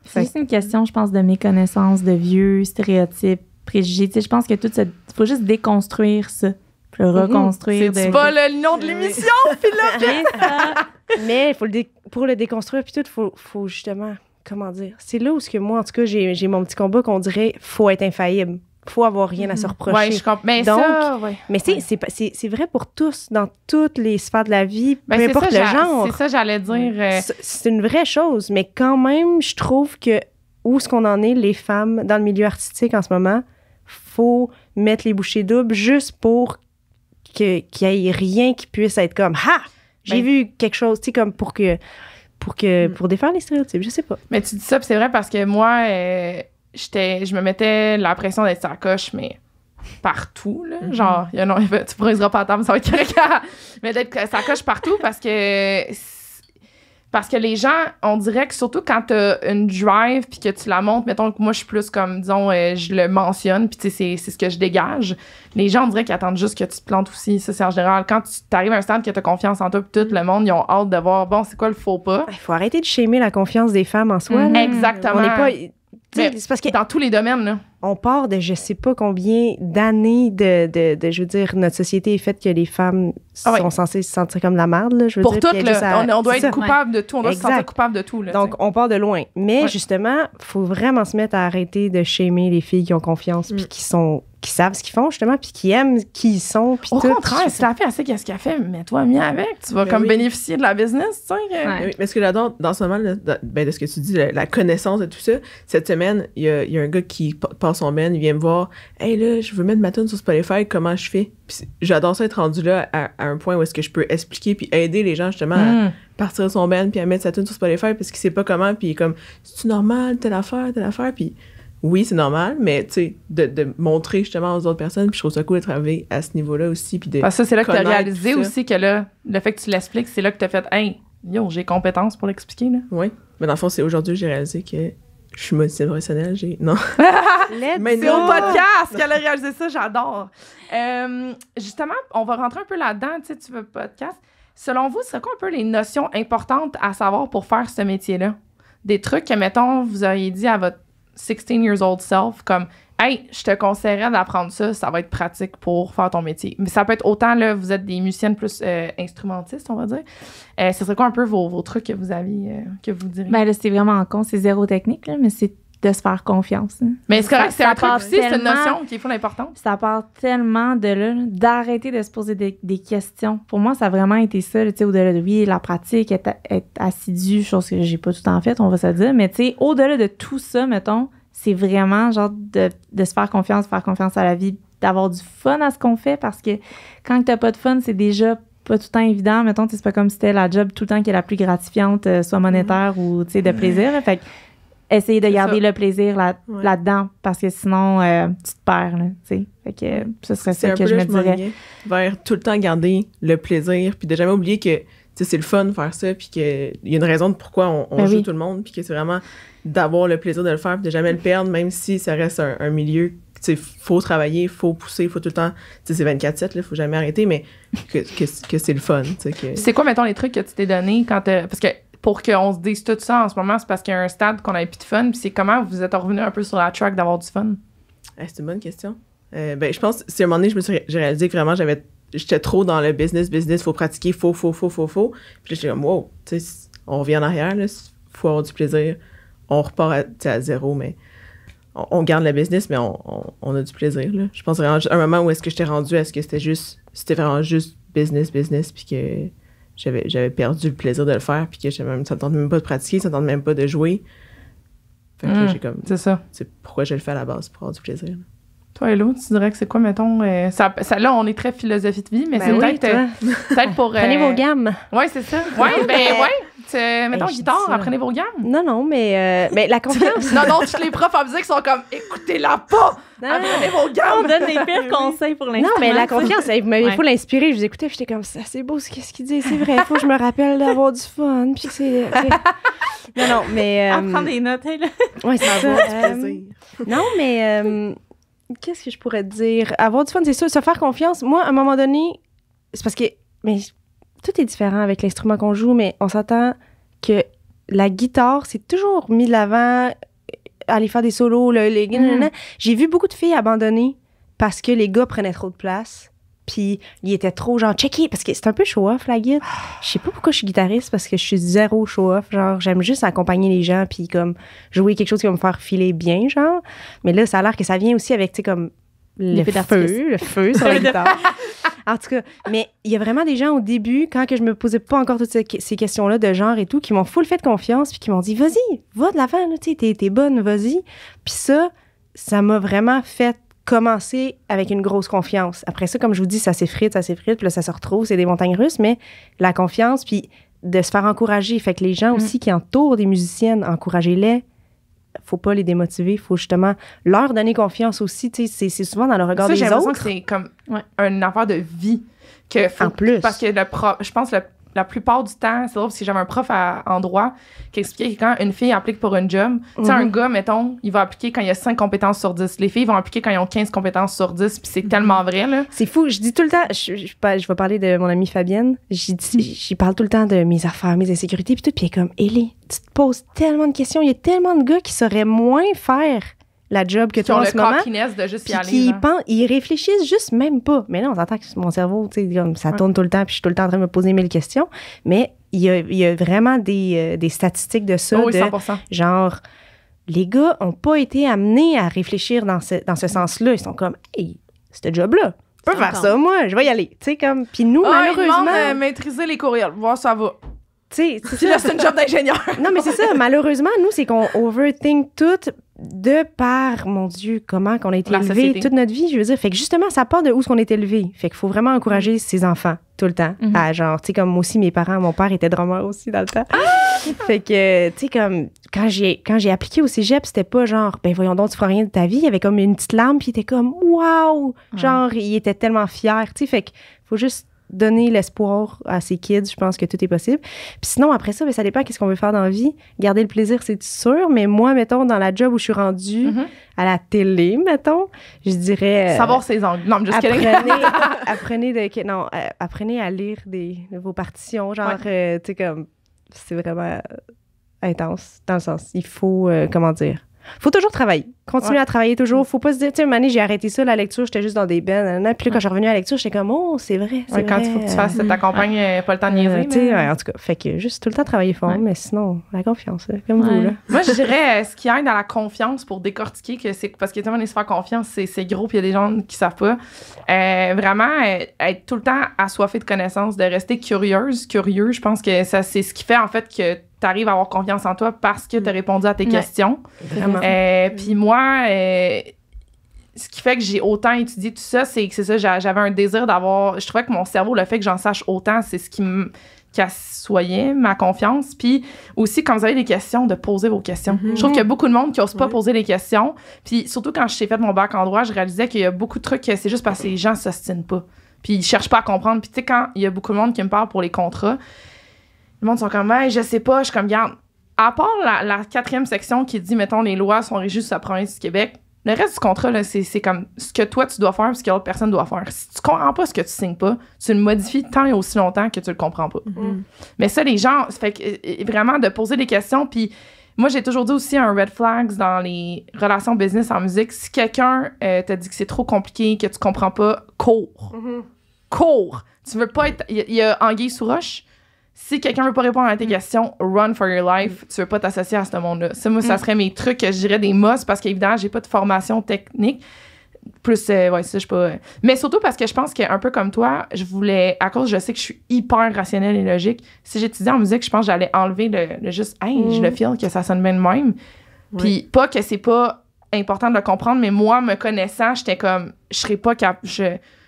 C'est juste une question, je pense, de méconnaissance de vieux stéréotypes, préjugés. Tu sais, je pense que il faut juste déconstruire ça, puis le reconstruire. C'est pas le nom de l'émission, Philippe! Mais pour le déconstruire, puis tout, faut justement... Comment dire? C'est là où moi, en tout cas, j'ai mon petit combat qu'on dirait faut être infaillible. Faut avoir rien à se reprocher. Ouais, je comprends. Mais donc, ça, mais c'est vrai pour tous, dans toutes les sphères de la vie, peu importe le genre. C'est ça, j'allais dire. C'est une vraie chose, mais quand même, je trouve que où est-ce qu'on en est, les femmes, dans le milieu artistique en ce moment, faut mettre les bouchées doubles juste pour qu'il y ait rien qui puisse être comme « Ha! J'ai vu quelque chose! » Tu sais, comme pour défaire les stéréotypes, je sais pas. Mais tu dis ça, puis c'est vrai parce que moi, je me mettais la pression d'être sa coche, mais partout, là. Genre, tu briseras pas la table, ça va être correct. Mais d'être sa coche partout parce que les gens, on dirait que surtout quand t'as une drive puis que tu la montres, mettons que moi, je suis plus comme, disons, je le mentionne, puis tu sais, c'est ce que je dégage. Les gens, on dirait qu'ils attendent juste que tu te plantes aussi. Ça, c'est en général. Quand tu arrives à un stade que t'as confiance en toi, puis tout le monde, ils ont hâte de voir, bon, c'est quoi le faux pas. Il faut arrêter de shamer la confiance des femmes en soi. Là. Exactement. On n'est pas... C'est parce que dans tous les domaines, là. On part de je sais pas combien d'années de je veux dire, notre société est faite que les femmes sont censées se sentir comme la merde, là, je veux pour dire. Pour tout, on doit être coupable de tout, on doit se sentir coupable de tout. Là, donc, on part de loin. Mais justement, il faut vraiment se mettre à arrêter de shamer les filles qui ont confiance puis qui savent ce qu'ils font, justement, puis qui aiment qui ils sont. Au contraire, si la fille, elle sait qu'est-ce qu'elle fait, mets-toi mieux avec. Tu vas bénéficier de la business, tu sais. Oui, mais ce que j'adore dans ce moment, de ce que tu dis, la connaissance de tout ça, cette semaine, il y a un gars qui passe son ben, il vient me voir, « Hey, là, je veux mettre ma tune sur Spotify, comment je fais? » Puis j'adore ça être rendu là à un point où est-ce que je peux expliquer puis aider les gens, justement, à partir de son ben puis à mettre sa tune sur Spotify parce qu'il sait pas comment, puis il est comme, « C'est-tu normal, telle affaire? » Puis oui, c'est normal, mais tu sais, de montrer justement aux autres personnes, puis je trouve ça cool de travailler à ce niveau-là aussi. Puis parce que c'est là que tu as réalisé aussi que là, le fait que tu l'expliques, c'est là que tu as fait, hey, yo, j'ai compétence pour l'expliquer, là. Oui, mais dans le fond, c'est aujourd'hui que j'ai réalisé que je suis multiprofessionnelle, non. Mais c'est au podcast qu'elle a réalisé ça, j'adore. Justement, on va rentrer un peu là-dedans, tu veux podcast. Selon vous, c'est quoi un peu les notions importantes à savoir pour faire ce métier-là? Des trucs que, mettons, vous auriez dit à votre 16-years-old self, comme « Hey, je te conseillerais d'apprendre ça, ça va être pratique pour faire ton métier. » Mais ça peut être autant, là, vous êtes des musiciennes plus instrumentistes, on va dire. Ce serait quoi un peu vos trucs que vous aviez, que vous diriez? Ben là, c'est vraiment con, c'est zéro technique, là, mais c'est de se faire confiance. Hein. Mais c'est correct, c'est un truc aussi, c'est une notion qui est full importante. Ça part tellement de là, d'arrêter de se poser des questions. Pour moi, ça a vraiment été ça, tu sais, au-delà de, oui, la pratique, être assidu, chose que j'ai pas tout le temps faite, on va se dire, mais tu sais, au-delà de tout ça, mettons, c'est vraiment genre de se faire confiance à la vie, d'avoir du fun à ce qu'on fait, parce que quand t'as pas de fun, c'est déjà pas tout le temps évident. Mettons, c'est pas comme si c'était la job tout le temps qui est la plus gratifiante, soit monétaire ou, tu sais, de plaisir. Là. Fait que essayer de garder le plaisir là-dedans, parce que sinon, tu te perds, là, tu sais. Fait que ce serait ça que je me dirais. Vers tout le temps garder le plaisir, puis de jamais oublier que c'est le fun de faire ça, puis qu'il y a une raison de pourquoi on joue tout le monde, puis que c'est vraiment d'avoir le plaisir de le faire, puis de jamais le perdre, même si ça reste un milieu, tu sais, faut travailler, faut pousser, faut tout le temps, tu sais, c'est 24/7, là, faut jamais arrêter, mais que c'est le fun, tu sais. Que... C'est quoi, mettons, les trucs que tu t'es donné quand parce que pour qu'on se dise tout ça en ce moment, c'est parce qu'il y a un stade qu'on avait plus de fun, puis c'est comment vous êtes revenu un peu sur la track d'avoir du fun? C'est une bonne question. Je pense que c'est un moment donné, j'ai réalisé que vraiment, j'étais trop dans le business, faut pratiquer, faut. Puis là, j'étais comme, wow, tu sais, on revient en arrière, là, faut avoir du plaisir. On repart à zéro, mais on garde le business, mais on a du plaisir, là. Je pense vraiment à un moment où est-ce que j'étais rendue à ce que c'était vraiment juste business, puis que j'avais perdu le plaisir de le faire, puis que ça ne tente même pas de pratiquer, ça ne tente même pas de jouer. Fait que j'ai comme... C'est ça. C'est pourquoi je le fais à la base, pour avoir du plaisir, là. Toi, Hello, tu dirais que c'est quoi, mettons... ça, là, on est très philosophie de vie, mais c'est peut-être pour... Prenez vos gammes. Oui, c'est ça. Oui, mettons, guitare, apprenez vos gammes. Non, mais la confiance... non, tous les profs en musique sont comme, écoutez-la pas! Apprenez vos On gammes! donne les pires conseils pour l'instant. Non, mais la confiance, il faut Ouais. l'inspirer. Je vous écoutais, puis j'étais comme, ça, c'est beau ce qu'il dit, c'est vrai, il faut que je me rappelle d'avoir du fun, puis que c'est... Non, mais... Prends des notes, là. Ouais, c'est ça. Avoir du plaisir. Non, mais qu'est-ce que je pourrais te dire? Avoir du fun, c'est sûr. Se faire confiance. Moi, à un moment donné, c'est parce que... Mais tout est différent avec l'instrument qu'on joue, mais on s'entend que la guitare, c'est toujours mis de l'avant, aller faire des solos, J'ai vu beaucoup de filles abandonner parce que les gars prenaient trop de place. Puis ils étaient trop genre checké parce que c'est un peu show-off la guitare. Je sais pas pourquoi je suis guitariste parce que je suis zéro show-off. Genre, j'aime juste accompagner les gens puis comme jouer quelque chose qui va me faire filer bien, genre. Mais là, ça a l'air que ça vient aussi avec, tu sais, comme le feu sur la guitare. En tout cas, mais il y a vraiment des gens au début, quand que je me posais pas encore toutes ces questions-là de genre et tout, qui m'ont full fait confiance puis qui m'ont dit, vas-y, va de l'avant, là, tu sais, t'es bonne, vas-y. Puis ça m'a vraiment fait commencer avec une grosse confiance. Après ça, comme je vous dis, ça s'effrite, puis là, ça se retrouve, c'est des montagnes russes, mais la confiance, puis de se faire encourager. Fait que les gens aussi qui entourent des musiciennes, encouragez-les. Faut pas les démotiver, faut justement leur donner confiance aussi. Tu sais, c'est souvent dans le regard Ça, j'ai des l'impression autres. que c'est comme une affaire de vie. Que faut, En plus. Parce que je pense que la plupart du temps, c'est drôle parce que j'avais un prof en droit qui expliquait que quand une fille applique pour un job, tu sais, un gars, mettons, il va appliquer quand il y a 5 compétences sur 10. Les filles vont appliquer quand ils ont 15 compétences sur 10, puis c'est tellement vrai, là. C'est fou. Je dis tout le temps, je vais parler de mon amie Fabienne, j'y parle tout le temps de mes affaires, mes insécurités, puis tout, puis elle est comme, Ellie, tu te poses tellement de questions, il y a tellement de gars qui sauraient moins faire la job que Qui toi ont en le ce moment. cockiness de juste y Puis aller. qui genre. ils réfléchissent juste même pas. Mais là, on s'entend que mon cerveau, tu sais, comme ça tourne tout le temps, puis je suis tout le temps en train de me poser 1000 questions. Mais il y a vraiment des statistiques de ça, Oh oui, de 100%. genre, les gars ont pas été amenés à réfléchir dans ce sens-là. Ils sont comme, hey, ce job-là, je peux faire ça, moi, je vais y aller. Tu sais, comme, puis nous, Ils malheureusement, demandent maîtriser les courriels. Voir, ça va. tu sais, c'est Puis ça. là, c'est une job d'ingénieur. Non, mais c'est ça. Malheureusement, nous, c'est qu'on overthink tout de par, mon Dieu, comment qu'on a été La élevé société. toute notre vie, je veux dire. Fait que justement, ça part de où est-ce qu'on est élevé. Fait qu'il faut vraiment encourager ses enfants tout le temps. À genre, tu sais, comme aussi mes parents, mon père était drummer aussi dans le temps. Fait que, tu sais, comme, quand j'ai appliqué au cégep, c'était pas genre, ben voyons donc, tu feras rien de ta vie. Il y avait comme une petite larme, puis il était comme, waouh! Genre, il était tellement fier, tu sais. Fait qu'il faut juste donner l'espoir à ses kids, je pense que tout est possible. Puis sinon, après ça, ben, ça dépend qu'est-ce qu'on veut faire dans la vie. Garder le plaisir, c'est sûr, mais moi, mettons, dans la job où je suis rendue, à la télé, mettons, je dirais... Savoir ses angles. Non, mais juste apprenez à lire vos partitions, genre, tu sais, comme, c'est vraiment intense, dans le sens, il faut, comment dire... Faut toujours travailler. Continuer à travailler toujours. Faut pas se dire, tu sais, une année, j'ai arrêté ça, la lecture, j'étais juste dans des bennes. Puis là, quand je suis revenue à la lecture, j'étais comme, oh, c'est vrai. C'est quand vrai. il faut que tu fasses ta campagne, pas le temps de niaiser. Tu sais, en tout cas, fait que juste tout le temps travailler fort, mais sinon, la confiance, comme vous, là. Moi, je dirais, ce qui aide à la confiance pour décortiquer, que c'est parce que tout le monde se faire confiance, c'est gros, puis il y a des gens qui savent pas. Vraiment, être tout le temps assoiffé de connaissances, de rester curieux, je pense que ça, c'est ce qui fait, en fait, que tu arrives à avoir confiance en toi parce que tu as répondu à tes questions. Vraiment. Puis moi, ce qui fait que j'ai autant étudié tout ça, c'est que c'est ça, j'avais un désir d'avoir... Je trouvais que mon cerveau, le fait que j'en sache autant, c'est ce qui assoyait ma confiance. Puis aussi, quand vous avez des questions, de poser vos questions. Je trouve qu'il y a beaucoup de monde qui n'ose pas poser les questions. Puis surtout, quand j'ai fait mon bac en droit, je réalisais qu'il y a beaucoup de trucs que c'est juste parce que les gens ne s'ostinent pas. Puis ils cherchent pas à comprendre. Puis tu sais, quand il y a beaucoup de monde qui me parle pour les contrats, le monde sont comme, hey, je sais pas, je suis comme, garde, à part la 4e section qui dit, mettons, les lois sont régies sur la province du Québec, le reste du contrat, là, c'est comme ce que toi, tu dois faire et ce que l'autre personne doit faire. Si tu comprends pas ce que tu signes pas, tu le modifies tant et aussi longtemps que tu le comprends pas. Mais ça, les gens, ça fait que, vraiment, de poser des questions, puis moi, j'ai toujours dit aussi un red flags dans les relations business en musique. Si quelqu'un t'a dit que c'est trop compliqué, que tu comprends pas, cours. Cours! Tu veux pas être... Il y a anguille sous roche. Si quelqu'un veut pas répondre à tes questions, run for your life. Tu veux pas t'associer à ce monde-là. Ça, moi, ça serait mes trucs que je dirais des must parce qu'évidemment, j'ai pas de formation technique. Plus, ça, je sais pas. Mais surtout parce que je pense qu'un peu comme toi, à cause, je sais que je suis hyper rationnelle et logique. Si j'étudiais en musique, je pense que j'allais enlever le juste, hey, je le feel que ça sonne bien de même. Puis, pas que c'est pas important de le comprendre, mais moi, me connaissant, j'étais comme, je serais pas capable.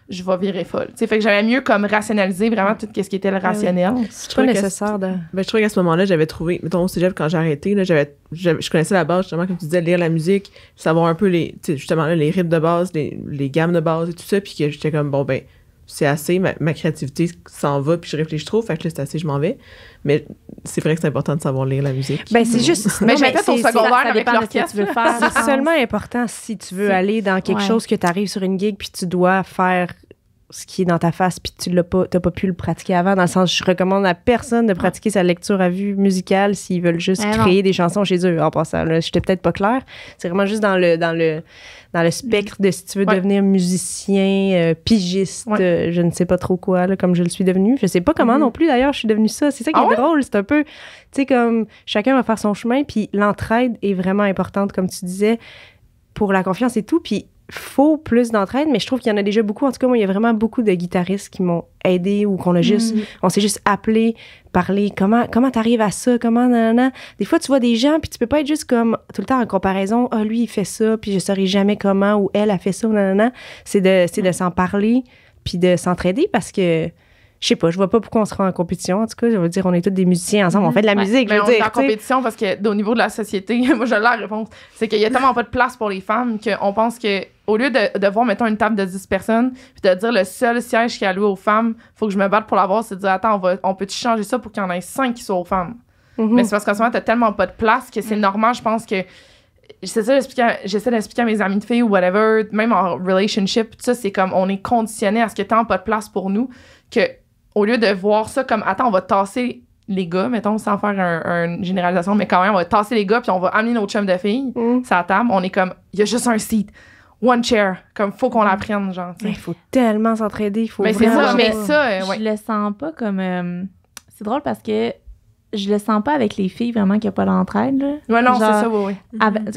je vais virer folle. T'sais, fait que j'avais mieux comme rationaliser vraiment tout ce qui était le rationnel. C'est pas nécessaire de... Je trouvais qu'à ce moment-là, j'avais trouvé, mettons au cégep, quand j'ai arrêté, là, je connaissais la base, justement, comme tu disais, lire la musique, savoir un peu justement, là, les rythmes de base, les gammes de base et tout ça, puis que j'étais comme, bon, ben, c'est assez, ma créativité s'en va, puis je réfléchis trop, fait que là, c'est assez, je m'en vais. Mais c'est vrai que c'est important de savoir lire la musique. Ben, c'est juste... Mais j'ai fait au secondaire avec l'orchestre. Tu veux faire. C'est seulement important si tu veux aller dans quelque chose que tu arrives sur une gig puis tu dois faire ce qui est dans ta face puis t'as pas pu le pratiquer avant. Dans le sens, je recommande à personne de pratiquer sa lecture à vue musicale s'ils veulent juste créer des chansons chez eux. En passant, là, j'étais peut-être pas claire. C'est vraiment juste dans le spectre de si tu veux devenir musicien, pigiste, je ne sais pas trop quoi, là, comme je le suis devenue. Je sais pas comment non plus, d'ailleurs, je suis devenue ça. C'est ça qui est drôle. C'est un peu, tu sais, comme chacun va faire son chemin, puis l'entraide est vraiment importante, comme tu disais, pour la confiance et tout. Puis faut plus d'entraide, mais je trouve qu'il y en a déjà beaucoup. En tout cas, moi, il y a vraiment beaucoup de guitaristes qui m'ont aidé ou qu'on a juste, on s'est juste appelé, parlé, comment t'arrives à ça, comment, nanana. Des fois, tu vois des gens, puis tu peux pas être juste comme, tout le temps en comparaison, lui, il fait ça, puis je saurais jamais comment, ou elle a fait ça, ou nanana. C'est de s'en parler, puis de s'entraider, parce que, je sais pas, je vois pas pourquoi on sera en compétition. En tout cas, je veux dire, on est tous des musiciens ensemble, on fait de la musique. Mais je veux on est dire, en compétition parce que au niveau de la société, moi j'ai la réponse, c'est qu'il y a tellement pas de place pour les femmes qu'on pense que au lieu de voir, mettons, une table de 10 personnes, puis de dire le seul siège qui est alloué aux femmes, faut que je me batte pour l'avoir, c'est de dire attends, on peut-tu changer ça pour qu'il y en ait 5 qui soient aux femmes? Mais c'est parce qu'en ce moment, t'as tellement pas de place que c'est normal, je pense que. C'est ça, j'essaie d'expliquer à mes amis de filles ou whatever, même en relationship, tout ça, c'est comme on est conditionné à ce qu'il y ait tellement pas de place pour nous que. Au lieu de voir ça comme, attends, on va tasser les gars, mettons, sans faire une généralisation, mais quand même, on va tasser les gars, puis on va amener notre chum de filles sur la table. On est comme, il y a juste un seat, one chair, comme, faut qu'on la prenne, genre. Il faut tellement s'entraider, il faut mais c'est ça, mais ça, je le sens pas comme... c'est drôle parce que je le sens pas avec les filles, vraiment, qu'il n'y a pas d'entraide, là. Ouais, non, genre, c'est ça, oui.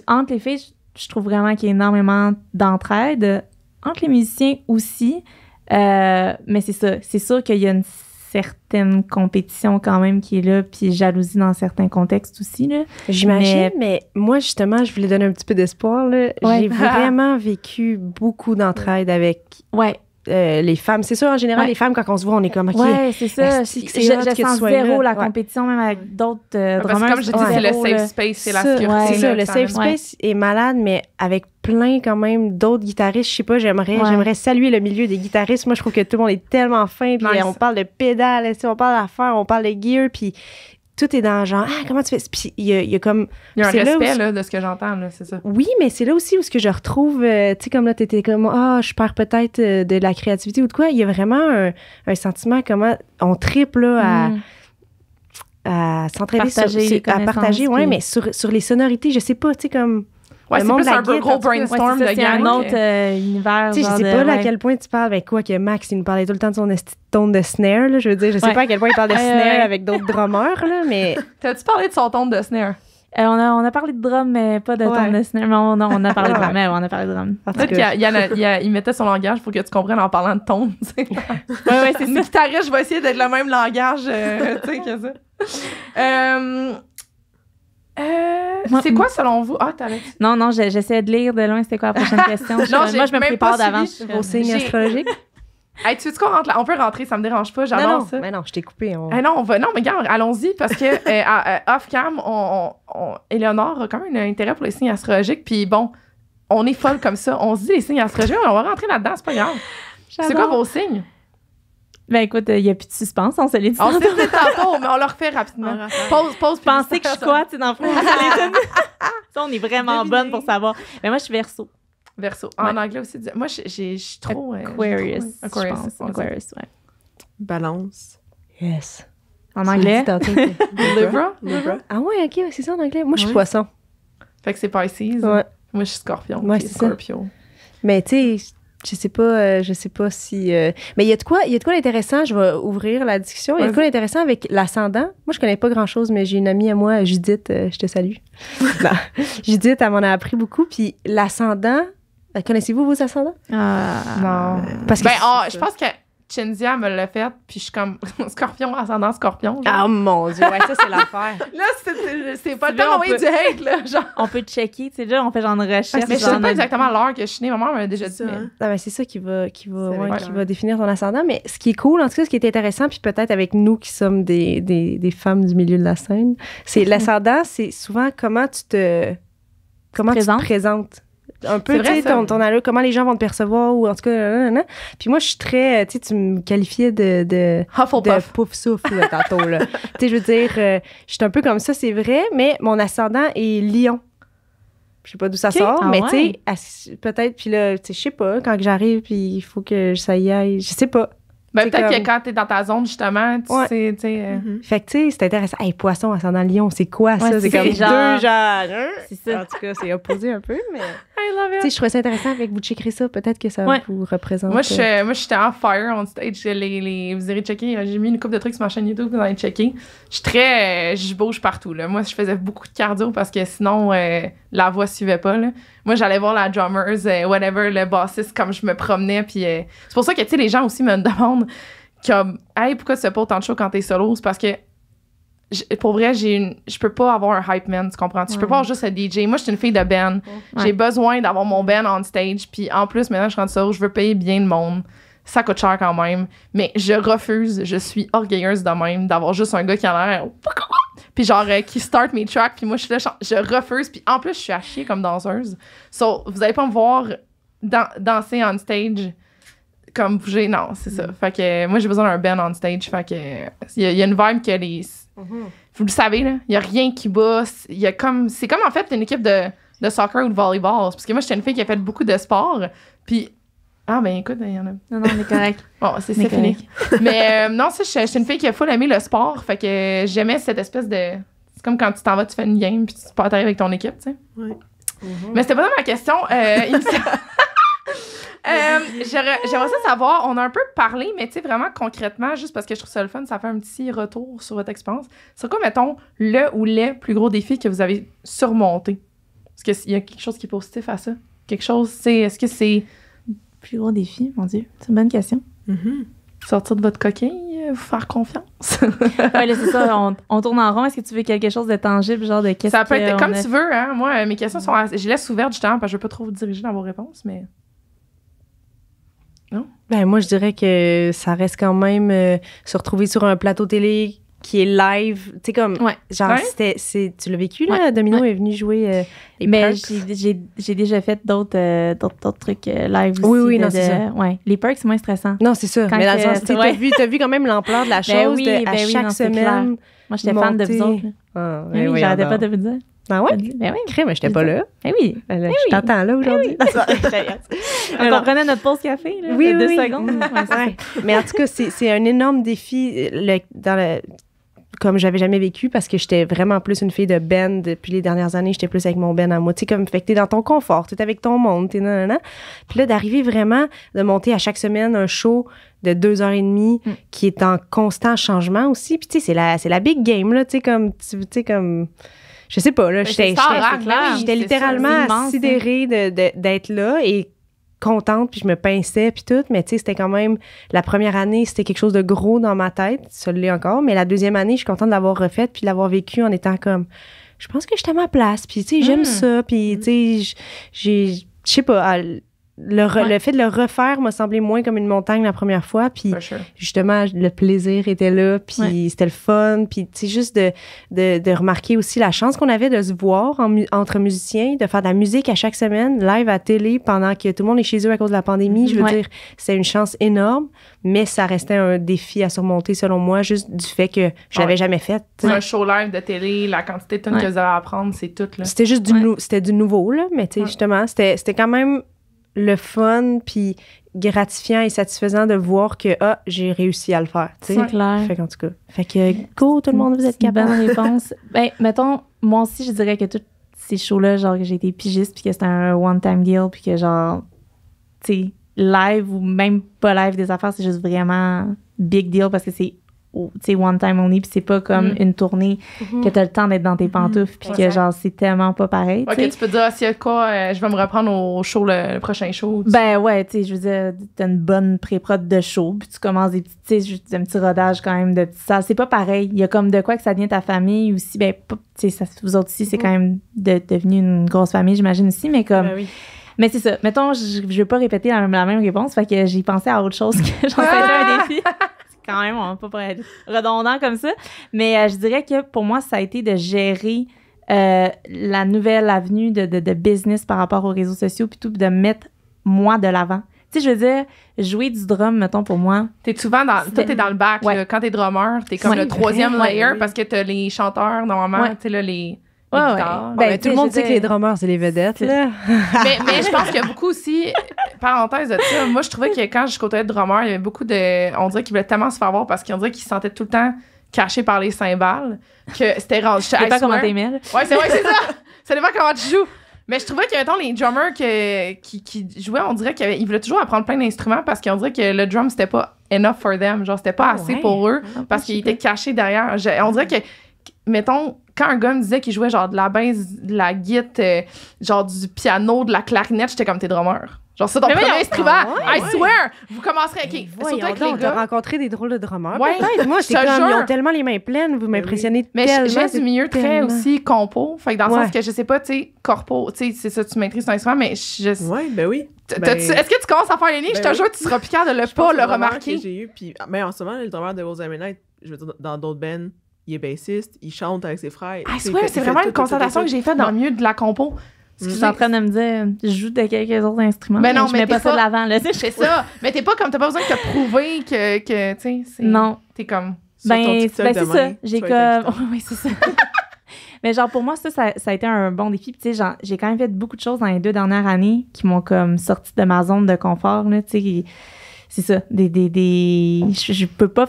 Entre les filles, je trouve vraiment qu'il y a énormément d'entraide. Entre les musiciens aussi. Mais c'est ça. C'est sûr qu'il y a une certaine compétition quand même qui est là, puis jalousie dans certains contextes aussi, là. J'imagine, mais moi, justement, je voulais donner un petit peu d'espoir, là. Ouais. J'ai vraiment vécu beaucoup d'entraide avec les femmes. C'est sûr, en général, les femmes, quand on se voit, on est comme, OK. Ouais, c'est ça. Je sens zéro la là. compétition, même avec d'autres Parce que comme je dis, c'est le safe space, c'est la sécurité. C'est ça, le safe space est malade, mais avec plein quand même d'autres guitaristes. Je sais pas, j'aimerais saluer le milieu des guitaristes. Moi, je trouve que tout le monde est tellement fin, puis on parle de pédales, on parle d'affaires, on parle de gear, puis tout est dans genre, comment tu fais? Puis il y a comme... Il y a un respect, là, de ce que j'entends, là, c'est ça. Oui, mais c'est là aussi où ce que je retrouve, tu sais, comme là, t'étais comme, je perds peut-être de la créativité ou de quoi. Il y a vraiment un sentiment, comment on triple, là, à s'entraider, à partager, mais sur les sonorités, je sais pas, tu sais, comme... Ouais, c'est plus un peu gros brainstorm de gang. C'est un autre univers. Tu sais, je sais pas à quel point tu parles avec quoi que Max, il nous parlait tout le temps de son tone de snare, là. Je veux dire, je sais pas à quel point il parle de snare avec d'autres drummers, là, mais... T'as-tu parlé de son tone de snare? On a parlé de drum, mais pas de tone de snare. Non, on a parlé de drum, mais on a parlé de drum. Peut-être qu'il mettait son langage pour que tu comprennes en parlant de tone, tu sais. Ouais, c'est ça. Guitariste, je vais essayer d'être le même langage, tu sais, que ça. C'est quoi selon vous? T'avais... Non, j'essaie de lire de loin c'était quoi la prochaine question. Moi, je me prépare d'avance. Vos signes astrologiques? Hey, tu sais quoi, on peut rentrer, ça me dérange pas, j'adore ça. Mais non, je t'ai coupé. Non, mais regarde, allons-y, parce que off-cam, Éléonore a quand même un intérêt pour les signes astrologiques, puis bon, on est folle comme ça. On se dit les signes astrologiques, on va rentrer là-dedans, c'est pas grave. C'est quoi vos signes? Ben écoute, il n'y a plus de suspense, on se l'est dit. On s'est dit tantôt, mais on le refait rapidement. Pause. Pensez que je suis quoi, tu sais, dans le fond. Ça, on est vraiment bonne pour savoir. Mais moi, je suis Verseau. Verseau. En anglais aussi. Moi, je suis trop... Aquarius, je pense. Aquarius, ouais. Balance. Yes. En anglais? Libra? Ah ouais, OK, c'est ça en anglais. Moi, je suis poisson. Fait que c'est Pisces. Ouais. Moi, je suis Scorpion. Ouais, c'est Scorpio. Ça. Mais tu sais... Je sais pas si... Mais il y a de quoi d'intéressant, je vais ouvrir la discussion. Il y a de quoi d'intéressant avec l'ascendant. Moi, je connais pas grand-chose, mais j'ai une amie à moi, Judith, je te salue. Judith, elle m'en a appris beaucoup. Puis l'ascendant, connaissez-vous vos ascendants? Non. Parce que je pense que Chinzia me l'a fait, puis je suis comme scorpion, ascendant scorpion. Genre. Ah mon Dieu, ouais, ça, c'est l'affaire. Là, c'est pas le temps d'envoyer du hate, là. Genre. On peut checker, tu sais, là, on fait genre une recherche. Mais je sais pas exactement l'heure que je suis née. Ma mère m'a déjà dit. Ah, ben, c'est ça qui va définir ton ascendant. Mais ce qui est cool, en tout cas, ce qui est intéressant, puis peut-être avec nous qui sommes des femmes du milieu de la scène, c'est l'ascendant, c'est souvent comment tu te présentes. Un peu, tu sais, ton allure, comment les gens vont te percevoir, ou en tout cas, Puis moi, je suis très, tu sais, tu me qualifiais de pouf-souffle, tantôt, là. Tu sais, je veux dire, je suis un peu comme ça, c'est vrai, mais mon ascendant est lion. Je sais pas d'où ça sort, mais tu sais, peut-être, puis là, tu sais, je sais pas, quand j'arrive, puis il faut que ça y aille, je sais pas. Ben, peut-être que quand t'es dans ta zone, justement, tu sais, tu sais... Fait que, tu sais, c'est intéressant. Hey, poisson, ascendant lion, c'est quoi, ça? C'est comme genre... deux genres. C'est ça. En tout cas, c'est opposé un peu, mais... I love it. Tu sais, je trouvais ça intéressant avec vous checkerez ça. Peut-être que ça vous représente. Moi, j'étais en fire on stage. Vous irez checker. J'ai mis une couple de trucs sur ma chaîne YouTube, vous allez checker. Je bouge partout, là. Moi, je faisais beaucoup de cardio parce que sinon, la voix suivait pas, là. Moi, j'allais voir la drummers, whatever, le bassiste, comme je me promenais. Puis c'est pour ça que, tu sais, les gens aussi me demandent comme, hey, pourquoi tu fais pas autant de shows quand t'es solo? C'est parce que pour vrai, je peux pas avoir un hype man, tu comprends? Je peux pas avoir juste un DJ. Moi, je suis une fille de band. J'ai besoin d'avoir mon band on stage. Puis en plus, maintenant, je suis rendue solo, je veux payer bien le monde. Ça coûte cher quand même. Mais je refuse, je suis orgueilleuse de même, d'avoir juste un gars qui a l'air... Puis genre, qui start mes tracks. Puis moi, je suis là, je refuse. Puis en plus, je suis à chier comme danseuse. So, vous allez pas me voir danser on stage comme bouger. Non, c'est ça. Fait que moi, j'ai besoin d'un band on stage. Fait que il y a une vibe que les... Vous le savez, là, il y a rien qui bosse. C'est comme en fait une équipe de soccer ou de volleyball. Parce que moi, j'étais une fille qui a fait beaucoup de sport. Puis, ah, ben écoute, il y en a. Non, on est correct. Bon, c'est fini. Mais non, j'étais une fille qui a full aimé le sport. Fait que j'aimais cette espèce de. C'est comme quand tu t'en vas, tu fais une game, puis tu pars avec ton équipe, tu sais. Ouais. Mais c'était pas ça ma question. J'aimerais ça savoir, on a un peu parlé, mais tu sais, vraiment concrètement, juste parce que je trouve ça le fun, ça fait un petit retour sur votre expérience. C'est quoi, mettons, le ou les plus gros défis que vous avez surmontés? Est-ce qu'il y a quelque chose qui est positif à ça? Quelque chose, est-ce que c'est... Plus gros défi, mon Dieu, c'est une bonne question. Sortir de votre coquille, vous faire confiance. Ouais, là, c'est ça, on tourne en rond. Est-ce que tu veux quelque chose de tangible, genre de qu'est-ce que... Ça peut être comme tu veux, hein. Moi, mes questions sont... Je laisse ouvertes, justement, parce que je veux pas trop vous diriger dans vos réponses, mais... Non? Ben, moi, je dirais que ça reste quand même se retrouver sur un plateau télé qui est live. Tu sais, comme, genre, tu l'as vécu, là? Domino est venu jouer les mais perks. j'ai déjà fait d'autres trucs live aussi. Oui, non, c'est ça. Ouais. Les perks, c'est moins stressant. Non, c'est ça. Mais dans le sens, t'as vu quand même l'ampleur de la chose à chaque semaine. Moi, j'étais fan de vous autres. Oui, j'arrêtais pas de vous dire. Ah ouais? Ben oui. Crème, j'étais pas là. Ben oui. Je t'entends là aujourd'hui. On prenait notre pause café, là. Oui, 2 secondes. Mais en tout cas, c'est un énorme défi comme j'avais jamais vécu parce que j'étais vraiment plus une fille de band depuis les dernières années. J'étais plus avec mon band à moi. Tu sais, comme, fait que t'es dans ton confort, t'es avec ton monde, t'es nanana. Puis là, d'arriver vraiment, de monter à chaque semaine un show de 2h30 qui est en constant changement aussi. Puis tu sais, c'est la big game, là. Tu sais, comme... Je sais pas, là, j'étais littéralement sidérée d'être là et contente, puis je me pinçais, puis tout, mais tu sais, c'était quand même, la première année, c'était quelque chose de gros dans ma tête, ça l'est encore, mais la deuxième année, je suis contente de l'avoir refaite, puis de l'avoir vécu en étant comme, je pense que j'étais à ma place, puis tu sais, j'aime ça, puis tu sais, je sais pas, le fait de le refaire m'a semblé moins comme une montagne la première fois, puis justement, le plaisir était là, puis c'était le fun, puis tu sais, juste de remarquer aussi la chance qu'on avait de se voir entre musiciens, de faire de la musique à chaque semaine, live à télé, pendant que tout le monde est chez eux à cause de la pandémie. Je veux dire, c'est une chance énorme, mais ça restait un défi à surmonter, selon moi, juste du fait que je l'avais jamais fait. Un show live de télé, la quantité de tonnes que vous avez à apprendre, c'est tout, là. C'était juste du nouveau, là, mais tu sais, justement, c'était quand même le fun, puis gratifiant et satisfaisant de voir que, j'ai réussi à le faire. T'sais. C'est clair. Fait qu'en tout cas, go, tout le monde, vous êtes capable. Bonne réponse. Ben, mettons, moi aussi, je dirais que tous ces shows-là, genre, que j'ai été pigiste, puis que c'était un one-time deal, puis que, genre, tu sais, live ou même pas live des affaires, c'est juste vraiment big deal parce que c'est one time only, puis c'est pas comme une tournée que t'as le temps d'être dans tes pantoufles, puis que genre, c'est tellement pas pareil. Ok, tu peux dire, s'il y a quoi, je vais me reprendre au show, le prochain show. Ben ouais, tu sais, je veux dire, t'as une bonne pré-prod de show, puis tu commences des petits, tu sais, un petit rodage quand même de petites salles. C'est pas pareil. Il y a comme de quoi que ça devient ta famille aussi. Ben, tu sais, vous autres aussi, c'est quand même devenu une grosse famille, j'imagine aussi, mais comme. Ben oui. Mais c'est ça. Mettons, je veux pas répéter la même réponse, fait que j'ai pensé à autre chose que j'en faisais un défi. Quand même, on va pas pour être redondant comme ça. Mais je dirais que pour moi, ça a été de gérer la nouvelle avenue de business par rapport aux réseaux sociaux, puis tout, de mettre moi de l'avant. Tu sais, je veux dire, jouer du drum, mettons, pour moi. T'es souvent t'es dans le back. Ouais. Là. Quand t'es drummer, t'es comme le troisième layer parce que t'as les chanteurs, normalement, tu sais, là, les guitares. Ben, tout le monde sait que les drummers, c'est les vedettes, là. mais je pense qu'il y a beaucoup aussi, parenthèse de ça, moi, je trouvais que quand je côtoyais de drummers, il y avait beaucoup on dirait qu'ils voulaient tellement se faire voir parce qu'on dirait qu'ils se sentaient tout le temps cachés par les cymbales, que c'était rendu... Je sais pas comment t'aimais, là. Ouais, c'est ça. Ça dépend comment tu joues. Mais je trouvais que, mettons, les drummers qui jouaient, on dirait qu'ils voulaient toujours apprendre plein d'instruments parce qu'on dirait que le drum, c'était pas enough for them. Genre, c'était pas assez pour eux parce qu'ils étaient cachés derrière. On dirait que, mettons, quand un gars me disait qu'il jouait genre de la basse, de la guitare, genre du piano, de la clarinette, j'étais comme, t'es drummer. Genre, c'est ton premier instrument. I swear! Vous commencerez avec surtout avec les gars. rencontré des drôles de drummers. Ouais. Peut-être. Moi, j'étais comme, ils ont tellement les mains pleines, vous m'impressionnez mais tellement. Mais je viens du milieu très tellement. aussi compo. Fait que dans le sens que je sais pas, tu sais, corpo, tu sais, c'est ça, tu maîtrises ton instrument, mais Ouais, ben oui. Est-ce que tu commences à faire les lignes? Je te jure, tu seras plus capable de pas le remarquer. Que j'ai eu, puis, mais en ce moment, le drummer de Rosamund Night, je veux dire, dans d'autres bands, il est bassiste, il chante avec ses frères. Ah, c'est vraiment une constatation que j'ai faite dans le milieu de la compo. Tu es en train de me dire, je joue de quelques autres instruments. Mais non, je mets pas ça de l'avant, là. C'est ça. Mais t'es pas comme, t'as pas besoin de te prouver que tu sais, non. T'es comme. Ben, c'est ça. J'ai comme. Oui, c'est ça. Mais genre, pour moi, ça a été un bon défi. Puis, tu sais, j'ai quand même fait beaucoup de choses dans les 2 dernières années qui m'ont comme sorti de ma zone de confort, là, tu sais. C'est ça. Je peux pas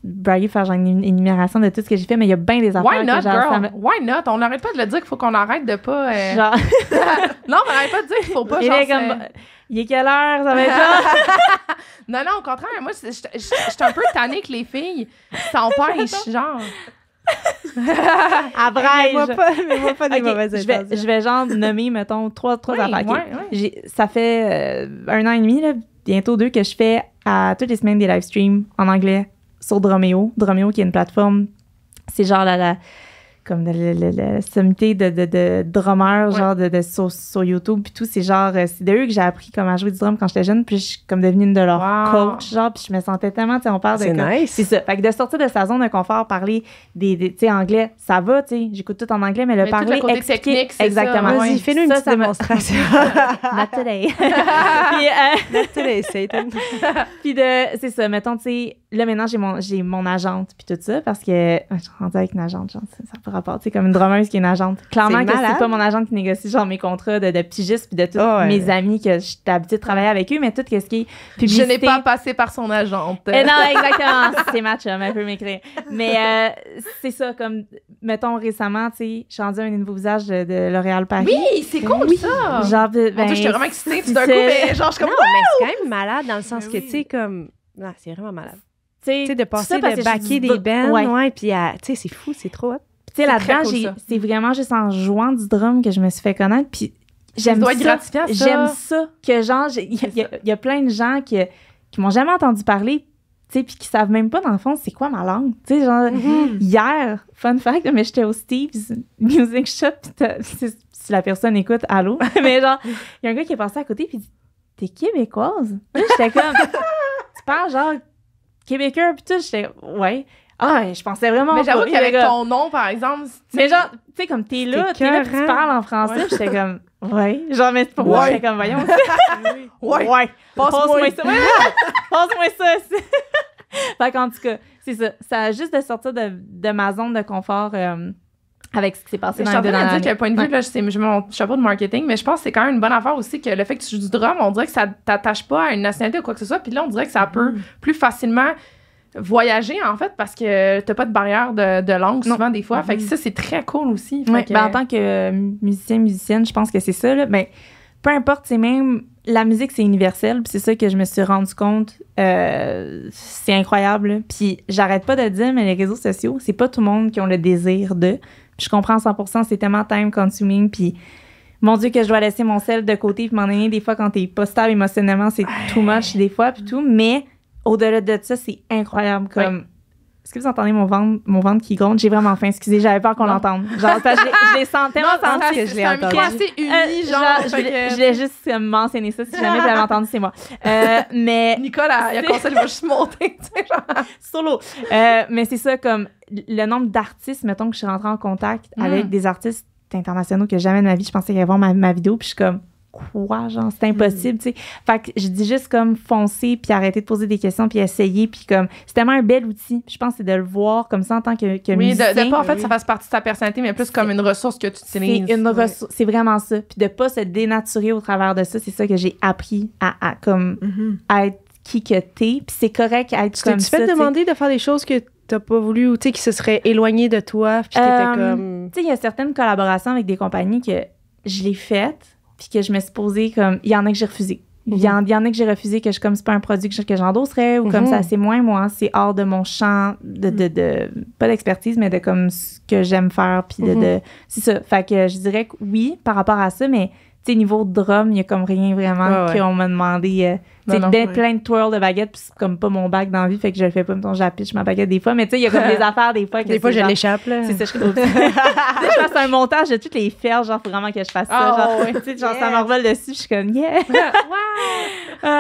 braguer, faire genre une énumération de tout ce que j'ai fait, mais il y a bien des affaires. Why not, girl? Why not? On n'arrête pas de le dire qu'il faut qu'on arrête de pas. Genre. Non, on n'arrête pas de dire qu'il faut pas. Genre, il est quelle heure? Ça va être là? Non, au contraire, moi, je suis un peu tannée que les filles s'empêchent, genre. À braille. Mais pas des mauvaises intentions. Je vais genre nommer, mettons, trois affaires. Okay. Ça fait 1 an et demi, là, bientôt 2, que je fais à toutes les semaines des live streams en anglais sur Dromeo. Dromeo, qui est une plateforme, c'est genre la sommité de drummers, genre sur YouTube, puis tout. C'est genre, c'est de eux que j'ai appris comme à jouer du drum quand j'étais jeune, puis je suis comme devenue une de leurs coachs, genre, puis je me sentais tellement, tu sais, on parle de... C'est nice. C'est ça. Fait que de sortir de sa zone de confort, parler tu sais, anglais, ça va, tu sais, j'écoute tout en anglais, mais parler, tout le côté expliquer... technique, c'est exactement. ça. Vas-y, fais-nous une petite démonstration. Not today. Not today, Satan. Puis c'est ça, mettons, tu sais, là, maintenant, j'ai mon agente, puis tout ça, parce que... Je suis rendue avec une agente, genre, ça peut rapport, tu sais, comme une drummeuse qui est une agente. Clairement que c'est pas mon agente qui négocie, genre, mes contrats de pigiste, puis de tous mes amis que j'étais habituée de travailler avec eux, mais tout ce qui est publicité... Je n'ai pas passé par son agente. Non, exactement. C'est ma chum, elle peut m'écrire. Mais c'est ça, comme, mettons, récemment, tu sais, je suis rendue un nouveau visage de L'Oréal Paris. Oui, c'est cool, ça! Genre, j'étais vraiment excitée tout d'un coup, mais genre, je suis comme... Non, mais c'est quand même malade dans le sens que, tu sais, comme... Non, c'est vraiment malade. Tu sais, de passer de backer des bands, puis tu sais, c'est fou, c'est trop hot. Tu sais, là-dedans, c'est vraiment juste en jouant du drum que je me suis fait connaître, puis j'aime ça. Gratifiant, ça. J'aime ça, que genre, il y a plein de gens qui m'ont jamais entendu parler, tu sais, puis qui savent même pas, dans le fond, c'est quoi ma langue. Tu sais, genre, hier, fun fact, mais j'étais au Steve's Music Shop, puis si la personne écoute, allô, mais genre, il y a un gars qui est passé à côté, puis il dit « T'es québécoise? » Là, j'étais comme « Tu parles genre québécois? » Puis tout, j'étais « Ouais. » Ah, je pensais vraiment. Mais j'avoue qu'avec ton nom, par exemple. Mais genre, tu sais, comme t'es là, puis tu parles en français, j'étais comme, ouais. Genre, mais pour moi, j'étais comme, voyons. Ouais. Passe-moi ça. Passe-moi ça. Fait qu'en tout cas, c'est ça. Ça a juste de sortir de ma zone de confort avec ce qui s'est passé dans les 2 dernières années. Je suis en train de dire qu'à point de vue, là, je mets mon chapeau de marketing, mais je pense que c'est quand même une bonne affaire aussi que le fait que tu joues du drum, on dirait que ça t'attache pas à une nationalité ou quoi que ce soit, puis là, on dirait que ça peut plus facilement voyager, en fait, parce que t'as pas de barrière de langue souvent, des fois. Fait que ça, c'est très cool aussi. Ouais, ben, en tant que musicienne, je pense que c'est ça, là. Ben, peu importe, c'est même... La musique, c'est universel, puis c'est ça que je me suis rendu compte. C'est incroyable. Puis j'arrête pas de dire, mais les réseaux sociaux, c'est pas tout le monde qui ont le désir de. Puis je comprends 100%, c'est tellement time-consuming, puis mon Dieu que je dois laisser mon sel de côté, puis m'en donner des fois quand t'es pas stable émotionnellement, c'est too much des fois, puis tout. Mais au-delà de ça, c'est incroyable, comme... Est-ce que vous entendez mon ventre qui gronde? J'ai vraiment faim, excusez, j'avais peur qu'on l'entende. Genre, je les sens tellement senti que je l'ai entendu. C'est assez uni, genre. Je voulais juste mentionner ça, si jamais vous l'avez entendu, c'est moi. Mais... Nicole, il a conseillé, il va juste monter, tu sais, genre. Solo. Mais c'est ça, comme le nombre d'artistes, mettons que je suis rentrée en contact avec des artistes internationaux que jamais de ma vie, je pensais qu'ils allaient voir ma vidéo, puis je suis comme... Quoi, genre, c'est impossible, tu sais. Fait que je dis juste comme foncer, puis arrêter de poser des questions, puis essayer, puis comme, c'est tellement un bel outil. Puis je pense que c'est de le voir comme ça en tant que musicien. De pas, en fait, ça fasse partie de ta personnalité, mais plus comme une ressource que tu utilises. C'est une ressource, c'est vraiment ça. Puis de pas se dénaturer au travers de ça, c'est ça que j'ai appris à comme, à être qui que t'es, puis c'est correct à être comme ça. Tu te fais demander de faire des choses que t'as pas voulu, ou tu sais, qui se seraient éloignées de toi, puis t'étais comme... Tu sais, il y a certaines collaborations avec des compagnies que je l'ai faites, puis que je me suis posée comme... Il y en a que j'ai refusé. Il y en a que j'ai refusé, que comme c'est pas un produit que j'endosserais, ou comme ça, c'est moins moi, c'est hors de mon champ de pas d'expertise, mais de comme ce que j'aime faire, puis c'est ça. Fait que je dirais que oui, par rapport à ça, mais tu sais, niveau drum, il y a comme rien vraiment qu'on m'a demandé... tu sais, plein de twirls de baguettes, puis c'est comme pas mon bac dans la vie, fait que je le fais pas, mettons, j'appiche ma baguette des fois, mais tu sais, il y a comme des affaires des fois que des fois, je genre, l'échappe, là. C'est ça, je trouve. Je fasse un montage de toutes les faire, genre, faut vraiment que je fasse ça. Genre, tu sais, genre, ça m'envole dessus, je suis comme,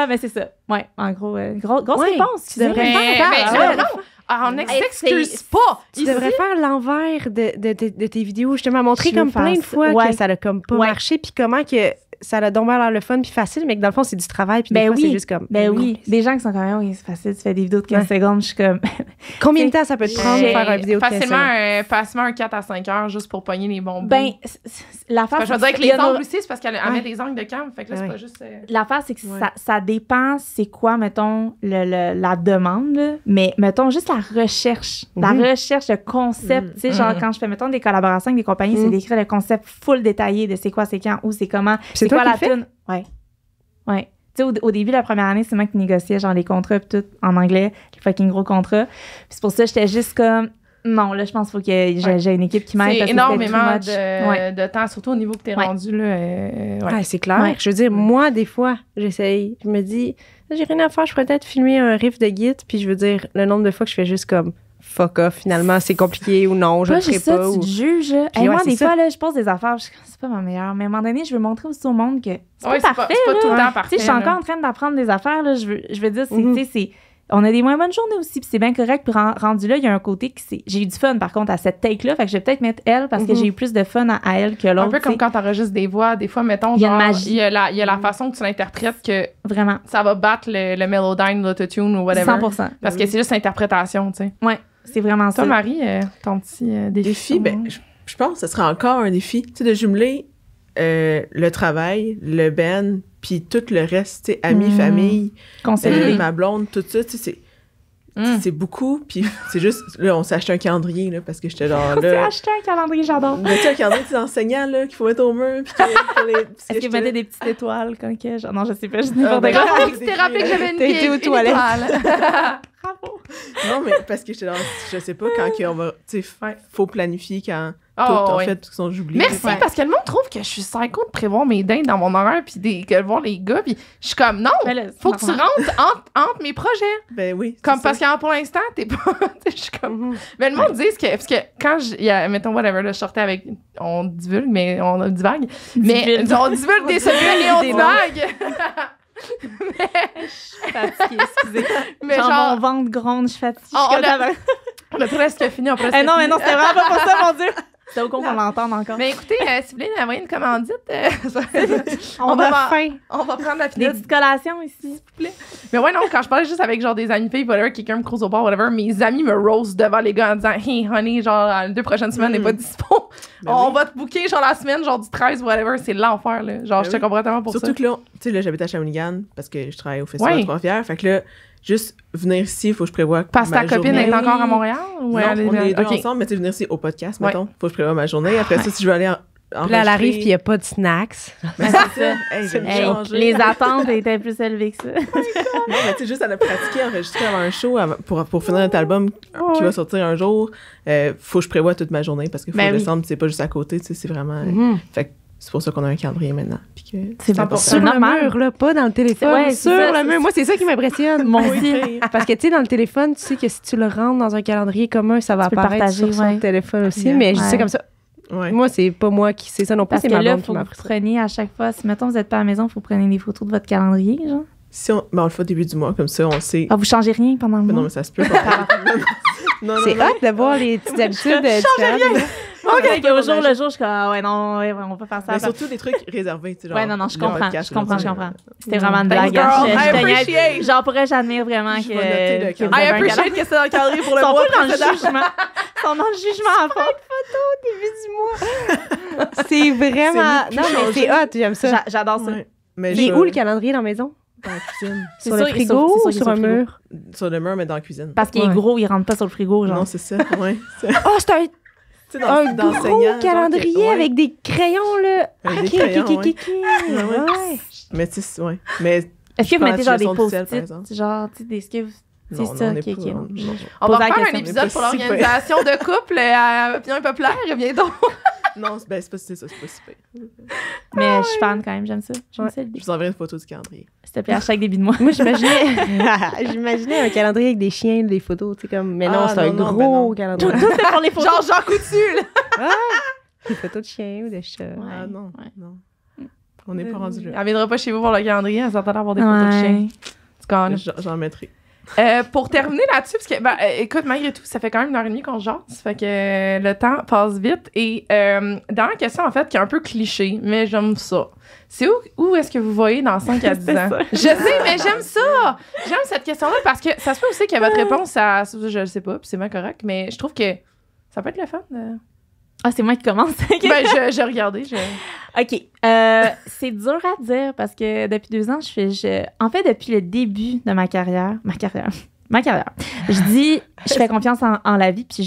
mais c'est ça. Ouais, en gros, grosse réponse. Tu devrais faire. Non, on s'excuse pas. Tu devrais faire l'envers de tes vidéos, justement, montrer comme plein de fois que ça a comme pas marché, puis comment que ça a donc l'air le fun puis facile, mais que dans le fond, c'est du travail, puis des fois, c'est juste comme... oui, des gens qui sont comme, oui, c'est facile, tu fais des vidéos de 15 secondes, je suis comme... Combien de temps ça peut te prendre de faire une vidéo de 15 secondes? Facilement un 4 à 5 heures juste pour pogner les bons bouts. L'affaire, je veux dire que les angles aussi, c'est parce qu'elle met des angles de cam, fait que là, c'est pas juste... L'affaire, c'est que ça dépend c'est quoi, mettons, la demande, là, mais mettons, juste la recherche, le concept, tu sais, genre, quand je fais, mettons, des collaborations avec des compagnies, c'est d'écrire le concept full détaillé de c'est quoi, c'est quand, où, c'est comment... C'est quoi la tune? Ouais. Tu sais, au début, la première année, c'est moi qui négociais, genre, les contrats, puis tout, en anglais, les fucking gros contrats. Puis c'est pour ça que j'étais juste comme, non, là, je pense qu'il faut que j'ai une équipe qui m'aide. C'est énormément de temps, surtout au niveau que t'es rendu, là. C'est clair. Je veux dire, moi, des fois, j'essaye. Je me dis, j'ai rien à faire, je pourrais peut-être filmer un riff de Git, puis je veux dire, le nombre de fois que je fais juste comme... fuck off, finalement, c'est compliqué ou non, je le ferai pas. Tu te juges. Et moi, des fois, là, je pose des affaires, c'est pas ma meilleure. Mais à un moment donné, je veux montrer aussi au monde que c'est pas parfait. C'est pas tout le temps parfait. Tu sais, je suis encore en train d'apprendre des affaires, là. Je veux dire, on a des moins bonnes journées aussi, puis c'est bien correct. Puis rendu là, il y a un côté que j'ai eu du fun, par contre, à cette take-là. Fait que je vais peut-être mettre elle, parce que j'ai eu plus de fun à elle que l'autre. Un peu comme quand t'enregistres des voix. Des fois, mettons, il y a une magie. Il y a la façon que tu l'interprètes que... Vraiment. Ça va battre le Melodyne, l'autotune ou whatever. 100%. Parce que c'est juste l'interprétation, tu sais. Ouais. C'est vraiment ça. Toi, Marie, ton petit défi? Je pense que ce serait encore un défi, tu sais, de jumeler le travail, le ben, puis tout le reste, tu sais, amis, famille, ma blonde, tout ça, tu sais, c'est beaucoup, puis c'est juste, là, on s'est acheté un calendrier, là, parce que j'étais genre, là... On s'est acheté un calendrier, j'adore. Tu sais, un calendrier, c'est enseignant, là, qu'il faut mettre au mur, puis est-ce que vous mettez des petites étoiles, quand que... Genre, non, je sais pas, je dis n'importe quoi. Tu t'es rappelé que j'avais une étoile. Bravo. Non, mais parce que j'étais dans... Je sais pas, quand on va... Tu sais, faut planifier quand... en fait, parce qu'on j'oublie. Merci, parce que le monde trouve que je suis psycho de prévoir mes dates dans mon horaire puis de voir les gars, puis je suis comme, non, faut que tu rentres entre mes projets. Ben oui. Comme parce que pour l'instant, t'es pas... Je suis comme... Mais le monde dit que... Parce que quand mettons, whatever, là, je sortais avec... On divulgue, mais on divague. Mais on divulgue des secrets et on divague. Je suis fatiguée, excusez. Mais genre mon ventre gronde, je suis fatiguée. On a presque fini. Non, mais non, c'était vraiment pas pour ça, mon Dieu. C'est au con qu'on l'entende encore. Mais écoutez, si vous voulez envoyer une commandite, on va faim. On va prendre la des petites collations ici, s'il vous plaît. Mais ouais, non, quand je parlais juste avec genre des amis filles, whatever, quelqu'un me croise au bar, whatever, mes amis me roast devant les gars en disant, hey, honey, genre, les 2 prochaines semaines n'est pas dispo. On va te booker, genre, la semaine, genre, du 13, whatever. C'est l'enfer, là. Genre, je te comprends tellement pour ça. Surtout que là, tu sais, là, j'habite à Shawinigan parce que je travaille au Festival de Trois-Rivières. Fait que là, juste venir ici, il faut que je prévoie parce que ta copine est encore à Montréal? Non, on est les deux ensemble, mais tu sais, venir ici au podcast, mettons. Faut que je prévoie ma journée. Après ça, si je veux aller Puis là, elle arrive, puis il n'y a pas de snacks. Mais c'est ça. Hey, j'ai Hey, changé. les attentes étaient plus élevées que ça. Non, mais tu sais, juste à la pratiquer, enregistrer avant un show, pour finir notre album qui va sortir un jour, faut que je prévoie toute ma journée parce qu'il faut descendre, c'est pas juste à côté, tu sais, c'est vraiment... Fait que c'est pour ça qu'on a un calendrier maintenant. Puis que C'est important. important. Sur le normal. mur, là, pas dans le téléphone. Ouais, sur c'est ça, le mur. Moi, c'est ça qui m'impressionne. Mon Oui, aussi. pire. Parce que, tu sais, dans le téléphone, tu sais que si tu le rentres dans un calendrier commun, ça va Tu peux apparaître partager, sur son ouais. téléphone aussi. Yeah. Mais je dis ça Ouais. comme ça. Ouais. Moi, c'est pas moi qui sais ça non plus, Parce c'est que ma là, blonde faut qui que m'a vous appris ça. preniez à chaque fois, si mettons vous n'êtes pas à la maison, il faut prendre des photos de votre calendrier, genre. Si on le fait au début du mois, comme ça, on sait... Ah, vous changez rien pendant le Mais non, mois? mais ça se peut pas. Non, C'est hot de voir les petites habitudes différentes. OK, au jour le jour, je suis comme, ah ouais, non, ouais, on peut faire ça. Mais surtout des trucs réservés, tu sais, genre... Ouais, non, je là, on comprends, cache je comprends. aujourd'hui. C'était vraiment une blague. Girl, hein. I Je te niaise. appreciate. Genre, pour elle, j'admire vraiment Je vais noter le que calendrier. vous avez I un appreciate calendrier. que c'est dans le calendrier pour Ils le sont mois pas dans le précédent. jugement. Ils sont dans le jugement à fond. C'est vraiment... C'est Non, mieux mais que c'est hot, j'aime ça. J'adore ça. Ouais. Mais Il est je- où le calendrier dans la maison? Dans la cuisine. C'est Sur sûr, le c'est frigo sûr ou qu'il est sur un le frigo. mur? Sur le mur, mais dans la cuisine. Parce qu'il est Ouais. gros, il rentre pas sur le frigo, genre. Non, c'est ça, ouais. Tu Oh, c'est un sais, gros d'enseignant, calendrier genre, ouais. avec des crayons, là. Avec des Ok, crayons, ok, ok, ouais. ok. Ouais, ouais. Ouais. Mais tu sais, ouais. Mais Est-ce que je vous prends mettez la genre des suggestion du ciel, par post-it, exemple. genre, tu sais, des ce que vous... C'est non, ça, on est ok, pas- ok. non. On Pose va la faire un question. épisode pour Mais pas si l'organisation de couple à Opinion Impopulaire, bientôt. Non, c'est pas c'est ça, c'est pas si pire. Mais je suis fan quand même, j'aime ça. J'aime ça Je l'idée. vous enverrai une photo du calendrier. S'il te plaît, hashtag début de mois. Moi, j'imaginais un calendrier avec des chiens, des photos, tu sais, comme... Mais non, Ah, c'est un non, non, gros ben non. calendrier. C'est pour les photos. Genre Jean Coutu, là. Des photos de chiens ou de chats. Ah non, ouais. non. On n'est pas rendu là. Elle viendra pas chez vous voir le calendrier, elle s'attend à avoir des photos de chiens. Tu connais. J'en mettrai. Pour terminer là-dessus, parce que, écoute, malgré tout, ça fait quand même 1h30 qu'on se jase, fait que le temps passe vite. Et dernière question, en fait, qui est un peu cliché, mais j'aime ça. C'est où est-ce que vous voyez dans 5 à 10 ans? Je sais, mais j'aime ça! J'aime cette question-là parce que ça se peut aussi que votre réponse, je le sais pas, puis c'est bien correct, mais je trouve que ça peut être le fun. Ah, c'est moi qui commence. Ben, j'ai regardé. OK. C'est dur à dire parce que depuis 2 ans, en fait, depuis le début de ma carrière, je dis, je fais confiance en la vie, puis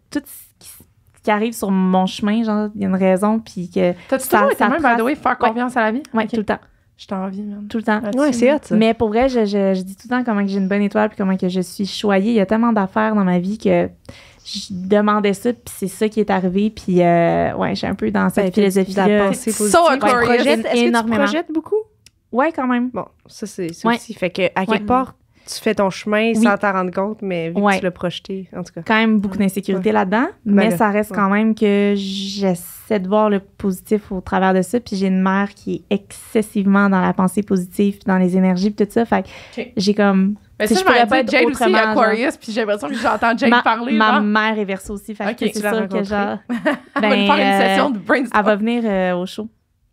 tout ce qui arrive sur mon chemin, genre, il y a une raison, puis que... T'as-tu Ça- toujours été ça même, by trace- the way, faire confiance à la vie? Ouais, Ok. tout le temps. Je t'en envie, man. Tout le temps. Ouais, c'est hot, ça. Mais pour vrai, je dis tout le temps comment que j'ai une bonne étoile puis comment que je suis choyée. Il y a tellement d'affaires dans ma vie que je demandais ça, puis c'est ça qui est arrivé. Puis, ouais, je suis un peu dans cette De la philosophie-là. pensée So positive. Aquarius. Est-ce que tu Énormément. projettes beaucoup? Ouais, quand même. Bon, ça, c'est ça Ouais. aussi. Fait que, à quelque Ouais. part, tu fais ton chemin Oui. sans t'en rendre compte, mais vu Ouais. que tu l'as projeté, en tout cas. Quand même beaucoup d'insécurité là-dedans, Ben mais là, ça reste ouais. quand même que j'essaie de voir le positif au travers de ça. Puis j'ai une mère qui est excessivement dans la pensée positive, puis dans les énergies, puis tout ça. Fait que Ok. j'ai comme... Mais Tu sais, ça, je je pourrais pourrais pas pas être être Jade aussi, autrement, Aquarius, puis j'ai l'impression que j'entends Jade parler. ma genre. mère est verso aussi. Fait que Ok. c'est Tu l'as sûr que rencontrée? genre... On va nous faire une session de brainstorm. Elle va venir au show.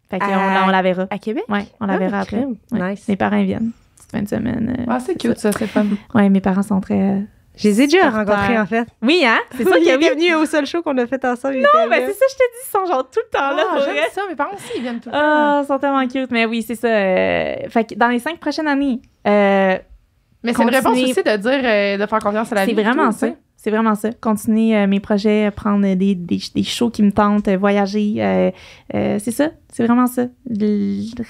Fait qu'on À- on la verra. À Québec? Ouais, on la verra Ah, après. crème. Ouais. Nice. Mes parents ils viennent. Petite fin de semaine. Ah, c'est cute, ça, c'est fun. Ouais, mes parents sont très... Je les ai déjà Super. rencontrés, en fait. Oui, hein? C'est ça Ils qui est étaient oui. venus au seul show qu'on a fait ensemble. Non, mais c'est ça, je te dis, ils sont genre tout le temps là. Ah, pour j'aime vrai. ça, mes parents aussi, ils viennent tout le temps. Ah, ils sont tellement cute. Mais oui, c'est ça. Fait que dans les 5 prochaines années, Mais c'est une réponse continuer- aussi de dire de faire confiance à la vie. c'est vraiment tout, ça. tu sais. C'est vraiment ça. Continuer mes projets, prendre des shows qui me tentent, voyager. C'est ça. C'est vraiment ça.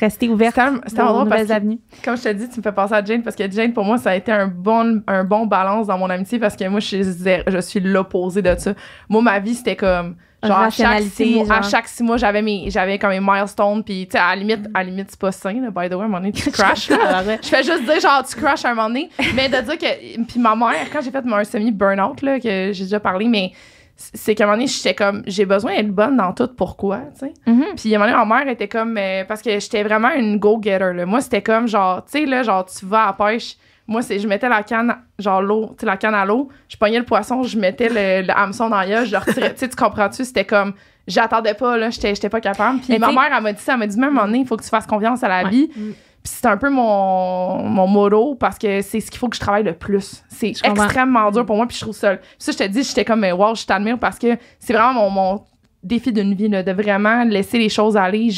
Rester ouverte C'est tellement aux drôle parce nouvelles que, avenues. comme je te dis, tu me fais penser à Jane parce que Jane, pour moi, ça a été un bon balance dans mon amitié parce que moi, je suis l'opposé de ça. Moi, ma vie, c'était comme... Genre, à chaque Rationalité, 6 mois, genre. j'avais comme mes milestones, puis tu sais, à la limite, c'est pas sain, là, by the way, à un moment donné, tu crashes, là. Alors, ouais. Je fais juste dire, genre, tu crashes à un moment donné, mais de dire que... Puis ma mère, quand j'ai fait un semi-burnout, là, que j'ai déjà parlé, mais c'est qu'à un moment donné, j'étais comme, j'ai besoin d'être bonne dans tout, pourquoi, tu sais? Mhm. Puis à un moment donné, ma mère était comme, parce que j'étais vraiment une go-getter, là. Moi, c'était comme, genre, tu sais, là, genre, tu vas à la pêche... Moi, je mettais la canne, genre l'eau, tu sais, la canne à l'eau, je pognais le poisson, je mettais le hameçon dans l'œil, je le retirais. Tu sais, tu comprends-tu? C'était comme, j'attendais pas, là, j'étais pas capable. Puis Mais ma tu sais- mère, elle m'a dit ça, elle m'a dit, même à un moment donné, il faut que tu fasses confiance à la Ouais. vie. Puis c'est un peu mon motto parce que c'est ce qu'il faut que je travaille le plus. C'est Je comprends. extrêmement dur pour moi, puis je trouve ça. Puis ça, je te dis, j'étais comme, wow, je t'admire parce que c'est vraiment mon défi d'une vie, là, de vraiment laisser les choses aller.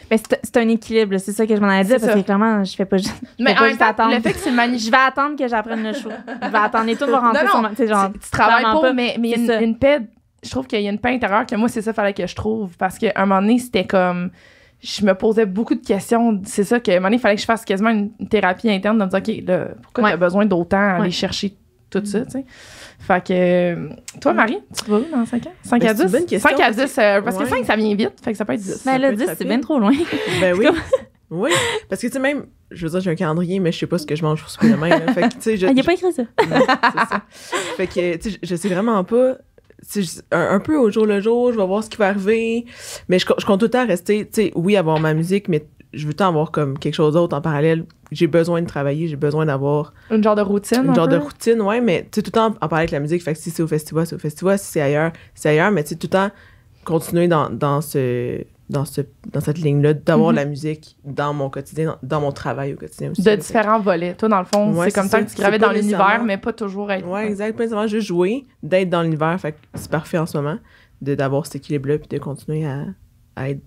Mais c'est un équilibre, là, c'est ça que je m'en allais dire, C'est parce ça. que clairement, je fais pas juste. Mais pas en même juste temps, attendre. le fait que c'est le Je vais attendre que j'apprenne le show. Je vais attendre et tout va rentrer Non, sur non, ma. Tu sais, genre. tu travailles clairement pas, mais C'est ça. une paix je trouve qu'il y a une paix intérieure que moi, c'est ça fallait que je trouve. Parce qu'à un moment donné, c'était comme... Je me posais beaucoup de questions. C'est ça qu'à un moment donné, il fallait que je fasse quasiment une thérapie interne de me dire, OK, là, pourquoi t'as besoin d'autant aller chercher tout ça, tu sais? Fait que... Toi, Marie, tu vas où dans 5 ans? 5 à 10? 5 à 10, parce que 5, ça vient vite. Fait que ça peut être 10. Mais là, 10, c'est bien trop loin. Ben oui. Oui, parce que tu sais, même, je veux dire, j'ai un calendrier, mais je sais pas ce que je mange pour souper demain. Là. Fait que, tu sais, il a pas écrit ça. Non, c'est ça. Fait que, tu sais, je sais vraiment pas. Un peu au jour le jour, je vais voir ce qui va arriver. Mais je compte tout le temps rester, tu sais, oui, avoir ma musique, mais je veux tout avoir comme quelque chose d'autre en parallèle. J'ai besoin de travailler, j'ai besoin d'avoir... Une genre de routine. Une genre de routine, ouais, mais tu sais, tout le temps en parler avec la musique. Fait que si c'est au festival, c'est au festival. Si c'est ailleurs, c'est ailleurs. Mais tu sais, tout le temps continuer dans cette ligne-là, d'avoir la musique dans mon quotidien, dans mon travail au quotidien aussi. De différents volets. Toi, dans le fond, c'est comme ça que tu gravais dans l'univers, mais pas toujours être... Ouais, exact. Pas nécessairement juste jouer, d'être dans l'univers. Fait que c'est parfait en ce moment, d'avoir cet équilibre-là, puis de continuer à être...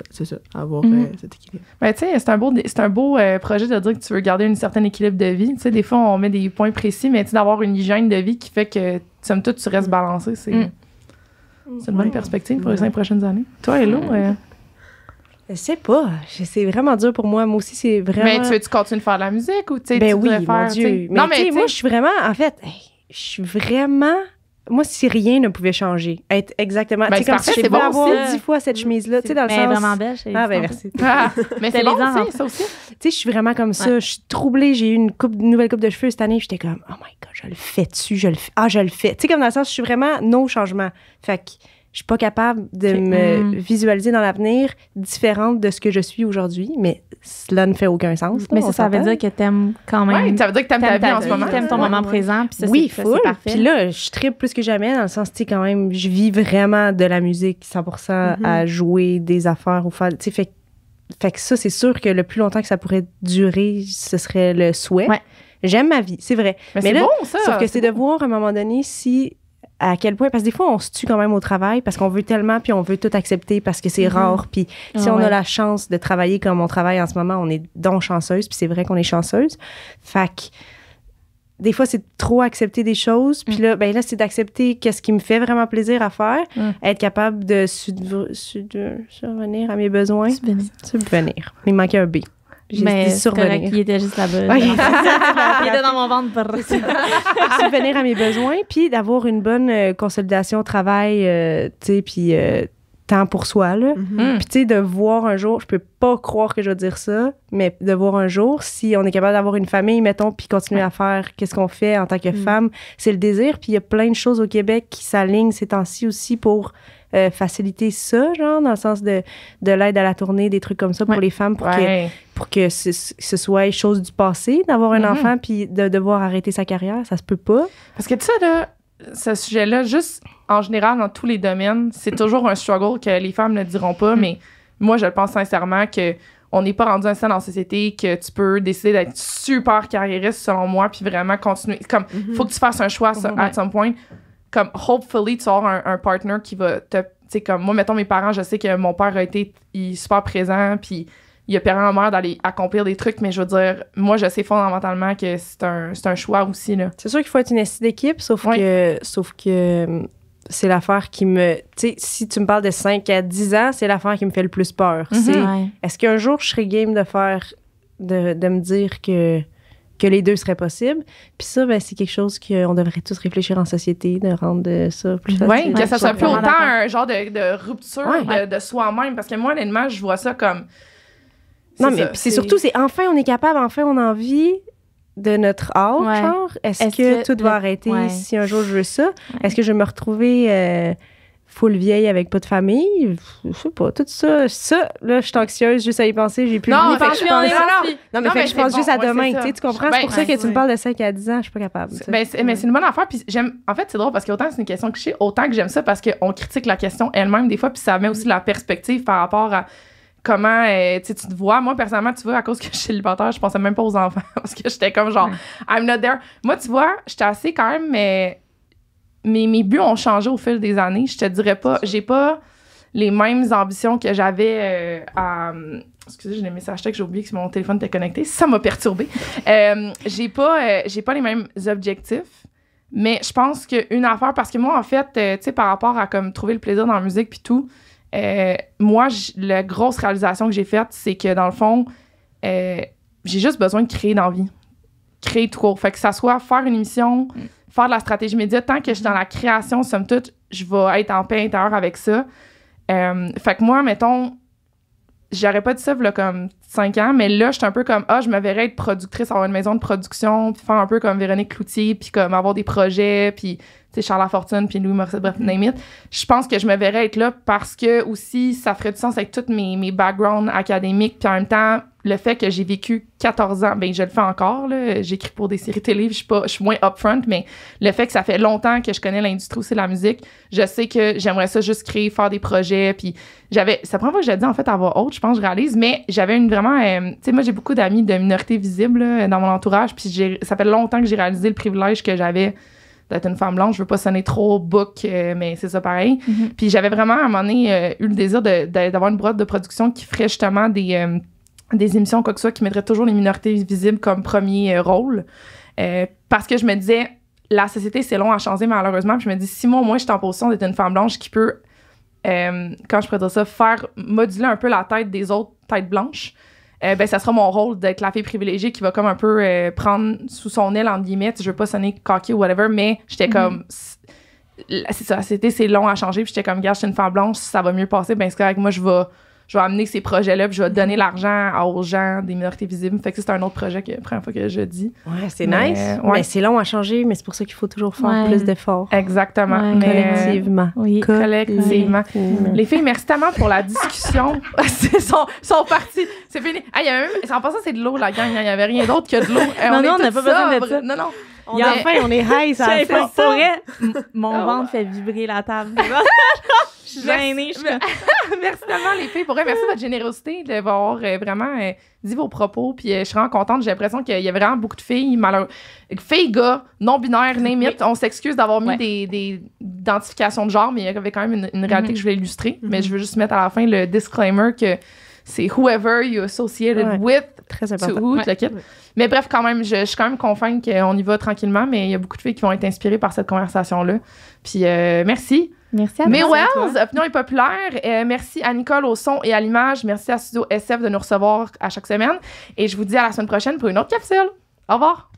C'est ça, avoir cet équilibre. Ben, tu sais, c'est un beau projet de dire que tu veux garder un certain équilibre de vie. Tu sais, des fois, on met des points précis, mais tu sais, d'avoir une hygiène de vie qui fait que, somme toute, tu restes balancé, c'est une bonne perspective pour les 5 prochaines années. Toi, Hello? Je sais pas. C'est vraiment dur pour moi. Moi aussi, c'est vraiment... Mais tu veux-tu continuer de faire de la musique ou tu sais, tu oui, faire... mon Dieu. Mais non, mais moi, je suis vraiment... En fait, je suis vraiment... Moi, si rien ne pouvait changer, être exactement... Ben, tu sais, comme si je pouvais avoir 10 fois cette chemise-là, tu sais, dans le sens... vraiment belle. Ah, ben merci. Mais c'est bon aussi, ça aussi. Tu sais, je suis vraiment comme ça. Je suis troublée. J'ai eu une nouvelle coupe de cheveux cette année. J'étais comme, oh my God, je le fais dessus. Je le fais. Tu sais, comme dans le sens, je suis vraiment no changement. Fait que je suis pas capable de me visualiser dans l'avenir différente de ce que je suis aujourd'hui, mais cela ne fait aucun sens. Mais ça veut dire que t'aimes quand même... Oui, ça veut dire que t'aimes ta vie en ce moment. T'aimes ton moment présent, puis ça, oui, c'est parfait. Puis là, je tripe plus que jamais, dans le sens, tu sais, quand même, je vis vraiment de la musique 100% à jouer des affaires ou faire... Tu sais, fait que ça, c'est sûr que le plus longtemps que ça pourrait durer, ce serait le souhait. Ouais. J'aime ma vie, c'est vrai. Mais là, bon, ça. Sauf que c'est de voir, à un moment donné, à quel point, parce que des fois, on se tue quand même au travail parce qu'on veut tellement, puis on veut tout accepter parce que c'est rare. Puis si on a la chance de travailler comme on travaille en ce moment, on est donc chanceuse, puis c'est vrai qu'on est chanceuse. Fait que des fois, c'est trop accepter des choses. Puis là, ben là, c'est d'accepter qu'est-ce qui me fait vraiment plaisir à faire, être capable de subvenir à mes besoins. Subvenir. Il manquait un B. Mais c'est correct, il était juste là-bas. Il était dans mon ventre. Subvenir à mes besoins, puis d'avoir une bonne consolidation au travail, tu sais, puis temps pour soi, là. Puis tu sais, de voir un jour, je peux pas croire que je vais dire ça, mais de voir un jour, si on est capable d'avoir une famille, mettons, puis continuer à faire qu'est-ce qu'on fait en tant que femme, c'est le désir. Puis il y a plein de choses au Québec qui s'alignent ces temps-ci aussi pour... faciliter ça, genre, dans le sens de l'aide à la tournée, des trucs comme ça pour les femmes, pour que ce soit chose du passé, d'avoir un enfant puis de devoir arrêter sa carrière, ça se peut pas. Parce que tu sais, là, ce sujet-là, juste en général, dans tous les domaines, c'est toujours un struggle que les femmes ne diront pas, mais moi, je pense sincèrement que on n'est pas rendu un stade dans la société que tu peux décider d'être super carriériste, selon moi, puis vraiment continuer. Comme, faut que tu fasses un choix à some point. Comme, hopefully, tu vas avoir un partner qui va te... Tu sais, comme, moi, mettons, mes parents, je sais que mon père a été super présent, puis il a permis à ma mère d'aller accomplir des trucs, mais je veux dire, moi, je sais fondamentalement que c'est un choix aussi, là. C'est sûr qu'il faut être une esti d'équipe, sauf que c'est l'affaire qui me... Tu sais, si tu me parles de 5 à 10 ans, c'est l'affaire qui me fait le plus peur. Est-ce qu'un jour, je serais game de me dire que les deux seraient possibles. Puis ça, ben, c'est quelque chose qu'on devrait tous réfléchir en société, de rendre ça plus facile. Oui, que ça soit plus autant un genre de rupture de soi-même. Parce que moi, honnêtement, je vois ça comme... Non, mais c'est surtout, c'est enfin on est capable, enfin on a envie de notre âge, genre. Est-ce que tout va arrêter si un jour je veux ça? Est-ce que je vais me retrouver... full vieille avec pas de famille, je sais pas, tout ça, là, je suis anxieuse juste à y penser, j'ai plus non, mais je pense juste à demain, tu comprends? C'est pour ça que tu me parles de 5 à 10 ans, je suis pas capable. Mais c'est une bonne affaire, puis en fait, c'est drôle parce qu'autant c'est une question que je sais, autant que j'aime ça parce qu'on critique la question elle-même des fois, puis ça met aussi de la perspective par rapport à comment tu te vois. Moi, personnellement, tu vois, à cause que je suis célibataire, je pensais même pas aux enfants parce que j'étais comme genre, I'm not there. Moi, tu vois, j'étais assez quand même, mais mes buts ont changé au fil des années. Je te dirais pas, j'ai pas les mêmes ambitions que j'avais excusez, j'ai des messages que j'ai oublié que mon téléphone était connecté. Ça m'a perturbée. J'ai pas les mêmes objectifs. Mais je pense qu'une affaire, parce que moi, en fait, tu sais, par rapport à comme trouver le plaisir dans la musique puis tout, moi, la grosse réalisation que j'ai faite, c'est que dans le fond, j'ai juste besoin de créer dans la vie. Créer tout court. Fait que ça soit faire une émission, faire de la stratégie média, tant que je suis dans la création, somme toute, je vais être en paix intérieure avec ça. Fait que moi, mettons, j'aurais pas dit ça là, comme 5 ans, mais là, je suis un peu comme, je me verrais être productrice, avoir une maison de production, puis faire un peu comme Véronique Cloutier, puis comme avoir des projets, puis tu sais, Charles Lafortune, puis Louis Morissette, bref, name it. Je pense que je me verrais être là parce que aussi, ça ferait du sens avec tous mes backgrounds académiques, puis en même temps, le fait que j'ai vécu 14 ans, ben je le fais encore, là, j'écris pour des séries télé, je suis moins upfront, mais le fait que ça fait longtemps que je connais l'industrie aussi de la musique, je sais que j'aimerais ça juste créer, faire des projets, puis c'est la première fois que j'ai dit en fait à voix haute, je pense, je réalise, mais j'avais tu sais, moi j'ai beaucoup d'amis de minorités visibles là, dans mon entourage, puis ça fait longtemps que j'ai réalisé le privilège que j'avais d'être une femme blanche. Je veux pas sonner trop book, mais c'est ça pareil. Puis j'avais vraiment, à un moment donné, eu le désir d'avoir une boîte de production qui ferait justement des émissions, quoi que ce soit, qui mettraient toujours les minorités visibles comme premier rôle. Parce que je me disais, la société, c'est long à changer, malheureusement. Puis je me dis, si moi, au moins, je suis en position d'être une femme blanche qui peut, quand je pourrais dire ça, faire moduler un peu la tête des autres têtes blanches, ben ça sera mon rôle d'être la fille privilégiée qui va comme un peu prendre sous son aile, entre guillemets. Je veux pas sonner cocky ou whatever, mais j'étais comme... C'est ça, c'est long à changer. Puis j'étais comme, gars, je suis une femme blanche, si ça va mieux passer, ben c'est correct. Moi, je vais amener ces projets-là, puis je vais donner l'argent aux gens des minorités visibles. Fait que c'est un autre projet que la première fois que je dis. Ouais, c'est nice. Mais c'est long à changer, mais c'est pour ça qu'il faut toujours faire plus d'efforts. Exactement. Mais collectivement. Oui. Collectivement. Les filles, merci tellement pour la discussion. Ils sont partis. C'est fini. Il y a même, en passant, c'est de l'eau, la gang. Il n'y avait rien d'autre que de l'eau. On n'a pas besoin de ça. Non. On est high, ça a fait ça. Mon ventre fait vibrer la table. Je suis gênée. Merci tellement, les filles. Pour vrai, merci de votre générosité d'avoir vraiment dit vos propos. Puis je suis vraiment contente. J'ai l'impression qu'il y a vraiment beaucoup de filles, filles, gars, non-binaires, name it. On s'excuse d'avoir mis des identifications de genre, mais il y avait quand même une réalité que je voulais illustrer. Mais je veux juste mettre à la fin le disclaimer que c'est whoever you associated with. Très important. Mais bref, quand même, je suis quand même convaincue qu'on y va tranquillement, mais il y a beaucoup de filles qui vont être inspirées par cette conversation-là. Puis merci. Merci à May Wells, Opinion impopulaire. Merci à Nicole au son et à l'image. Merci à Studio SF de nous recevoir à chaque semaine. Et je vous dis à la semaine prochaine pour une autre capsule. Au revoir.